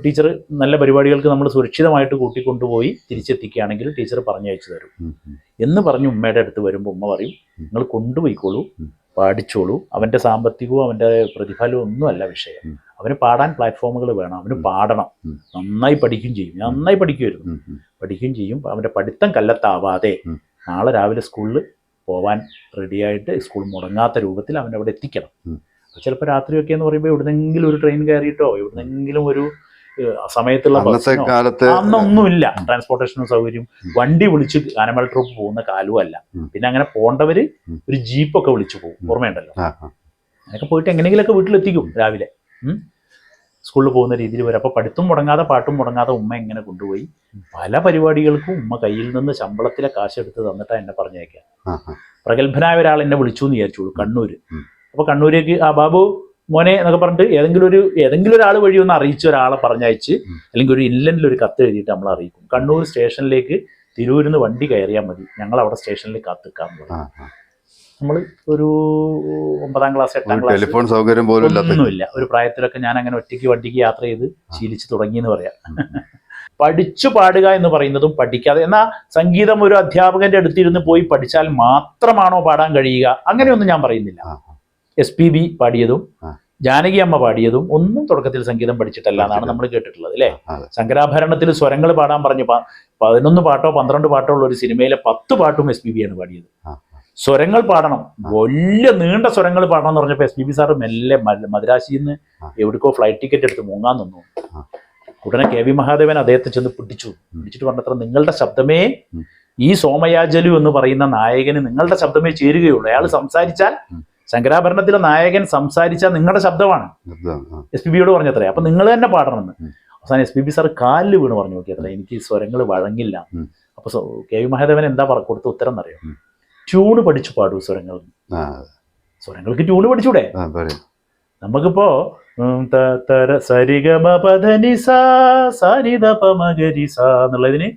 Speaker 1: ടീച്ചർ നല്ല പരിപാടികൾക്ക് നമ്മൾ സുരക്ഷിതമായിട്ട് കൂട്ടിക്കൊണ്ടുപോയി തിരിച്ചെത്തിക്കുകയാണെങ്കിൽ ടീച്ചർ പറഞ്ഞയച്ചു തരും എന്ന് പറഞ്ഞ് ഉമ്മയുടെ അടുത്ത് വരുമ്പോൾ ഉമ്മ പറയും, നിങ്ങൾ കൊണ്ടുപോയിക്കോളൂ, പാടിച്ചോളൂ. അവൻ്റെ സാമ്പത്തികവും അവൻ്റെ പ്രതിഫലവും ഒന്നുമല്ല വിഷയം. അവന് പാടാൻ പ്ലാറ്റ്ഫോമുകൾ വേണം, അവന് പാടണം. നന്നായി പഠിക്കുകയും ചെയ്യും. നന്നായി പഠിക്കുകയും ചെയ്യും. അവൻ്റെ പഠിത്തം കല്ലത്താവാതെ നാളെ രാവിലെ സ്കൂളിൽ പോവാൻ റെഡിയായിട്ട് സ്കൂൾ മുടങ്ങാത്ത രൂപത്തിൽ അവൻ അവിടെ എത്തിക്കണം. ചിലപ്പോൾ രാത്രിയൊക്കെ എന്ന് പറയുമ്പോൾ എവിടുന്നെങ്കിലും ഒരു ട്രെയിൻ കയറിയിട്ടോ എവിടുന്നെങ്കിലും ഒരു സമയത്തുള്ള അന്നൊന്നുമില്ല ട്രാൻസ്പോർട്ടേഷനും സൗകര്യം. വണ്ടി വിളിച്ച് ആനമൽ ട്രോപ്പ് പോകുന്ന കാലവും അല്ല. പിന്നെ അങ്ങനെ പോകേണ്ടവർ ഒരു ജീപ്പൊക്കെ വിളിച്ചു പോകും, ഓർമ്മയുണ്ടല്ലോ. അങ്ങനെയൊക്കെ പോയിട്ട് എങ്ങനെയെങ്കിലൊക്കെ വീട്ടിലെത്തിക്കും രാവിലെ, സ്കൂളിൽ പോകുന്ന രീതിയിൽ വരും. അപ്പോൾ പഠിത്തം മുടങ്ങാതെ പാട്ടും മുടങ്ങാതെ ഉമ്മ എങ്ങനെ കൊണ്ടുപോയി പല പരിപാടികൾക്കും ഉമ്മ കയ്യിൽ നിന്ന് ശമ്പളത്തിലെ കാശെടുത്ത് തന്നിട്ടാണ് എന്നെ പറഞ്ഞേക്കുക. പ്രഗത്ഭനായ ഒരാൾ എന്നെ വിളിച്ചു എന്ന് വിചാരിച്ചോളൂ, കണ്ണൂര്. അപ്പോൾ കണ്ണൂരേക്ക് ബാബു മോനെ എന്നൊക്കെ പറഞ്ഞിട്ട് ഏതെങ്കിലും ഒരാൾ വഴി ഒന്ന് അറിയിച്ച ഒരാളെ പറഞ്ഞയച്ച് അല്ലെങ്കിൽ ഒരു ഇൻലൻഡിൽ ഒരു കത്ത് എഴുതിയിട്ട് നമ്മൾ അറിയിക്കും. കണ്ണൂർ സ്റ്റേഷനിലേക്ക് തിരൂരിൽ നിന്ന് വണ്ടി കയറിയാൽ മതി, ഞങ്ങൾ അവിടെ സ്റ്റേഷനിൽ കാത്തിക്കാൻ പോകും. നമ്മൾ ഒരു 9ാം ക്ലാസ് 8ാം ക്ലാസ്
Speaker 2: ടെലിഫോൺ സൗകര്യം പോലും
Speaker 1: ഒന്നുമില്ല. ഒരു പ്രായത്തിലൊക്കെ ഞാൻ അങ്ങനെ ഒറ്റയ്ക്ക് വണ്ടിക്ക് യാത്ര ചെയ്ത് ശീലിച്ച് തുടങ്ങി എന്ന് പറയാം. പഠിച്ചു പാടുക എന്ന് പറയുന്നതും പഠിക്കാതെ. എന്നാൽ സംഗീതം ഒരു അധ്യാപകന്റെ അടുത്തിരുന്ന് പോയി പഠിച്ചാൽ മാത്രമാണോ പാടാൻ കഴിയുക? അങ്ങനെയൊന്നും ഞാൻ പറയുന്നില്ല. SPB പാടിയതും ജാനകി അമ്മ പാടിയതും ഒന്നും തുടക്കത്തിൽ സംഗീതം പഠിച്ചിട്ടല്ല എന്നാണ് നമ്മൾ കേട്ടിട്ടുള്ളത് അല്ലേ. ശങ്കരാഭരണത്തിൽ സ്വരങ്ങൾ പാടാൻ പറഞ്ഞു 11 പാട്ടോ 12 പാട്ടോ ഉള്ള ഒരു സിനിമയിലെ 10 പാട്ടും SPB ആണ് പാടിയത്. സ്വരങ്ങൾ പാടണം, വലിയ നീണ്ട സ്വരങ്ങൾ പാടണം എന്ന് പറഞ്ഞപ്പോൾ SPB സാറ് മെല്ലെ മദ്രാശിയിൽ നിന്ന് എവിടേക്കോ ഫ്ലൈറ്റ് ടിക്കറ്റ് എടുത്ത് മുങ്ങാൻ നിന്നു. ഉടനെ KV മഹാദേവൻ അദ്ദേഹത്തെ ചെന്ന് പിടിച്ചിട്ട് പറഞ്ഞത്ര, നിങ്ങളുടെ ശബ്ദമേ ഈ സോമയാജലു എന്ന് പറയുന്ന നായകന് നിങ്ങളുടെ ശബ്ദമേ ചേരുകയുള്ളൂ. അയാൾ സംസാരിച്ചാൽ, ശങ്കരാഭരണത്തിലെ നായകൻ സംസാരിച്ചാൽ നിങ്ങളുടെ ശബ്ദമാണ്. SPBയോട് പറഞ്ഞത്രേ, അപ്പൊ നിങ്ങൾ തന്നെ പാടണമെന്ന്. അവസാനം SPB സാർ കാലിൽ വീണ് പറഞ്ഞു നോക്കിയത്രേ, എനിക്ക് സ്വരങ്ങൾ വഴങ്ങില്ല. അപ്പൊ KV മഹാദേവൻ എന്താ കൊടുത്ത ഉത്തരം എന്നറിയോ? ട്യൂണ് പഠിച്ചു പാടൂ സ്വരങ്ങൾ. സ്വരങ്ങൾക്ക് ട്യൂണ് പഠിച്ചൂടെ? നമുക്കിപ്പോ എന്നുള്ളതിന്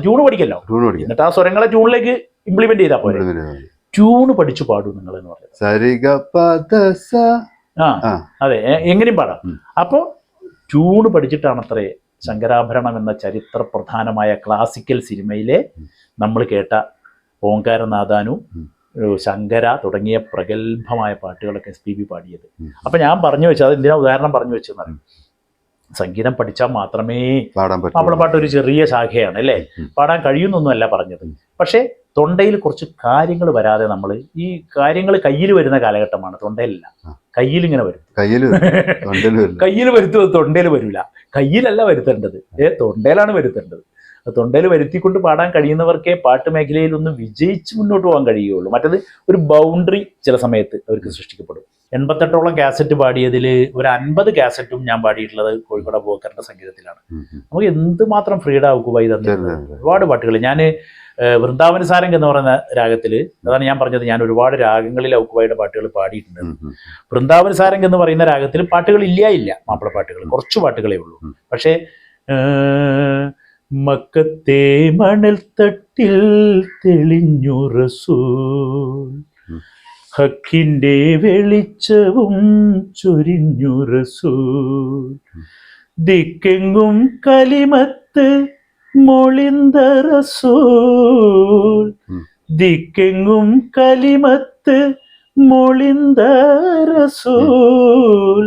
Speaker 1: ട്യൂണ് പഠിക്കല്ലോ. എന്നിട്ട് ആ സ്വരങ്ങളെ ട്യൂണിലേക്ക് ഇംപ്ലിമെന്റ് ചെയ്താൽ പോലെ. ട്യൂണ് പഠിച്ചു പാടൂ നിങ്ങൾ എന്ന് പറയുന്നത്. അതെ, എങ്ങനെയും പാടാം. അപ്പോ ട്യൂണ് പഠിച്ചിട്ടാണ് അത്രേ ശങ്കരാഭരണം എന്ന ചരിത്ര പ്രധാനമായ ക്ലാസിക്കൽ സിനിമയിലെ നമ്മൾ കേട്ട ഓങ്കാരനാഥാനു, ശങ്കര തുടങ്ങിയ പ്രഗത്ഭമായ പാട്ടുകളൊക്കെ SPB പാടിയത്. അപ്പൊ ഞാൻ പറഞ്ഞു വെച്ചത്, അത് എന്തിനാ ഉദാഹരണം പറഞ്ഞു വെച്ചെന്ന് അറിയാം. സംഗീതം പഠിച്ചാൽ മാത്രമേ മാപ്പിളപ്പാട്ട് ഒരു ചെറിയ ശാഖയാണ് അല്ലേ, പാടാൻ കഴിയുന്നൊന്നുമല്ല പറഞ്ഞത്. പക്ഷേ തൊണ്ടയിൽ കുറച്ച് കാര്യങ്ങൾ വരാതെ നമ്മൾ ഈ കാര്യങ്ങൾ കയ്യിൽ വരുന്ന കാലഘട്ടമാണ്. തൊണ്ടയിലല്ല, കയ്യിലിങ്ങനെ വരും. കയ്യിൽ വരുത്തുന്നത് തൊണ്ടയിൽ വരില്ല. കയ്യിലല്ല വരുത്തേണ്ടത്, തൊണ്ടയിലാണ് വരുത്തേണ്ടത്. തൊണ്ടയിൽ വരുത്തിക്കൊണ്ട് പാടാൻ കഴിയുന്നവർക്കേ പാട്ട് മേഖലയിൽ ഒന്ന് വിജയിച്ച് മുന്നോട്ട് പോകാൻ കഴിയുകയുള്ളൂ. മറ്റത് ഒരു ബൗണ്ടറി ചില സമയത്ത് അവർക്ക് സൃഷ്ടിക്കപ്പെടും. 88ഓളം കാസറ്റ് പാടിയതിൽ ഒരു 50 കാസറ്റും ഞാൻ പാടിയിട്ടുള്ളത് കോഴിക്കോട് അബൂബക്കറിന്റെ സംഗീതത്തിലാണ്. നമുക്ക് എന്തുമാത്രം ഫ്രീഡം ഔക്കുബായി തന്നിട്ടുണ്ട്. ഒരുപാട് പാട്ടുകൾ ഞാൻ വൃന്ദാവന സാരംഗ് എന്ന് പറയുന്ന രാഗത്തിൽ, അതാണ് ഞാൻ പറഞ്ഞത്, ഞാൻ ഒരുപാട് രാഗങ്ങളിൽ ഔക്കുബായിയുടെ പാട്ടുകൾ പാടിയിട്ടുണ്ട്. വൃന്ദാവന സാരംഗ് എന്ന് പറയുന്ന രാഗത്തിൽ പാട്ടുകൾ ഇല്ല, മാപ്പിള പാട്ടുകൾ കുറച്ച് പാട്ടുകളേ ഉള്ളൂ. പക്ഷേ മക്കത്തെ മണൽ തട്ടിൽ തെളിഞ്ഞു റസൂൽ, ഹക്കിന്റെ വെളിച്ചവും ചൊരിഞ്ഞു റസൂൽ, ദിക്കെങ്ങും കലിമത്ത് മൊളിന്ത റസൂൽ, ദിക്കെങ്ങും കലിമത്ത് മൊളിന്ത റസൂൽ,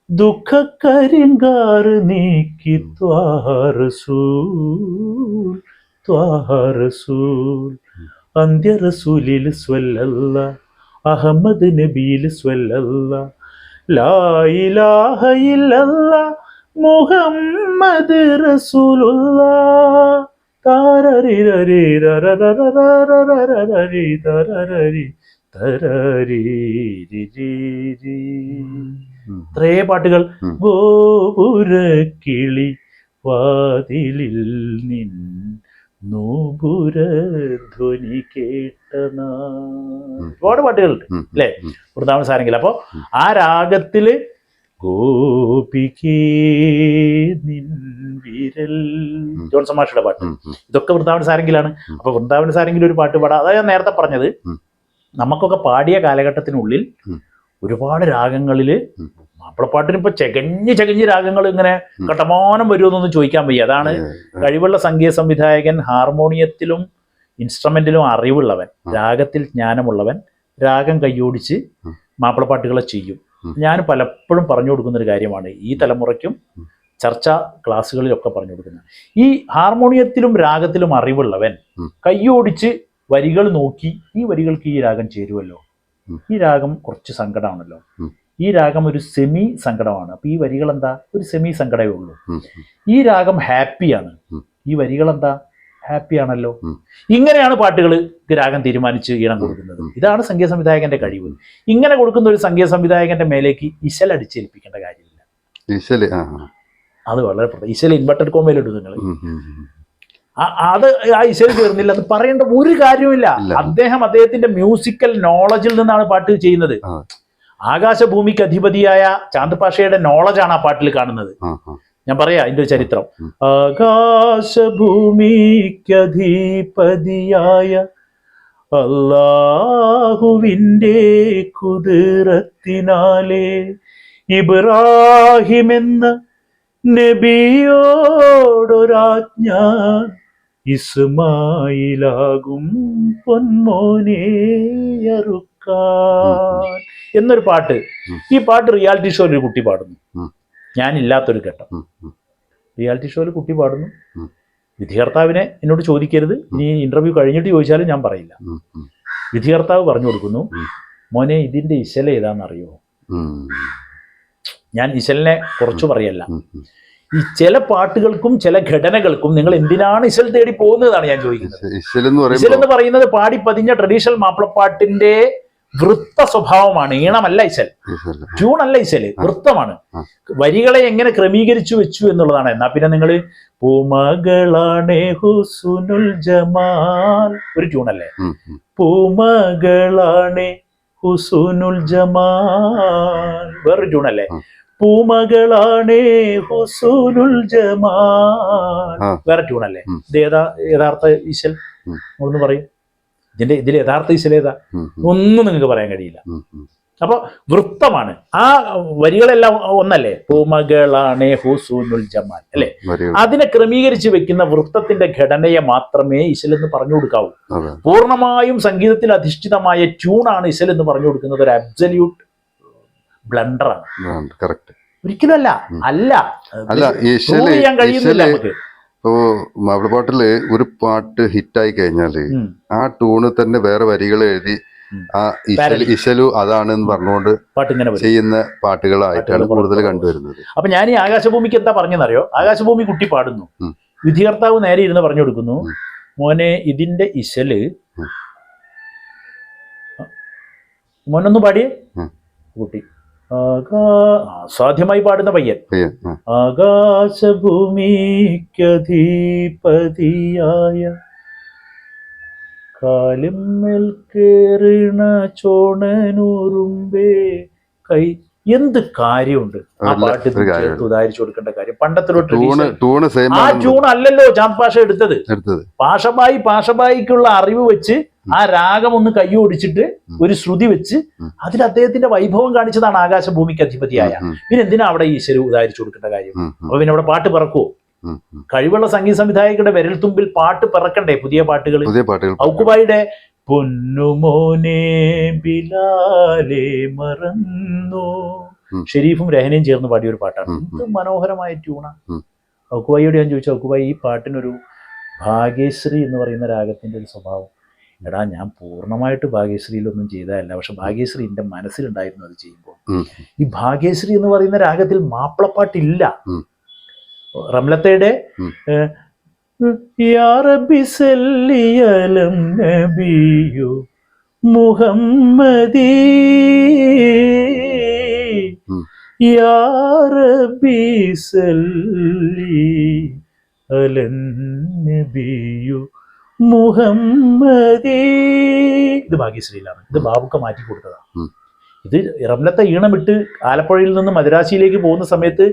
Speaker 1: ദുഃഖക്കരിങ്കാറ് നീക്കി ത്വാഹ റസൂൽ, ത്വാഹ റസൂൽ, അന്ത്യ റസൂലിൽ സ്വല്ലല്ലാഹ് അഹമ്മദ് നബീൽ സ്വല്ലല്ലാ ലാ ഇലാഹ ഇല്ലല്ലാ മുഹമ്മദ് റസൂലുള്ളാ താരരിരരി രരരരരരരരരി തരരരി തരരീരിരി. ഇത്രേ പാട്ടുകൾ. ഗോപുരക്കിളി വാതിലിൽ നിൻ നൂപുരധ്വനി കേട്ടന. ഒരുപാട് പാട്ടുകളുണ്ട് അല്ലേ വൃന്ദാവന സാരംഗിൽ. അപ്പോൾ ആ രാഗത്തില് ഗോപികേ നിൻ വിരൽ, ജോൺസൺ മാഷിയുടെ പാട്ട്, ഇതൊക്കെ വൃന്ദാവന സാരംഗിലാണ്. അപ്പൊ വൃന്ദാവന സാരംഗിൽ ഒരു പാട്ട് പാടാം. അതായത് ഞാൻ നേരത്തെ പറഞ്ഞത്, നമുക്കൊക്കെ പാടിയ കാലഘട്ടത്തിനുള്ളിൽ ഒരുപാട് രാഗങ്ങളില് മാപ്പിളപ്പാട്ടിന് ഇപ്പൊ ചകഞ്ഞ് രാഗങ്ങൾ ഇങ്ങനെ കട്ടമാനം വരുമെന്നൊന്നും ചോദിക്കാൻ വയ്യ. അതാണ് കഴിവുള്ള സംഗീത സംവിധായകൻ, ഹാർമോണിയത്തിലും ഇൻസ്ട്രുമെന്റിലും അറിവുള്ളവൻ, രാഗത്തിൽ ജ്ഞാനമുള്ളവൻ, രാഗം കൈയോടിച്ച് മാപ്പിളപ്പാട്ടുകളെ ചെയ്യും. ഞാൻ പലപ്പോഴും പറഞ്ഞു കൊടുക്കുന്ന ഒരു കാര്യമാണ്, ഈ തലമുറയ്ക്കും ചർച്ചാ ക്ലാസ്സുകളിലൊക്കെ പറഞ്ഞു കൊടുക്കുന്നത്. ഈ ഹാർമോണിയത്തിലും രാഗത്തിലും അറിവുള്ളവൻ കൈയോടിച്ച് വരികൾ നോക്കി, ഈ വരികൾക്ക് ഈ രാഗം ചേരുമല്ലോ, ഈ രാഗം കുറച്ച് സങ്കടമാണല്ലോ, ഈ രാഗം ഒരു സെമി സങ്കടമാണ്, അപ്പൊ ഈ വരികൾ എന്താ ഒരു സെമി സങ്കടമേ ഉള്ളൂ, ഈ രാഗം ഹാപ്പിയാണ്, ഈ വരികൾ എന്താ ഹാപ്പി ആണല്ലോ. ഇങ്ങനെയാണ് പാട്ടുകൾ രാഗം തീരുമാനിച്ച് ഈണം കൊടുക്കുന്നത്. ഇതാണ് സംഗീത സംവിധായകന്റെ കഴിവ്. ഇങ്ങനെ കൊടുക്കുന്ന ഒരു സംഗീത സംവിധായകന്റെ മേലേക്ക് ഇശൽ അടിച്ചേൽപ്പിക്കേണ്ട കാര്യമില്ല. അത് വളരെ ഇശൽ ഇൻവെർട്ടഡ് കോമയിലിടും നിങ്ങൾ. അത് ആ ഇശൽ ചേർന്നില്ല അത് പറയേണ്ട ഒരു കാര്യവുമില്ല. അദ്ദേഹത്തിന്റെ മ്യൂസിക്കൽ നോളജിൽ നിന്നാണ് പാട്ട് ചെയ്യുന്നത്. ആകാശഭൂമിക്ക് അധിപതിയായ ചാന്ദ് പാഷയുടെ നോളജാണ് ആ പാട്ടിൽ കാണുന്നത്. ഞാൻ പറയാ അതിന്റെ ഒരു ചരിത്രം. ആകാശഭൂമിക്കധിപതിയായ അല്ലാഹുവിന്റെ കുദിറത്തിനാലെ ഇബ്രാഹിം എന്ന നബിയോടൊരാജ്ഞ ഇസ്മായിലാകും പൊന്മോനെ അറുക്കാൻ എന്നൊരു പാട്ട്. ഈ പാട്ട് റിയാലിറ്റി ഷോയിൽ ഒരു കുട്ടി പാടുന്നു. ഞാനില്ലാത്തൊരു ഘട്ടം റിയാലിറ്റി ഷോയിൽ കുട്ടി പാടുന്നു. വിധികർത്താവിനെ എന്നോട് ചോദിക്കരുത്, ഇനി ഇന്റർവ്യൂ കഴിഞ്ഞിട്ട് ചോദിച്ചാലും ഞാൻ പറയില്ല. വിധികർത്താവ് പറഞ്ഞു കൊടുക്കുന്നു, മോനെ ഇതിന്റെ ഇശൽ ഏതാണെന്നറിയോ? ഞാൻ ഇശലിനെ കുറച്ചു പറയല്ല, ഈ ചില പാട്ടുകൾക്കും ചില ഘടനകൾക്കും നിങ്ങൾ എന്തിനാണ് ഇശൽ തേടി പോകുന്നതാണ് ഞാൻ ചോദിക്കുന്നത്. ഇശൽ എന്ന് പറയുന്നത് പാടി പതിഞ്ഞ ട്രഡീഷണൽ മാപ്പിളപ്പാട്ടിന്റെ വൃത്ത സ്വഭാവമാണ്. ഈണമല്ല ഇശൽ, ട്യൂണല്ല ഇശല്, വൃത്തമാണ്. വരികളെ എങ്ങനെ ക്രമീകരിച്ചു വെച്ചു എന്നുള്ളതാണ്. എന്നാ പിന്നെ നിങ്ങൾ പൂമകളാണേ ഹുസ്നുൽ ജമാൽ ഒരു ട്യൂണല്ലേ, പൂമകളാണേ ഹുസ്നുൽ ജമാൽ വേറൊരു ട്യൂണല്ലേ, പൂമകളാണേ ഹുസ്നുൽ ജമാൽ വേറെ ട്യൂണല്ലേ. ഇത് യഥാർത്ഥ ഇശൽ ഒന്ന് പറയും. ഇതിൽ യഥാർത്ഥ ഇശൽ ഏതാ? ഒന്നും നിങ്ങൾക്ക് പറയാൻ കഴിയില്ല. അപ്പൊ വൃത്തമാണ്. ആ വരികളെല്ലാം ഒന്നല്ലേ, പൂമകളാണേ ഹുസ്നുൽ ജമാൽ അല്ലെ. അതിനെ ക്രമീകരിച്ച് വെക്കുന്ന വൃത്തത്തിന്റെ ഘടനയെ മാത്രമേ ഇശൽ എന്ന് പറഞ്ഞു കൊടുക്കാവൂ. പൂർണ്ണമായും സംഗീതത്തിൽ അധിഷ്ഠിതമായ ട്യൂണാണ് ഇശൽ എന്ന് പറഞ്ഞു കൊടുക്കുന്നത്. ഒരു അബ്സല്യൂട്ട് ബ്ലണ്ടറാണ്. ഒരിക്കലും അല്ല ചെയ്യാൻ കഴിയുന്നില്ല നമുക്ക്.
Speaker 3: ഇപ്പോ മാപ്പിളപ്പാട്ടില് ഒരു പാട്ട് ഹിറ്റായി കഴിഞ്ഞാല് ആ ട്യൂണ് തന്നെ വേറെ വരികൾ എഴുതി ആ ഇശലു അതാണെന്ന് പറഞ്ഞുകൊണ്ട് ചെയ്യുന്ന പാട്ടുകളായിട്ടാണ് കൂടുതൽ കണ്ടുവരുന്നത്.
Speaker 1: അപ്പൊ ഞാൻ ഈ ആകാശഭൂമിക്ക് എന്താ പറഞ്ഞെന്നറിയോ? ആകാശഭൂമി കുട്ടി പാടുന്നു, വിധികർത്താവ് നേരെ ഇരുന്ന് പറഞ്ഞു കൊടുക്കുന്നു, മോനെ ഇതിന്റെ ഇശല് മോനൊന്ന് പാടിയേ. കുട്ടി സാധ്യമായി പാടുന്ന പയ്യൻ. ആകാശഭൂമിക്കധിപതിയായ കാലിന്മേൽ കേറിണ ചോണനൂറുമ്പേ കൈ. എന്ത് കാര്യമുണ്ട് ആ പാട്ട് ഉദാഹരിച്ചു കൊടുക്കേണ്ട കാര്യം? പണ്ടത്തെ ആ ട്യൂൺ അല്ലല്ലോ ചാന്ദ് പാഷ എടുത്തത്. പാഷബായിക്കുള്ള അറിവ് വെച്ച് ആ രാഗം ഒന്ന് കൈ ഓടിച്ചിട്ട് ഒരു ശ്രുതി വെച്ച് അതിൽ അദ്ദേഹത്തിന്റെ വൈഭവം കാണിച്ചതാണ് ആകാശഭൂമിക്ക് അധിപതിയായ. പിന്നെ എന്തിനാ അവിടെ ഈശ്വര ഉദാഹരിച്ചു കൊടുക്കേണ്ട കാര്യം? അപ്പൊ പിന്നെ അവിടെ പാട്ട് പിറക്കുവോ? കഴിവുള്ള സംഗീത സംവിധായകരുടെ വിരൽത്തുമ്പിൽ പാട്ട് പിറക്കണ്ടേ? പുതിയ പാട്ടുകൾ. ഔക്കുബായിയുടെ പൊന്നുമോനെ ബിലാലെ മറന്നു ഷെരീഫും രഹനയും ചേർന്ന് പാടിയ ഒരു പാട്ടാണ്. എന്ത് മനോഹരമായ ട്യൂണാ. ഔക്കുബായിയോട് ഞാൻ ചോദിച്ചു, ഔക്കുബായി ഈ പാട്ടിനൊരു ഭാഗ്യശ്രീ എന്ന് പറയുന്ന രാഗത്തിന്റെ ഒരു സ്വഭാവം എടാ ഞാൻ പൂർണ്ണമായിട്ട് ഭാഗ്യശ്രീയിലൊന്നും ചെയ്തതല്ല, പക്ഷെ ഭാഗ്യശ്രീ എൻ്റെ മനസ്സിലുണ്ടായിരുന്നു അത് ചെയ്യുമ്പോൾ. ഈ ഭാഗ്യശ്രീ എന്ന് പറയുന്ന രാഗത്തിൽ മാപ്പിളപ്പാട്ടില്ല. റംലത്തയുടെ യാ റബ്ബി സല്ലി അലൻ നബിയു മുഹമ്മദി യാ റബ്ബി സല്ലി അലൻ നബിയു മുഹമ്മദി. ഇത് ഭാഗ്യശ്രീയിലാണ്, ഇത് ബാബുക്ക മാറ്റി കൊടുത്തതാണ്. ഇത് റംലത്തെ ഈണമിട്ട് ആലപ്പുഴയിൽ നിന്ന് മദ്രാസിയിലേക്ക് പോകുന്ന സമയത്ത്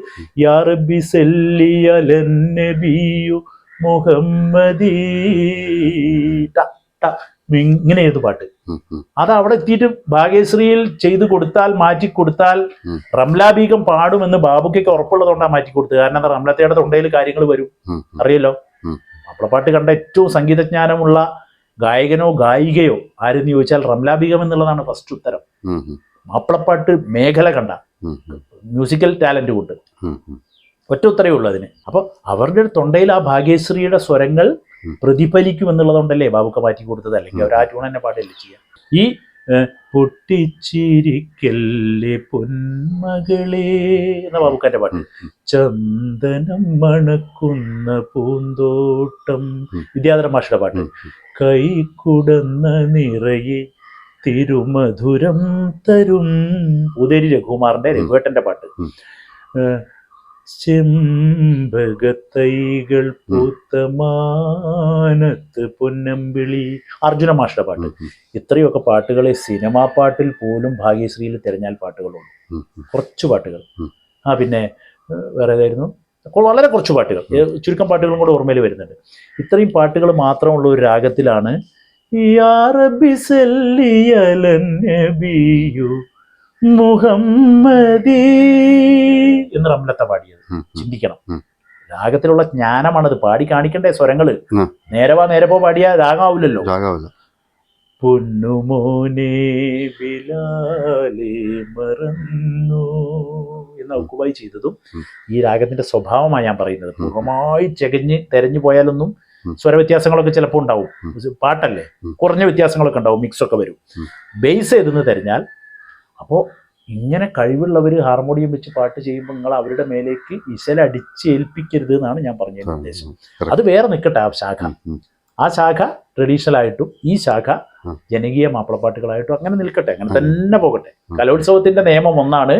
Speaker 1: യാ റബ്ബി സല്ലി അലൻ നബിയു മുഹമ്മദി ഇങ്ങനെ ഏത് പാട്ട്. അത് അവിടെ എത്തിയിട്ട് ഭാഗ്യശ്രീയിൽ ചെയ്തു കൊടുത്താൽ, മാറ്റി കൊടുത്താൽ റംല ബീഗം പാടുമെന്ന് ബാബുക്കൊക്കെ ഉറപ്പുള്ളതുകൊണ്ടാണ് മാറ്റി കൊടുത്തത്. കാരണം റംലത്തയുടെ തൊണ്ടയിൽ കാര്യങ്ങൾ വരും, അറിയല്ലോ. മാപ്പിളപ്പാട്ട് കണ്ട ഏറ്റവും സംഗീതജ്ഞാനമുള്ള ഗായകനോ ഗായികയോ ആരെന്ന് ചോദിച്ചാൽ റംല ബീഗം എന്നുള്ളതാണ് ഫസ്റ്റ് ഉത്തരം. മാപ്പിളപ്പാട്ട് മേഖല കണ്ട മ്യൂസിക്കൽ ടാലന്റ് കൊണ്ട് ഒറ്റ ഉത്തരവേ ഉള്ളൂ അതിന്. അപ്പോൾ അവരുടെ തൊണ്ടയിൽ ആ ഭാഗ്യശ്രീയുടെ സ്വരങ്ങൾ പ്രതിഫലിക്കും എന്നുള്ളതുകൊണ്ടല്ലേ ബാബുക്ക മാറ്റി കൊടുത്തത്. അല്ലെങ്കിൽ അവർ ആ ട്യൂൺ തന്നെ പാടില്ലേ ചെയ്യാം. ഈ പൊട്ടിച്ചിരിക്കല്ലേ പൊന്മകളെ എന്ന ബാബുക്കാന്റെ പാട്ട്, ചന്ദനം മണക്കുന്ന പൂന്തോട്ടം വിദ്യാധര മാഷയുടെ പാട്ട്, കൈക്കുടന്ന നിറയെ തിരുമധുരം തരും ഉദരി രഘുകുമാറിന്റെ രഘുവേട്ടന്റെ പാട്ട്, ചെമ്പകത്തൈകൾ പൂത്തമാനത്ത് പൊന്നമ്പിളി അർജുന മാഷയുടെ പാട്ട്. ഇത്രയൊക്കെ പാട്ടുകളെ സിനിമാ പാട്ടിൽ പോലും ഭാഗ്യശ്രീയിൽ തിരഞ്ഞാൽ പാട്ടുകളുണ്ട്. കുറച്ച് പാട്ടുകൾ. പിന്നെ വേറെ ഏതായിരുന്നു, വളരെ കുറച്ച് പാട്ടുകൾ, ചുരുക്കം പാട്ടുകളും കൂടെ ഓർമ്മയിൽ വരുന്നുണ്ട്. ഇത്രയും പാട്ടുകൾ മാത്രമുള്ള ഒരു രാഗത്തിലാണ് യാ റബ്ബി സല്ലി അലൻ നബിയു മുഹമ്മദി എന്ന് റംലത്ത പാടിയത്. ചിന്തിക്കണം, രാഗത്തിലുള്ള ജ്ഞാനമാണത്. പാടി കാണിക്കണ്ടേ സ്വരങ്ങള്. നേരപ്പോ പാടിയ രാഗമാവില്ലല്ലോ. പൊന്നുമോനെ ബിലാലേ മറന്നു എന്ന് ഔക്കുബായി ചെയ്തതും ഈ രാഗത്തിന്റെ സ്വഭാവമാണ് ഞാൻ പറയുന്നത്. പൂർണ്ണമായി തെരഞ്ഞു പോയാലൊന്നും സ്വരവ്യത്യാസങ്ങളൊക്കെ ചിലപ്പോൾ ഉണ്ടാവും. പാട്ടല്ലേ, കുറഞ്ഞ വ്യത്യാസങ്ങളൊക്കെ ഉണ്ടാവും, മിക്സൊക്കെ വരും. ബേസ് ചെയ്തെന്ന് തെരഞ്ഞാൽ അപ്പോൾ ഇങ്ങനെ കഴിവുള്ളവർ ഹാർമോണിയം വെച്ച് പാട്ട് ചെയ്യുമ്പോൾ നിങ്ങൾ അവരുടെ മേലേക്ക് ഇശലടിച്ചേൽപ്പിക്കരുത് എന്നാണ് ഞാൻ പറഞ്ഞതിന്റെ ഉദ്ദേശം. അത് വേറെ നിൽക്കട്ടെ, ആ ശാഖ ട്രഡീഷണൽ ആയിട്ടും ഈ ശാഖ ജനകീയ മാപ്പിളപ്പാട്ടുകളായിട്ടും അങ്ങനെ നിൽക്കട്ടെ, അങ്ങനെ തന്നെ പോകട്ടെ. കലോത്സവത്തിന്റെ നിയമം ഒന്നാണ്,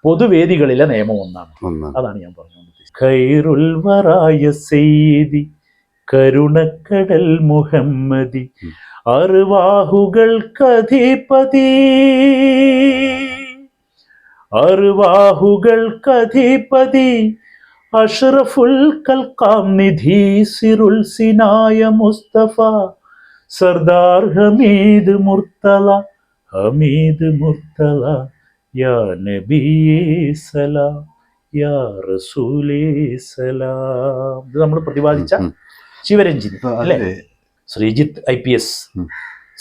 Speaker 1: പൊതുവേദികളിലെ നിയമം ഒന്നാണ്. അതാണ് ഞാൻ പറഞ്ഞത്. ഖൈറുൽ വറായ സയ്യിദി കരുണക്കടൽ മുഹമ്മദി അർവാഹുകൾക്കധിപതി അഷ്റഫുൽ കൽക്കാം നിധി സിറുൽ സിനായ മുസ്തഫ സർദാർ ഹമീദ് മുർത്തല യാ നബിയേ സലാം യാ റസൂലേ സലാം. ഇത് നമ്മൾ പ്രതിപാദിച്ച ശിവരഞ്ജിനി അല്ലേ? ശ്രീജിത്ത് IPS,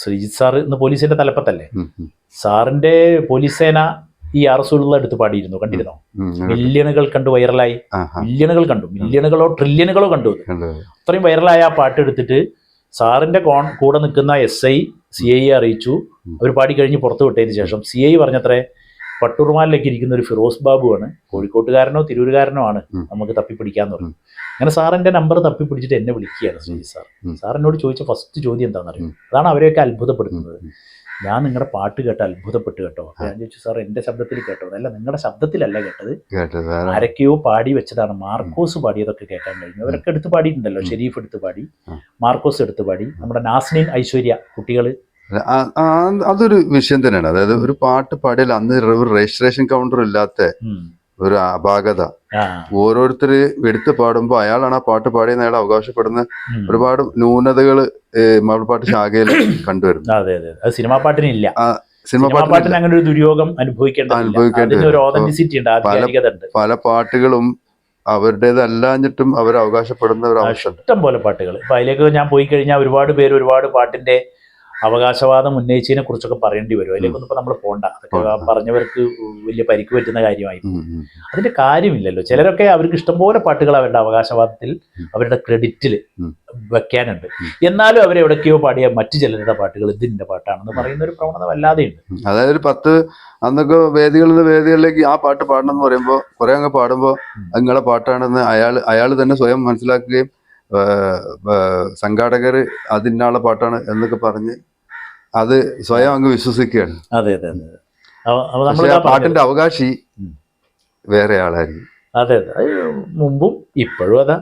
Speaker 1: ശ്രീജിത്ത് സാറ് ഇന്ന് പോലീസിന്റെ തലപ്പത്തല്ലേ. സാറിന്റെ പോലീസ് സേന ഈ റസൂലുള്ള എടുത്ത് പാടിയിരുന്നു, കണ്ടിരുന്നോ? മില്യണുകൾ കണ്ടു വൈറലായി, മില്യണുകളോ ട്രില്യണുകളോ കണ്ടു. അത്രയും വൈറലായ ആ പാട്ട് എടുത്തിട്ട് സാറിന്റെ കൂടെ നിൽക്കുന്ന SI CI അറിയിച്ചു. അവർ പാടി കഴിഞ്ഞ് പുറത്തു വിട്ടതിന് ശേഷം CI പറഞ്ഞത്രേ, പട്ടുറുമാലിലേക്ക് ഇരിക്കുന്ന ഒരു ഫിറോസ് ബാബുവാണ്, കോഴിക്കോട്ടുകാരനോ തിരൂരുകാരനോ ആണ്, നമുക്ക് തപ്പിപ്പിടിക്കാന്ന് പറഞ്ഞു. അങ്ങനെ സാറിന്റെ നമ്പർ തപ്പിപ്പിടിച്ചിട്ട് എന്നെ വിളിക്കുകയാണ് ശ്രീജിത്ത് സാർ. സാർ എന്നോട് ചോദിച്ച ഫസ്റ്റ് ചോദ്യം എന്താണെന്നറിയും? അതാണ് അവരെയൊക്കെ അത്ഭുതപ്പെടുത്തുന്നത്. ഞാൻ നിങ്ങളുടെ പാട്ട് കേട്ട് അത്ഭുതപ്പെട്ട് കേട്ടോ. ഞാൻ ചോദിച്ചു, സാർ എന്റെ ശബ്ദത്തിൽ കേട്ടോ? അല്ല, നിങ്ങളുടെ ശബ്ദത്തിലല്ല കേട്ടത്, ആരൊക്കെയോ പാടി വെച്ചതാണ്. മാർക്കോസ് പാടിയതൊക്കെ കേൾക്കാൻ കഴിഞ്ഞു. അവരൊക്കെ എടുത്ത് പാടിയിട്ടുണ്ടല്ലോ. ഷെരീഫ് എടുത്ത് പാടി, മാർക്കോസ് എടുത്ത് പാടി, നമ്മുടെ നാസ്നിൻ ഐശ്വര്യ കുട്ടികള്.
Speaker 3: അതൊരു വിഷയം തന്നെയാണ്. അതായത് ഒരു പാട്ട് പാടിയാൽ അന്ന് ഒരു രജിസ്ട്രേഷൻ കൗണ്ടർ ഇല്ലാത്ത ഒരു അപാകത. ഓരോരുത്തര് എടുത്ത് പാടുമ്പോ അയാളാണ് ആ പാട്ട് പാടിയെന്ന് അയാൾ അവകാശപ്പെടുന്ന ഒരുപാട് ന്യൂനതകൾ മാപ്പിളപ്പാട്ട് ശാഖയിൽ കണ്ടുവരുന്നു.
Speaker 1: അതെ അതെ, അത് സിനിമാ പാട്ടിനില്ല. സിനിമാ പാട്ടിന് അങ്ങനെ ഒരു ദുര്യോഗം അനുഭവിക്കേണ്ടി
Speaker 3: പല പാട്ടുകളും അവരുടേതല്ലാഞ്ഞിട്ടും അവർ അവകാശപ്പെടുന്ന ഒരു അവസ്ഥ.
Speaker 1: ഇഷ്ടം പോലെ പാട്ടുകൾ. ഇപ്പൊ അതിലേക്ക് ഞാൻ പോയി കഴിഞ്ഞാൽ ഒരുപാട് പേര് ഒരുപാട് പാട്ടിന്റെ അവകാശവാദം ഉന്നയിച്ചതിനെ കുറിച്ചൊക്കെ പറയേണ്ടി വരും. അതിലേക്കൊന്നും ഇപ്പൊ നമ്മൾ പോകണ്ട. അതൊക്കെ പറഞ്ഞവർക്ക് വലിയ പരിക്ക് പറ്റുന്ന കാര്യമായി. അതിന്റെ കാര്യമില്ലല്ലോ. ചിലരൊക്കെ അവർക്ക് ഇഷ്ടംപോലെ പാട്ടുകൾ അവരുടെ അവകാശവാദത്തിൽ അവരുടെ ക്രെഡിറ്റിൽ വെക്കാനുണ്ട്. എന്നാലും അവരെവിടേക്കോ പാടിയ മറ്റു ചിലരുടെ പാട്ടുകൾ ഇതിന്റെ പാട്ടാണെന്ന് പറയുന്ന ഒരു പ്രവണത വല്ലാതെയുണ്ട്.
Speaker 3: അതായത് ഒരു 10 അന്നൊക്കെ വേദികളിലേക്ക് ആ പാട്ട് പാടണം എന്ന് പറയുമ്പോൾ കുറെ അങ്ങ് പാടുമ്പോൾ നിങ്ങളെ പാട്ടാണെന്ന് അയാൾ തന്നെ സ്വയം മനസ്സിലാക്കുകയും സംഘാടകർ അതിനാളെ പാട്ടാണ് എന്നൊക്കെ പറഞ്ഞ് അത് സ്വയം അങ്ങ് വിശ്വസിക്കുകയാണ്.
Speaker 1: അതെ അതെ അതെ.
Speaker 3: പക്ഷേ ആ പാട്ടിന്റെ അവകാശി വേറെ ആളായിരിക്കും.
Speaker 1: അതെ അതെ. മുമ്പും ഇപ്പോഴും അതാ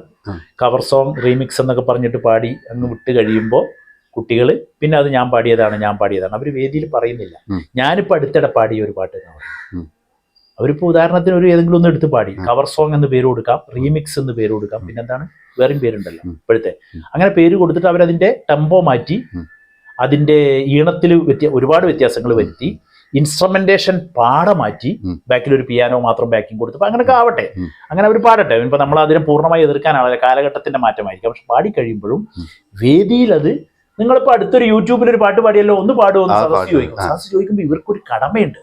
Speaker 1: കവർ സോങ് റീമിക്സ് എന്നൊക്കെ പറഞ്ഞിട്ട് പാടി അങ്ങ് വിട്ട് കഴിയുമ്പോൾ കുട്ടികൾ പിന്നെ അത് ഞാൻ പാടിയതാണ് അവർ വേദിയിൽ പറയുന്നില്ല. ഞാനിപ്പോൾ അടുത്തിടെ പാടിയ ഒരു പാട്ട് എന്ന് പറയും. അവരിപ്പോൾ ഉദാഹരണത്തിന് ഒരു ഏതെങ്കിലും ഒന്ന് എടുത്ത് പാടി കവർ സോങ് എന്ന് പേര് കൊടുക്കാം, റീമിക്സ് എന്ന് പേര് കൊടുക്കാം, പിന്നെ എന്താണ് വേറെയും പേരുണ്ടല്ലോ ഇപ്പോഴത്തെ. അങ്ങനെ പേര് കൊടുത്തിട്ട് അവരതിന്റെ ടെമ്പോ മാറ്റി അതിന്റെ ഈണത്തിൽ ഒരുപാട് വ്യത്യാസങ്ങൾ വരുത്തി ഇൻസ്ട്രുമെന്റേഷൻ മാറ്റി ബാക്കിൽ ഒരു പിയാനോ മാത്രം ബാക്കിങ് കൊടുത്തപ്പോൾ അങ്ങനെയൊക്കെ ആവട്ടെ, അങ്ങനെ അവർ പാടട്ടെ. ഇപ്പൊ നമ്മൾ അതിനെ പൂർണ്ണമായി എതിർക്കാനാണ്, കാലഘട്ടത്തിന്റെ മാറ്റമായിരിക്കും. പക്ഷെ പാടി കഴിയുമ്പോഴും വേദിയിൽ അത് നിങ്ങളിപ്പോ അടുത്തൊരു യൂട്യൂബിൽ ഒരു പാട്ട് പാടിയല്ലോ ഒന്ന് പാടുമെന്ന് സദസ് ചോദിക്കും. സദസ് ചോദിക്കുമ്പോൾ ഇവർക്കൊരു കടമയുണ്ട്,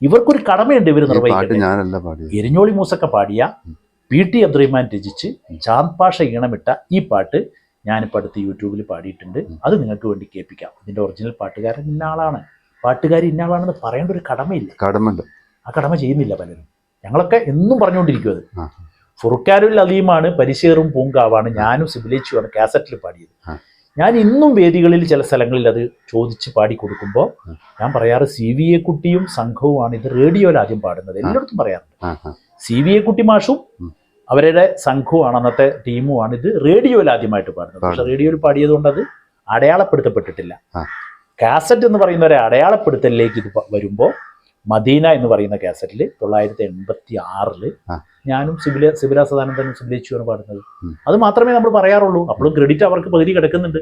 Speaker 1: ഇവർ നിർവഹിക്കുന്നത്. എരിഞ്ഞോളി മൂസക്ക പാടിയ PT അബ്ദുറഹ്മാൻ രചിച്ച് ചാന്ദ് പാഷ ഈണമിട്ട ഈ പാട്ട് ഞാനിപ്പോൾ അടുത്ത് യൂട്യൂബിൽ പാടിയിട്ടുണ്ട്. അത് നിങ്ങൾക്ക് വേണ്ടി കേൾപ്പിക്കാം. ഇതിന്റെ ഒറിജിനൽ പാട്ടുകാരൻ ഇന്നാളാണ്, പാട്ടുകാരി ഇന്നാളാണെന്ന് പറയേണ്ട ഒരു കടമയുണ്ട്. ആ കടമ ചെയ്യുന്നില്ല പലരും. ഞങ്ങളൊക്കെ എന്നും പറഞ്ഞുകൊണ്ടിരിക്കും അത്. ഫുർഖാനുൽ അലീമാണ് പരിശേറും പൂങ്കാവാണ് ഞാനും സിബിലേച്ചുമാണ് കാസറ്റിൽ പാടിയത്. ഞാൻ ഇന്നും വേദികളിൽ ചില സ്ഥലങ്ങളിൽ അത് ചോദിച്ച് പാടി കൊടുക്കുമ്പോൾ ഞാൻ പറയാറ് CVA കുട്ടിയും സംഘവുമാണ് ഇത് റേഡിയോയിൽ ആദ്യം പാടുന്നത്. എല്ലായിടത്തും പറയാറുണ്ട്. CVA കുട്ടി മാഷും അവരുടെ സംഘവുമാണ്, അന്നത്തെ ടീമുമാണ് ഇത് റേഡിയോയിൽ ആദ്യമായിട്ട് പാടുന്നത്. പക്ഷെ റേഡിയോയിൽ പാടിയത് കൊണ്ട് അത് അടയാളപ്പെടുത്തപ്പെട്ടിട്ടില്ല. കാസറ്റ് എന്ന് പറയുന്ന ഒരു അടയാളപ്പെടുത്തലിലേക്ക് ഇത് വരുമ്പോൾ മദീന എന്ന് പറയുന്ന കാസറ്റിൽ 1986 ഞാനും സിബില സദാനന്ദനും സിബിലേച്ചുമാണ് പാടുന്നത്. അത് മാത്രമേ നമ്മൾ പറയാറുള്ളൂ. അപ്പോഴും ക്രെഡിറ്റ് അവർക്ക് പകുതി കിടക്കുന്നുണ്ട്.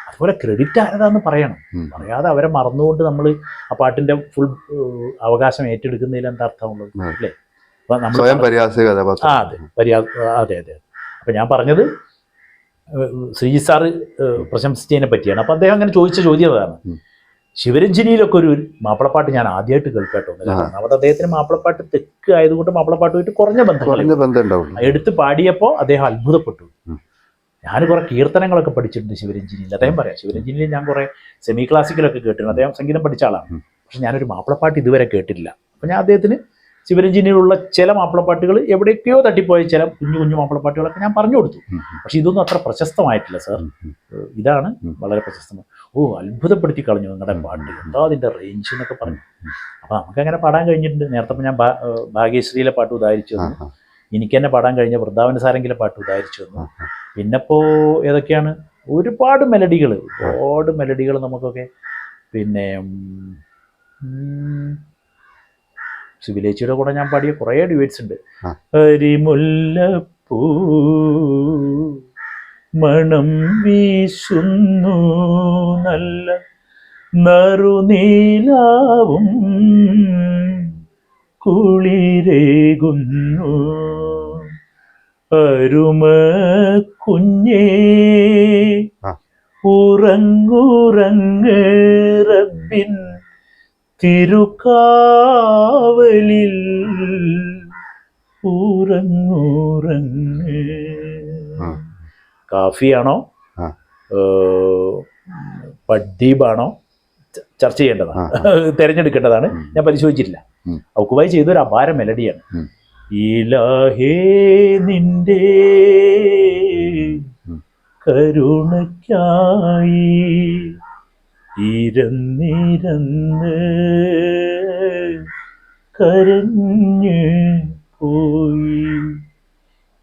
Speaker 1: അതുപോലെ ക്രെഡിറ്റ് ആരതാന്ന് പറയണം. പറയാതെ അവരെ മറന്നുകൊണ്ട് നമ്മൾ ആ പാട്ടിന്റെ ഫുൾ അവകാശം ഏറ്റെടുക്കുന്നതിൽ എന്താ അർത്ഥമുള്ളത് അല്ലേ? അപ്പൊ നമ്മൾ അതെ. അപ്പൊ ഞാൻ പറഞ്ഞത് ശ്രീജി സാറ് പ്രശംസിച്ചതിനെ പറ്റിയാണ്. അപ്പൊ അദ്ദേഹം അങ്ങനെ ചോദിച്ച ചോദ്യം അതാണ്. ശിവരഞ്ജിനിയിലൊക്കെ ഒരു മാപ്പിളപ്പാട്ട് ഞാൻ ആദ്യമായിട്ട് കേൾക്കാട്ടോ. അവിടെ അദ്ദേഹത്തിന് മാപ്പിളപ്പാട്ട് തെക്ക് ആയതുകൊണ്ട് മാപ്പിളപ്പാട്ടുമായിട്ട് കുറഞ്ഞ ബന്ധം എടുത്ത് പാടിയപ്പോൾ അദ്ദേഹം അത്ഭുതപ്പെട്ടു. ഞാൻ കുറെ കീർത്തനങ്ങളൊക്കെ പഠിച്ചിട്ടുണ്ട് ശിവരഞ്ജിനിയിൽ. അദ്ദേഹം പറയാം ശിവരഞ്ജിനിയിൽ ഞാൻ കുറെ സെമി ക്ലാസിക്കലൊക്കെ കേട്ടിട്ടുണ്ട്. അദ്ദേഹം സംഗീതം പഠിച്ച ആളാണ്. പക്ഷെ ഞാനൊരു മാപ്പിളപ്പാട്ട് ഇതുവരെ കേട്ടിട്ടില്ല. അപ്പൊ ഞാൻ അദ്ദേഹത്തിന് ശിവരഞ്ജിനിയിലുള്ള ചില മാപ്പിളപ്പാട്ടുകൾ എവിടേക്കോ തട്ടിപ്പോയ ചില കുഞ്ഞു മാപ്പിളപ്പാട്ടുകളൊക്കെ ഞാൻ പറഞ്ഞു കൊടുത്തു. പക്ഷെ ഇതൊന്നും അത്ര പ്രശസ്തമായിട്ടില്ല സാർ. ഇതാണ് വളരെ പ്രശസ്തമാണ്. അത്ഭുതപ്പെടുത്തി കളഞ്ഞു നിങ്ങളുടെ പാട്ട്, എന്താ അതിന്റെ റേഞ്ച് എന്നൊക്കെ പറഞ്ഞു. അപ്പൊ നമുക്കങ്ങനെ പാടാൻ കഴിഞ്ഞിട്ടുണ്ട്. നേരത്തെ ഞാൻ ഭാഗ്യശ്രീയിലെ പാട്ട് ഉദാഹരിച്ചു തന്നു. എനിക്ക് തന്നെ പാടാൻ കഴിഞ്ഞ വൃന്ദാവന സാരംഗിലെ പാട്ട് ഉദാഹരിച്ചു തന്നു. പിന്നെപ്പോ ഏതൊക്കെയാണ് ഒരുപാട് മെലഡികൾ നമുക്കൊക്കെ. പിന്നെ സിബിലേച്ചിയുടെ കൂടെ ഞാൻ പാടിയ കുറേ ഡ്യുവറ്റ്സ് ഉണ്ട്. അരിമുല്ലപ്പൂ മണം വീശുന്നു നല്ല നറുനീലാവും കുളിരേകുന്നു അരുമ കുഞ്ഞേ ഉറങ്ങുറങ്ങ് റബ്ബിൻ തിരുക്കാവലിൽ ഉറങ്ങുറങ്ങ്. കാഫിയാണോ പഡ്ഡീബാണോ ചർച്ച ചെയ്യേണ്ടതാണ്, തിരഞ്ഞെടുക്കേണ്ടതാണ്. ഞാൻ പരിശോധിച്ചിട്ടില്ല. ഔക്കുബായി ചെയ്തൊരു അപാര മെലഡിയാണ്. ഇലാഹേ നിന്റെ കരുണയ്ക്കായി ഇരന്നിരന്ന് കരഞ്ഞ് പോയി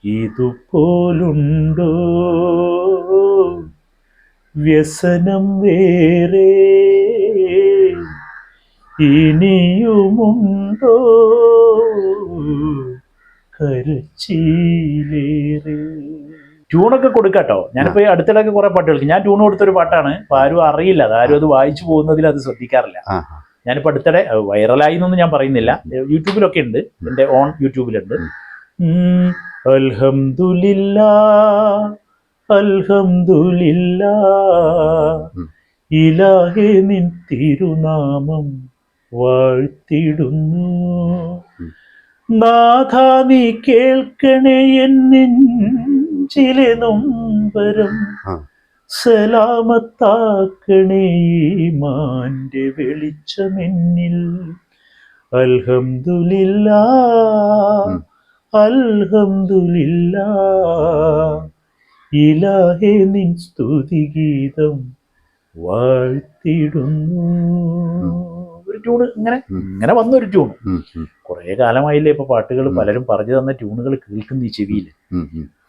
Speaker 1: ഇതുപോലുണ്ടോ വ്യസനം വേറെ ഇനിയുമുണ്ടോ കരച്ചിലേറെ. ട്യൂണൊക്കെ കൊടുക്കാട്ടോ. ഞാനിപ്പോ അടുത്തിടയ്ക്ക് കുറെ പാട്ട് കേൾക്കും. ഞാൻ ട്യൂൺ കൊടുത്തൊരു പാട്ടാണ്. അപ്പൊ ആരും അറിയില്ല, ആരും അത് വായിച്ചു പോകുന്നതിൽ അത് ശ്രദ്ധിക്കാറില്ല. ഞാനിപ്പോ അടുത്തിടെ വൈറലായി എന്നൊന്നും ഞാൻ പറയുന്നില്ല, യൂട്യൂബിലൊക്കെ ഉണ്ട്, എന്റെ ഓൺ യൂട്യൂബിലുണ്ട്. അൽഹംദുലില്ലാ അൽഹംദുലില്ലാ ഇലാഹേ നിൻ തിരുനാമം വാഴ്ത്തിടുന്നു. നാഥ നീ കേൾക്കണേ എൻ നെഞ്ചിലെ നൊമ്പരം, സലാമത്താക്കണേ ഈമാന്റെ വെളിച്ചമെന്നിൽ. അൽഹംദുലില്ലാ അൽഹംദുലില്ലാ, ഇലാഹേ നിൻ സ്തുതിഗീതം വാഴ്ത്തിടുന്നു. ഒരു ട്യൂണ് ഇങ്ങനെ വന്നൊരു ട്യൂണ്. കുറെ കാലമായില്ലേ ഇപ്പൊ പാട്ടുകൾ പലരും പറഞ്ഞു തന്ന ട്യൂണുകൾ കേൾക്കുന്ന ഈ ചെവിയിൽ.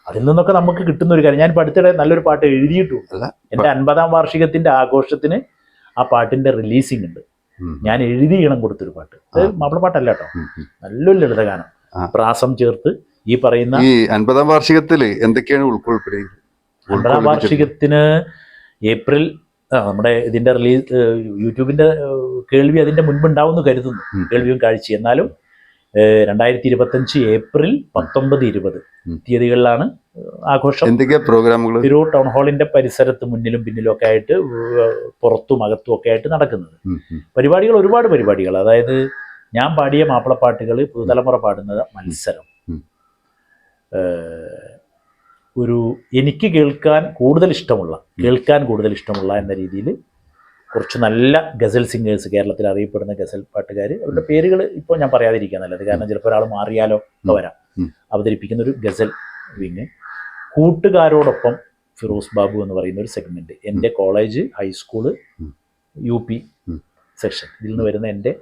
Speaker 1: അതിൽ നിന്നൊക്കെ നമുക്ക് കിട്ടുന്ന ഒരു കാര്യം. ഞാൻ ഇപ്പൊ അടുത്തിടെ നല്ലൊരു പാട്ട് എഴുതിയിട്ടുമില്ല. എന്റെ 50ാം വാർഷികത്തിന്റെ ആഘോഷത്തിന് ആ പാട്ടിന്റെ റിലീസിംഗ് ഉണ്ട്. ഞാൻ എഴുതി ഈണം കൊടുത്തൊരു പാട്ട്. അത് മാപ്പിളപ്പാട്ടല്ല കേട്ടോ, നല്ലൊരു ലളിതഗാനം, പ്രാസം ചേർത്ത് ഈ പറയുന്ന.
Speaker 3: ഈ 50ാം വാർഷികത്തിൽ എന്തൊക്കെയാണ് ഉൾക്കൊള്ളിക്കുന്നത്?
Speaker 1: 50ാം വാർഷികത്തിന് ഏപ്രിൽ നമ്മുടെ ഇതിന്റെ റിലീസ് യൂട്യൂബിന്റെ കേൾവി അതിന്റെ മുൻപുണ്ടാവുമെന്ന് കരുതുന്നു, കേൾവിയും കാഴ്ച. എന്നാലും 2025 ഏപ്രിൽ 19-20 തീയതികളിലാണ് ആഘോഷം.
Speaker 3: എന്തൊക്കെയാ പ്രോഗ്രാമുകൾ?
Speaker 1: തിരൂർ ടൗൺ ഹാളിന്റെ പരിസരത്ത് മുന്നിലും പിന്നിലും ഒക്കെ ആയിട്ട്, പുറത്തും അകത്തും ഒക്കെ ആയിട്ട് നടക്കുന്നത് പരിപാടികൾ, ഒരുപാട് പരിപാടികൾ. അതായത് ഞാൻ പാടിയ മാപ്പിളപ്പാട്ടുകൾ പുതുതലമുറ പാടുന്നത് മത്സരം, ഒരു എനിക്ക് കേൾക്കാൻ കൂടുതൽ ഇഷ്ടമുള്ള എന്ന രീതിയിൽ കുറച്ച് നല്ല ഗസൽ സിംഗേഴ്സ്, കേരളത്തിൽ അറിയപ്പെടുന്ന ഗസൽ പാട്ടുകാർ, അവരുടെ പേരുകൾ ഇപ്പോൾ ഞാൻ പറയാതിരിക്കാൻ നല്ലത്, കാരണം ചിലപ്പോൾ ഒരാൾ മാറിയാലോ ഒക്കെ വരാം. അവതരിപ്പിക്കുന്ന ഒരു ഗസൽ വിങ്. കൂട്ടുകാരോടൊപ്പം ഫിറോസ് ബാബു എന്ന് പറയുന്ന ഒരു സെഗ്മെന്റ്, എൻ്റെ കോളേജ്, ഹൈസ്കൂള്, UP സെക്ഷൻ, ഇതിൽ നിന്ന് വരുന്ന എൻ്റെ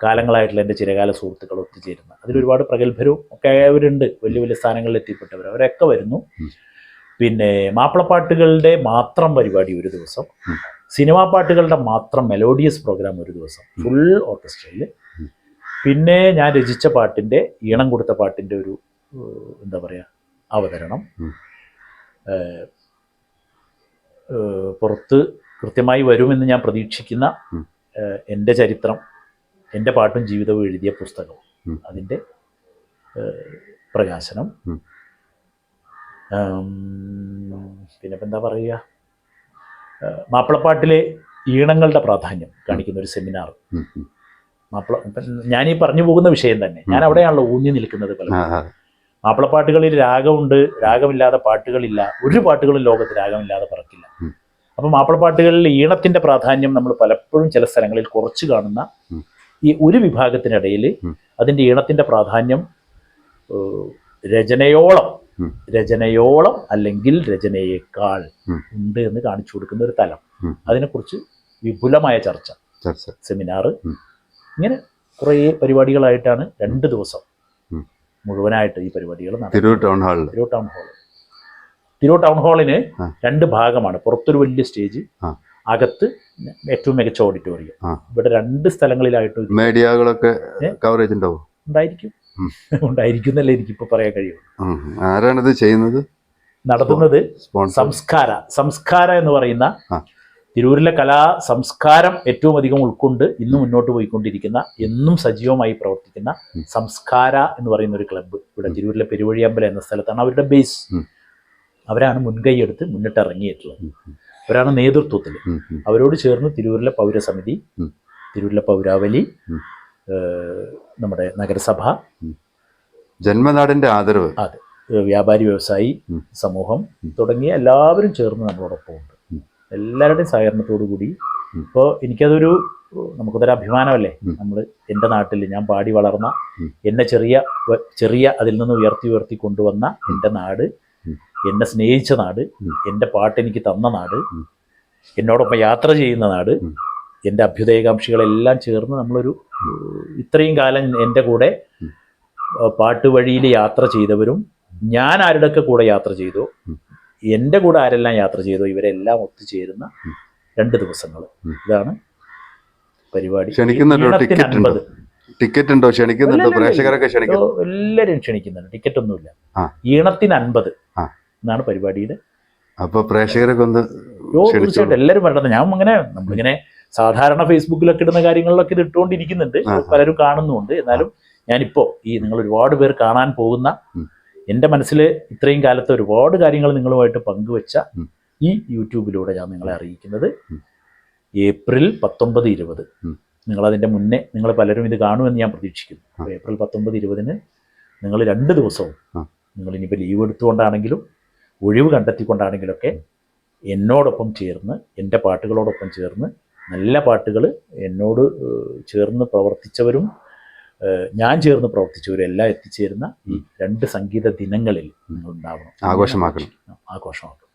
Speaker 1: കാലങ്ങളായിട്ടുള്ള എൻ്റെ ചിരകാല സുഹൃത്തുക്കൾ ഒത്തുചേരുന്ന, അതിലൊരുപാട് പ്രഗത്ഭരും ഒക്കെ അവരുണ്ട്, വലിയ വലിയ സ്ഥാനങ്ങളിൽ എത്തിപ്പെട്ടവർ, അവരൊക്കെ വരുന്നു. പിന്നെ മാപ്പിളപ്പാട്ടുകളുടെ മാത്രം പരിപാടി ഒരു ദിവസം, സിനിമാ പാട്ടുകളുടെ മാത്രം മെലോഡിയസ് പ്രോഗ്രാം ഒരു ദിവസം, ഫുൾ ഓർക്കസ്ട്രയിൽ. പിന്നെ ഞാൻ രചിച്ച പാട്ടിൻ്റെ, ഈണം കൊടുത്ത പാട്ടിൻ്റെ ഒരു എന്താ പറയുക അവതരണം. പുറത്ത് കൃത്യമായി വരുമെന്ന് ഞാൻ പ്രതീക്ഷിക്കുന്ന എൻ്റെ ചരിത്രം, എൻ്റെ പാട്ടും ജീവിതവും എഴുതിയ പുസ്തകം, അതിൻ്റെ പ്രകാശനം. പിന്നെ എന്താ പറയുക, മാപ്പിളപ്പാട്ടിലെ ഈണങ്ങളുടെ പ്രാധാന്യം കാണിക്കുന്ന ഒരു സെമിനാർ. ഞാനീ പറഞ്ഞു പോകുന്ന വിഷയം തന്നെ, ഞാൻ അവിടെയാണല്ലോ ഊന്നി നിൽക്കുന്നത്. പലപ്പോഴും മാപ്പിളപ്പാട്ടുകളിൽ രാഗമുണ്ട്, രാഗമില്ലാതെ പാട്ടുകളില്ല, ഒരു പാട്ടുകളും ലോകത്ത് രാഗമില്ലാതെ പറക്കില്ല. അപ്പം മാപ്പിളപ്പാട്ടുകളിൽ ഈണത്തിൻ്റെ പ്രാധാന്യം നമ്മൾ പലപ്പോഴും ചില സ്ഥലങ്ങളിൽ കുറച്ച് കാണുന്ന ഈ ഒരു വിഭാഗത്തിനിടയിൽ അതിൻ്റെ ഈണത്തിൻ്റെ പ്രാധാന്യം രചനയോളം അല്ലെങ്കിൽ രചനയേക്കാൾ ഉണ്ട് എന്ന് കാണിച്ചു കൊടുക്കുന്ന ഒരു തലം. അതിനെക്കുറിച്ച് വിപുലമായ ചർച്ച, സെമിനാർ, ഇങ്ങനെ കുറേ പരിപാടികളായിട്ടാണ് 2 ദിവസം മുഴുവനായിട്ട് ഈ പരിപാടികൾ നടത്തുന്നത്. തിരൂർ ടൗൺ ഹാളിന് 2 ഭാഗമാണ്. പുറത്തൊരു വലിയ സ്റ്റേജ്, അകത്ത് ഏറ്റവും മികച്ച ഓഡിറ്റോറിയം. ഇവിടെ 2 സ്ഥലങ്ങളിലായിട്ട്
Speaker 3: മീഡിയകളൊക്കെ കവറേജ്
Speaker 1: ഉണ്ടായിരിക്കും എന്നല്ലേ എനിക്കിപ്പോൾ പറയാൻ കഴിയും.
Speaker 3: ആരാണിത് ചെയ്യുന്നത്,
Speaker 1: നടത്തുന്നത്? സംസ്കാര എന്ന് പറയുന്ന തിരൂരിലെ സംസ്കാരം ഏറ്റവും അധികം ഉൾക്കൊണ്ട് ഇന്ന് മുന്നോട്ട് പോയിക്കൊണ്ടിരിക്കുന്ന, എന്നും സജീവമായി പ്രവർത്തിക്കുന്ന സംസ്കാര എന്ന് പറയുന്ന ഒരു ക്ലബ്ബ് ഇവിടെ തിരൂരിലെ പെരുവഴിയമ്പലം എന്ന സ്ഥലത്താണ് അവരുടെ ബേസ്. അവരാണ് മുൻകൈയെടുത്ത് മുന്നിട്ടിറങ്ങിയിട്ടുള്ളത്, അവരാണ് നേതൃത്വത്തിൽ. അവരോട് ചേർന്ന് തിരൂരിലെ പൗരസമിതി, തിരൂരിലെ പൗരാവലി, നമ്മുടെ നഗരസഭ,
Speaker 3: ജന്മനാടിന്റെ ആദരവ്,
Speaker 1: അതെ, വ്യാപാരി വ്യവസായി സമൂഹം തുടങ്ങിയ എല്ലാവരും ചേർന്ന് നമ്മളോടൊപ്പം ഉണ്ട്. എല്ലാവരുടെയും സഹകരണത്തോടു കൂടി. ഇപ്പോൾ എനിക്കതൊരു നമുക്കതൊരു അഭിമാനമല്ലേ. നമ്മൾ എൻ്റെ നാട്ടിൽ ഞാൻ പാടി വളർന്ന, എന്നെ ചെറിയ അതിൽ നിന്ന് ഉയർത്തി കൊണ്ടുവന്ന എൻ്റെ നാട്, എന്നെ സ്നേഹിച്ച നാട്, എൻ്റെ പാട്ട് എനിക്ക് തന്ന നാട്, എന്നോടൊപ്പം യാത്ര ചെയ്യുന്ന നാട്, എൻ്റെ അഭ്യുദയകാംക്ഷികളെല്ലാം ചേർന്ന് നമ്മളൊരു ഇത്രയും കാലം എൻ്റെ കൂടെ പാട്ട് വഴിയിൽ യാത്ര ചെയ്തവരും, ഞാൻ ആരുടെയൊക്കെ കൂടെ യാത്ര ചെയ്തോ, എൻ്റെ കൂടെ ആരെല്ലാം യാത്ര ചെയ്തോ, ഇവരെല്ലാം ഒത്തുചേരുന്ന 2 ദിവസങ്ങൾ. ഇതാണ് പരിപാടി.
Speaker 3: ടിക്കറ്റ് ഉണ്ടോ? ക്ഷണിക്കുന്നുണ്ടോ? പ്രേക്ഷകരൊക്കെ ക്ഷണിക്കുന്നു?
Speaker 1: എല്ലാവരും ക്ഷണിക്കുന്നുണ്ട്. ടിക്കറ്റ് ഒന്നുമില്ല. ഈണത്തിന് 50 എന്നാണ് പരിപാടിയുടെ.
Speaker 3: അപ്പൊ പ്രേക്ഷകരൊക്കെ ഒന്ന്
Speaker 1: തീർച്ചയായിട്ടും എല്ലാവരും വരണം. ഞാൻ നമ്മളിങ്ങനെ സാധാരണ ഫേസ്ബുക്കിലൊക്കെ ഇടുന്ന കാര്യങ്ങളിലൊക്കെ ഇത് ഇട്ടുകൊണ്ടിരിക്കുന്നുണ്ട്, പലരും കാണുന്നുമുണ്ട്. എന്നാലും ഞാനിപ്പോൾ നിങ്ങൾ ഒരുപാട് പേർ കാണാൻ പോകുന്ന, എൻ്റെ മനസ്സിൽ ഇത്രയും കാലത്തെ ഒരുപാട് കാര്യങ്ങൾ നിങ്ങളുമായിട്ട് പങ്കുവെച്ച ഈ യൂട്യൂബിലൂടെ ഞാൻ നിങ്ങളെ അറിയിക്കുന്നത്, ഏപ്രിൽ 19, 20 നിങ്ങളതിൻ്റെ മുന്നേ നിങ്ങൾ പലരും ഇത് കാണുമെന്ന് ഞാൻ പ്രതീക്ഷിക്കുന്നു. അപ്പോൾ ഏപ്രിൽ 19, 20 നിങ്ങൾ 2 ദിവസവും നിങ്ങൾ ഇനിയിപ്പോൾ ലീവ് എടുത്തുകൊണ്ടാണെങ്കിലും ഒഴിവ് കണ്ടെത്തിക്കൊണ്ടാണെങ്കിലൊക്കെ എന്നോടൊപ്പം ചേർന്ന്, എൻ്റെ പാട്ടുകളോടൊപ്പം ചേർന്ന്, നല്ല പാട്ടുകൾ എന്നോട് ചേർന്ന് പ്രവർത്തിച്ചവരും ഞാൻ ചേർന്ന് പ്രവർത്തിച്ചവരും എല്ലാം എത്തിച്ചേരുന്ന ഈ 2 സംഗീത ദിനങ്ങളിൽ നിങ്ങൾ ഉണ്ടാവണം.
Speaker 3: ആഘോഷമാക്കണം.